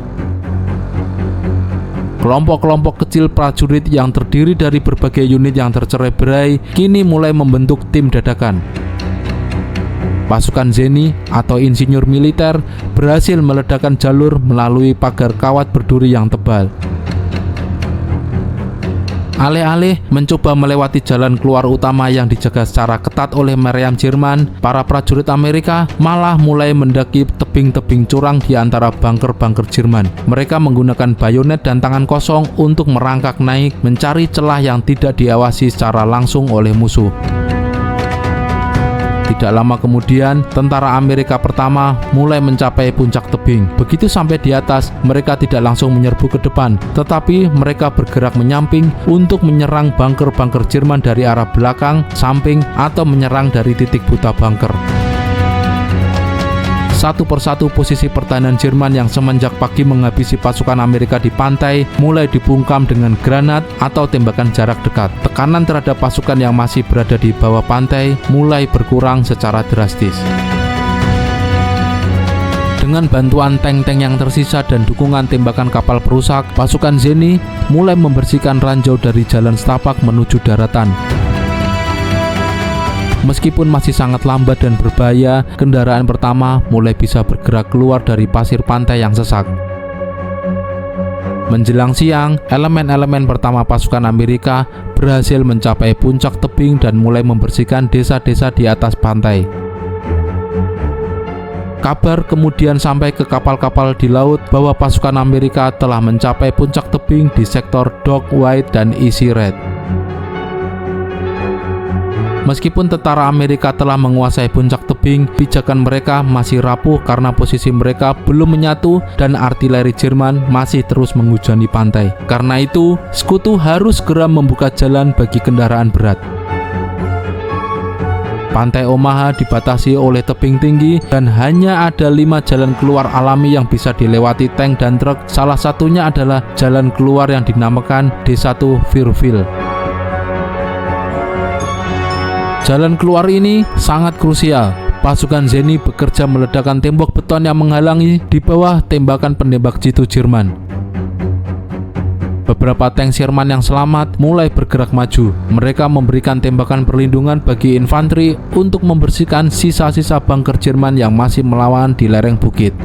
Kelompok-kelompok kecil prajurit yang terdiri dari berbagai unit yang tercerai-berai kini mulai membentuk tim dadakan. Pasukan Zeni atau insinyur militer berhasil meledakkan jalur melalui pagar kawat berduri yang tebal. Alih-alih mencoba melewati jalan keluar utama yang dijaga secara ketat oleh meriam Jerman, para prajurit Amerika malah mulai mendaki tebing-tebing curang di antara bunker-bunker Jerman. Mereka menggunakan bayonet dan tangan kosong untuk merangkak naik mencari celah yang tidak diawasi secara langsung oleh musuh. Tidak lama kemudian, tentara Amerika pertama mulai mencapai puncak tebing. Begitu sampai di atas, mereka tidak langsung menyerbu ke depan, tetapi mereka bergerak menyamping untuk menyerang bunker-bunker Jerman dari arah belakang, samping, atau menyerang dari titik buta bunker. Satu persatu posisi pertahanan Jerman yang semenjak pagi menghabisi pasukan Amerika di pantai mulai dibungkam dengan granat atau tembakan jarak dekat. Tekanan terhadap pasukan yang masih berada di bawah pantai mulai berkurang secara drastis. Dengan bantuan tank-tank yang tersisa dan dukungan tembakan kapal perusak, pasukan Zeni mulai membersihkan ranjau dari jalan setapak menuju daratan. Meskipun masih sangat lambat dan berbahaya, kendaraan pertama mulai bisa bergerak keluar dari pasir pantai yang sesak. Menjelang siang, elemen-elemen pertama pasukan Amerika berhasil mencapai puncak tebing dan mulai membersihkan desa-desa di atas pantai. Kabar kemudian sampai ke kapal-kapal di laut bahwa pasukan Amerika telah mencapai puncak tebing di sektor Dock White dan Easy Red. Meskipun tentara Amerika telah menguasai puncak tebing, pijakan mereka masih rapuh karena posisi mereka belum menyatu dan artileri Jerman masih terus menghujani pantai. Karena itu, sekutu harus segera membuka jalan bagi kendaraan berat. Pantai Omaha dibatasi oleh tebing tinggi dan hanya ada 5 jalan keluar alami yang bisa dilewati tank dan truk. Salah satunya adalah jalan keluar yang dinamakan D1 Fairfield. Jalan keluar ini sangat krusial. Pasukan Zeni bekerja meledakkan tembok beton yang menghalangi di bawah tembakan penembak jitu Jerman. Beberapa tank Sherman yang selamat mulai bergerak maju. Mereka memberikan tembakan perlindungan bagi infanteri untuk membersihkan sisa-sisa bunker Jerman yang masih melawan di lereng bukit.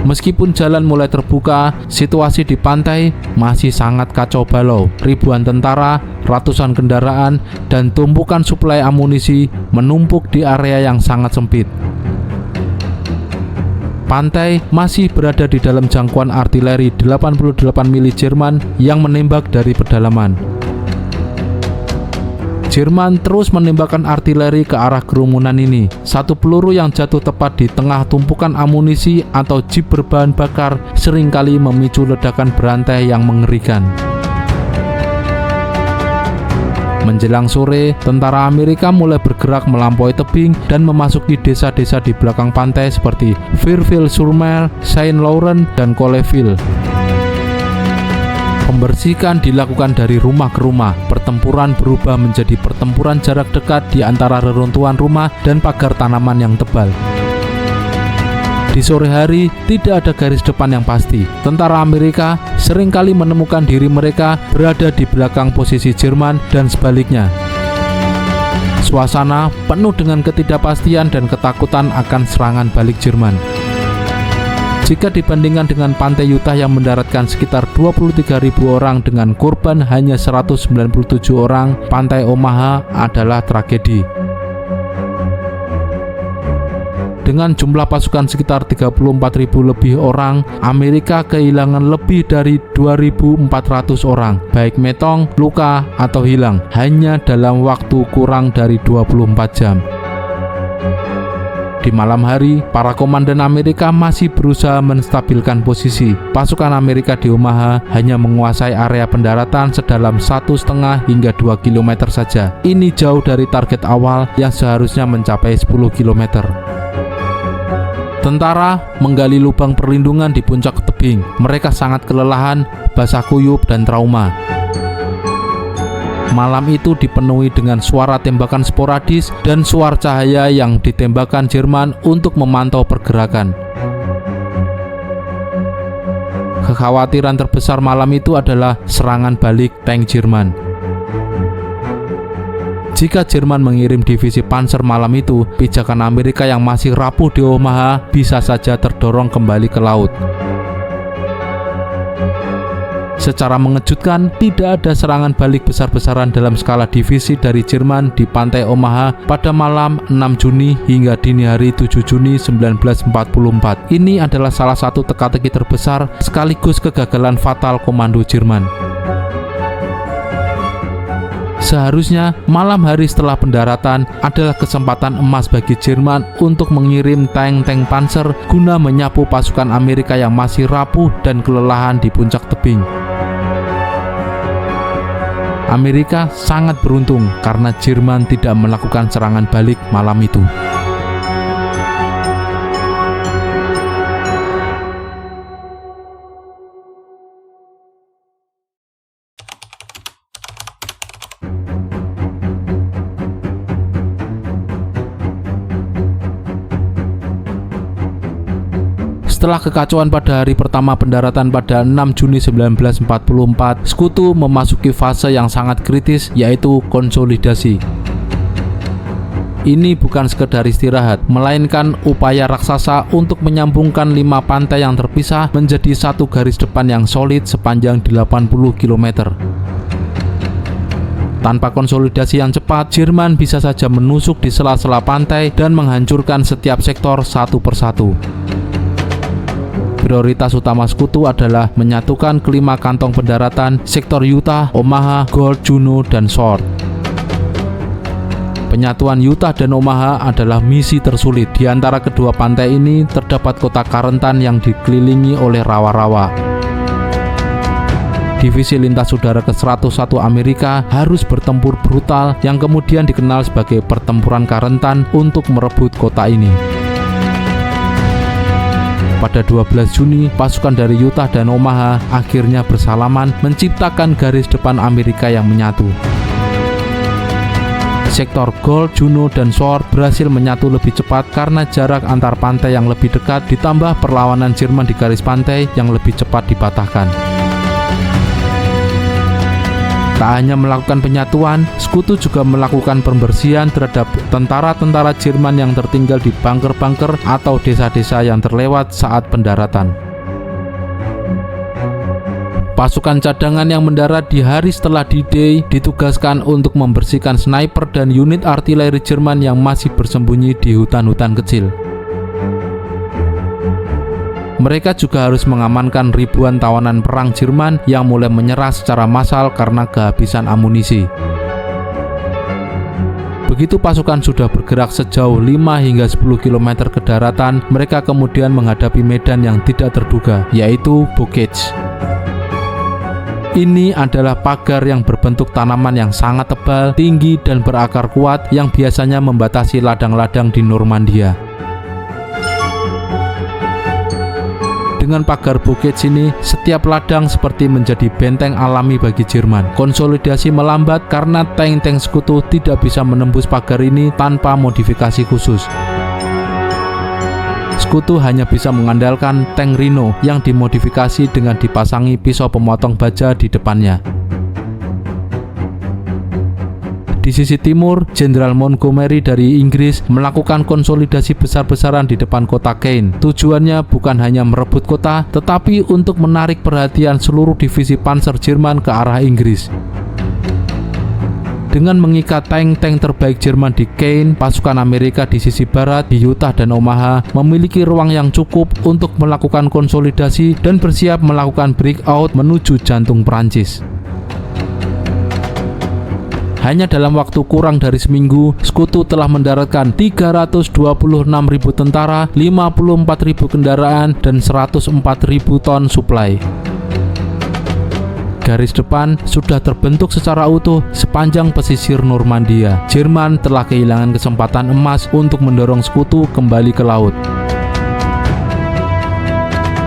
Meskipun jalan mulai terbuka, situasi di pantai masih sangat kacau balau. Ribuan tentara, ratusan kendaraan, dan tumpukan suplai amunisi menumpuk di area yang sangat sempit. Pantai masih berada di dalam jangkauan artileri 88 mili Jerman yang menembak dari pedalaman. Jerman terus menembakkan artileri ke arah kerumunan ini. Satu peluru yang jatuh tepat di tengah tumpukan amunisi atau jeep berbahan bakar seringkali memicu ledakan berantai yang mengerikan. Menjelang sore, tentara Amerika mulai bergerak melampaui tebing dan memasuki desa-desa di belakang pantai seperti Fairfield-sur-Mer, Saint Laurent, dan Colleyville. Pembersihan dilakukan dari rumah ke rumah. Pertempuran berubah menjadi pertempuran jarak dekat di antara reruntuhan rumah dan pagar tanaman yang tebal. Di sore hari, tidak ada garis depan yang pasti. Tentara Amerika seringkali menemukan diri mereka berada di belakang posisi Jerman dan sebaliknya. Suasana penuh dengan ketidakpastian dan ketakutan akan serangan balik Jerman. Jika dibandingkan dengan pantai Utah yang mendaratkan sekitar 23.000 orang dengan korban hanya 197 orang, pantai Omaha adalah tragedi. Dengan jumlah pasukan sekitar 34.000 lebih orang, Amerika kehilangan lebih dari 2.400 orang, baik metong, luka, atau hilang, hanya dalam waktu kurang dari 24 jam. Di malam hari, para komandan Amerika masih berusaha menstabilkan posisi. Pasukan Amerika di Omaha hanya menguasai area pendaratan sedalam 1,5 hingga 2 km saja. Ini jauh dari target awal yang seharusnya mencapai 10 km. Tentara menggali lubang perlindungan di puncak tebing. Mereka sangat kelelahan, basah kuyup, dan trauma. Malam itu dipenuhi dengan suara tembakan sporadis dan suar cahaya yang ditembakkan Jerman untuk memantau pergerakan. Kekhawatiran terbesar malam itu adalah serangan balik tank Jerman. Jika Jerman mengirim divisi panser malam itu, pijakan Amerika yang masih rapuh di Omaha bisa saja terdorong kembali ke laut. Secara mengejutkan, tidak ada serangan balik besar-besaran dalam skala divisi dari Jerman di pantai Omaha pada malam 6 Juni hingga dini hari 7 Juni 1944. Ini adalah salah satu teka-teki terbesar sekaligus kegagalan fatal komando Jerman. Seharusnya malam hari setelah pendaratan adalah kesempatan emas bagi Jerman untuk mengirim tank-tank panser guna menyapu pasukan Amerika yang masih rapuh dan kelelahan di puncak tebing. Amerika sangat beruntung karena Jerman tidak melakukan serangan balik malam itu. Setelah kekacauan pada hari pertama pendaratan pada 6 Juni 1944, sekutu memasuki fase yang sangat kritis, yaitu konsolidasi. Ini bukan sekedar istirahat, melainkan upaya raksasa untuk menyambungkan 5 pantai yang terpisah menjadi satu garis depan yang solid sepanjang 80 km. Tanpa konsolidasi yang cepat, Jerman bisa saja menusuk di sela-sela pantai dan menghancurkan setiap sektor satu persatu. Prioritas utama sekutu adalah menyatukan kelima kantong pendaratan sektor Utah, Omaha, Gold, Juneau, dan Sword. Penyatuan Utah dan Omaha adalah misi tersulit. Di antara kedua pantai ini terdapat kota Carentan yang dikelilingi oleh rawa-rawa. Divisi lintas udara ke-101 Amerika harus bertempur brutal yang kemudian dikenal sebagai Pertempuran Carentan untuk merebut kota ini. Pada 12 Juni, pasukan dari Utah dan Omaha akhirnya bersalaman menciptakan garis depan Amerika yang menyatu. Sektor Gold, Juneau, dan Sword berhasil menyatu lebih cepat karena jarak antar pantai yang lebih dekat ditambah perlawanan Jerman di garis pantai yang lebih cepat dipatahkan. Tak hanya melakukan penyatuan, sekutu juga melakukan pembersihan terhadap tentara-tentara Jerman yang tertinggal di bunker-bunker atau desa-desa yang terlewat saat pendaratan. Pasukan cadangan yang mendarat di hari setelah D-Day ditugaskan untuk membersihkan sniper dan unit artileri Jerman yang masih bersembunyi di hutan-hutan kecil. Mereka juga harus mengamankan ribuan tawanan perang Jerman yang mulai menyerah secara massal karena kehabisan amunisi. Begitu pasukan sudah bergerak sejauh 5 hingga 10 km ke daratan, mereka kemudian menghadapi medan yang tidak terduga, yaitu bocage. Ini adalah pagar yang berbentuk tanaman yang sangat tebal, tinggi, dan berakar kuat yang biasanya membatasi ladang-ladang di Normandia. Dengan pagar bocage ini, setiap ladang seperti menjadi benteng alami bagi Jerman. Konsolidasi melambat karena tank-tank sekutu tidak bisa menembus pagar ini tanpa modifikasi khusus. Sekutu hanya bisa mengandalkan tank Rhino yang dimodifikasi dengan dipasangi pisau pemotong baja di depannya. Di sisi timur, Jenderal Montgomery dari Inggris melakukan konsolidasi besar-besaran di depan kota Caen. Tujuannya bukan hanya merebut kota, tetapi untuk menarik perhatian seluruh divisi panser Jerman ke arah Inggris. Dengan mengikat tank-tank terbaik Jerman di Caen, pasukan Amerika di sisi barat, di Utah dan Omaha, memiliki ruang yang cukup untuk melakukan konsolidasi dan bersiap melakukan breakout menuju jantung Prancis. Hanya dalam waktu kurang dari seminggu, Sekutu telah mendaratkan 326.000 tentara, 54.000 kendaraan, dan 104.000 ton suplai. Garis depan sudah terbentuk secara utuh sepanjang pesisir Normandia. Jerman telah kehilangan kesempatan emas untuk mendorong Sekutu kembali ke laut.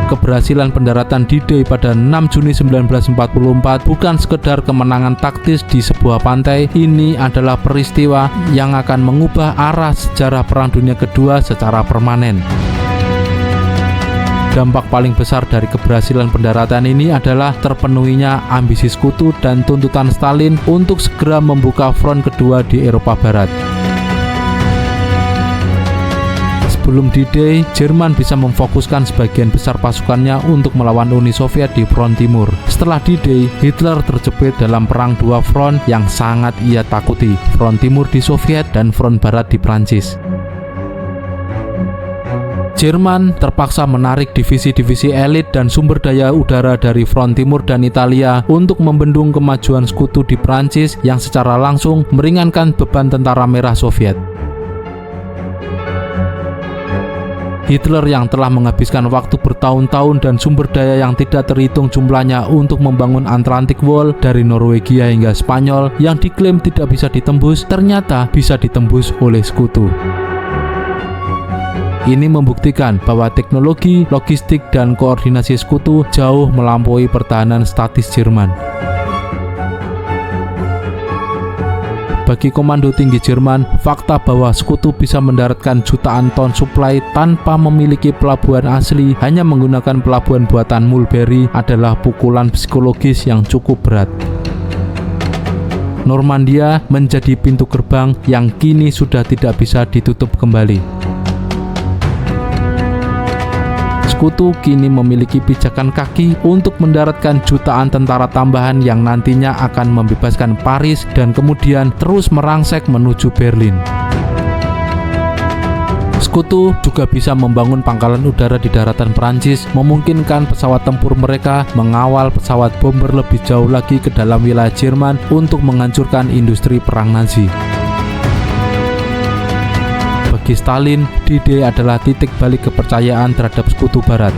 Keberhasilan pendaratan D-Day pada 6 Juni 1944 bukan sekedar kemenangan taktis di sebuah pantai. Ini adalah peristiwa yang akan mengubah arah sejarah Perang Dunia Kedua secara permanen. Dampak paling besar dari keberhasilan pendaratan ini adalah terpenuhinya ambisi Sekutu dan tuntutan Stalin untuk segera membuka front kedua di Eropa Barat. Sebelum D-Day, Jerman bisa memfokuskan sebagian besar pasukannya untuk melawan Uni Soviet di front timur. Setelah D-Day, Hitler terjepit dalam perang dua front yang sangat ia takuti, front timur di Soviet dan front barat di Prancis. Jerman terpaksa menarik divisi-divisi elit dan sumber daya udara dari front timur dan Italia untuk membendung kemajuan Sekutu di Prancis yang secara langsung meringankan beban tentara merah Soviet. Hitler yang telah menghabiskan waktu bertahun-tahun dan sumber daya yang tidak terhitung jumlahnya untuk membangun Atlantic Wall dari Norwegia hingga Spanyol yang diklaim tidak bisa ditembus, ternyata bisa ditembus oleh Sekutu. Ini membuktikan bahwa teknologi, logistik, dan koordinasi Sekutu jauh melampaui pertahanan statis Jerman. Bagi komando tinggi Jerman, fakta bahwa Sekutu bisa mendaratkan jutaan ton suplai tanpa memiliki pelabuhan asli, hanya menggunakan pelabuhan buatan Mulberry, adalah pukulan psikologis yang cukup berat. Normandia menjadi pintu gerbang yang kini sudah tidak bisa ditutup kembali. Sekutu kini memiliki pijakan kaki untuk mendaratkan jutaan tentara tambahan yang nantinya akan membebaskan Paris dan kemudian terus merangsek menuju Berlin. Sekutu juga bisa membangun pangkalan udara di daratan Prancis, memungkinkan pesawat tempur mereka mengawal pesawat bomber lebih jauh lagi ke dalam wilayah Jerman untuk menghancurkan industri perang Nazi. Bagi Stalin, D-Day adalah titik balik kepercayaan terhadap Sekutu Barat.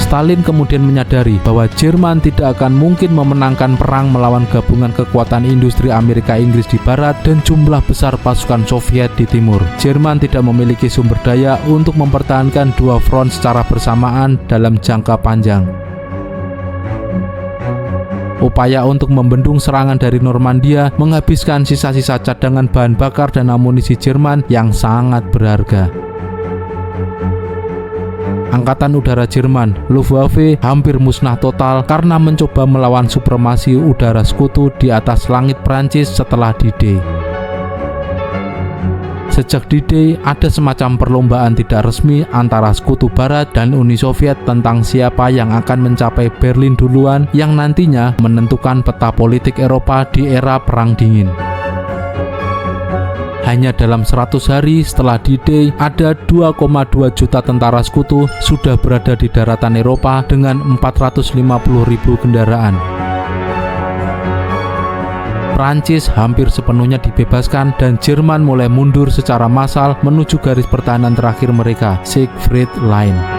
Stalin kemudian menyadari bahwa Jerman tidak akan mungkin memenangkan perang melawan gabungan kekuatan industri Amerika Inggris di barat dan jumlah besar pasukan Soviet di timur. Jerman tidak memiliki sumber daya untuk mempertahankan dua front secara bersamaan dalam jangka panjang. Upaya untuk membendung serangan dari Normandia menghabiskan sisa-sisa cadangan bahan bakar dan amunisi Jerman yang sangat berharga. Angkatan udara Jerman, Luftwaffe, hampir musnah total karena mencoba melawan supremasi udara Sekutu di atas langit Prancis setelah D-Day. Sejak D-Day, ada semacam perlombaan tidak resmi antara Sekutu Barat dan Uni Soviet tentang siapa yang akan mencapai Berlin duluan, yang nantinya menentukan peta politik Eropa di era Perang Dingin. Hanya dalam 100 hari setelah D-Day, ada 2,2 juta tentara Sekutu sudah berada di daratan Eropa dengan 450.000 kendaraan. Prancis hampir sepenuhnya dibebaskan dan Jerman mulai mundur secara massal menuju garis pertahanan terakhir mereka, Siegfried Line.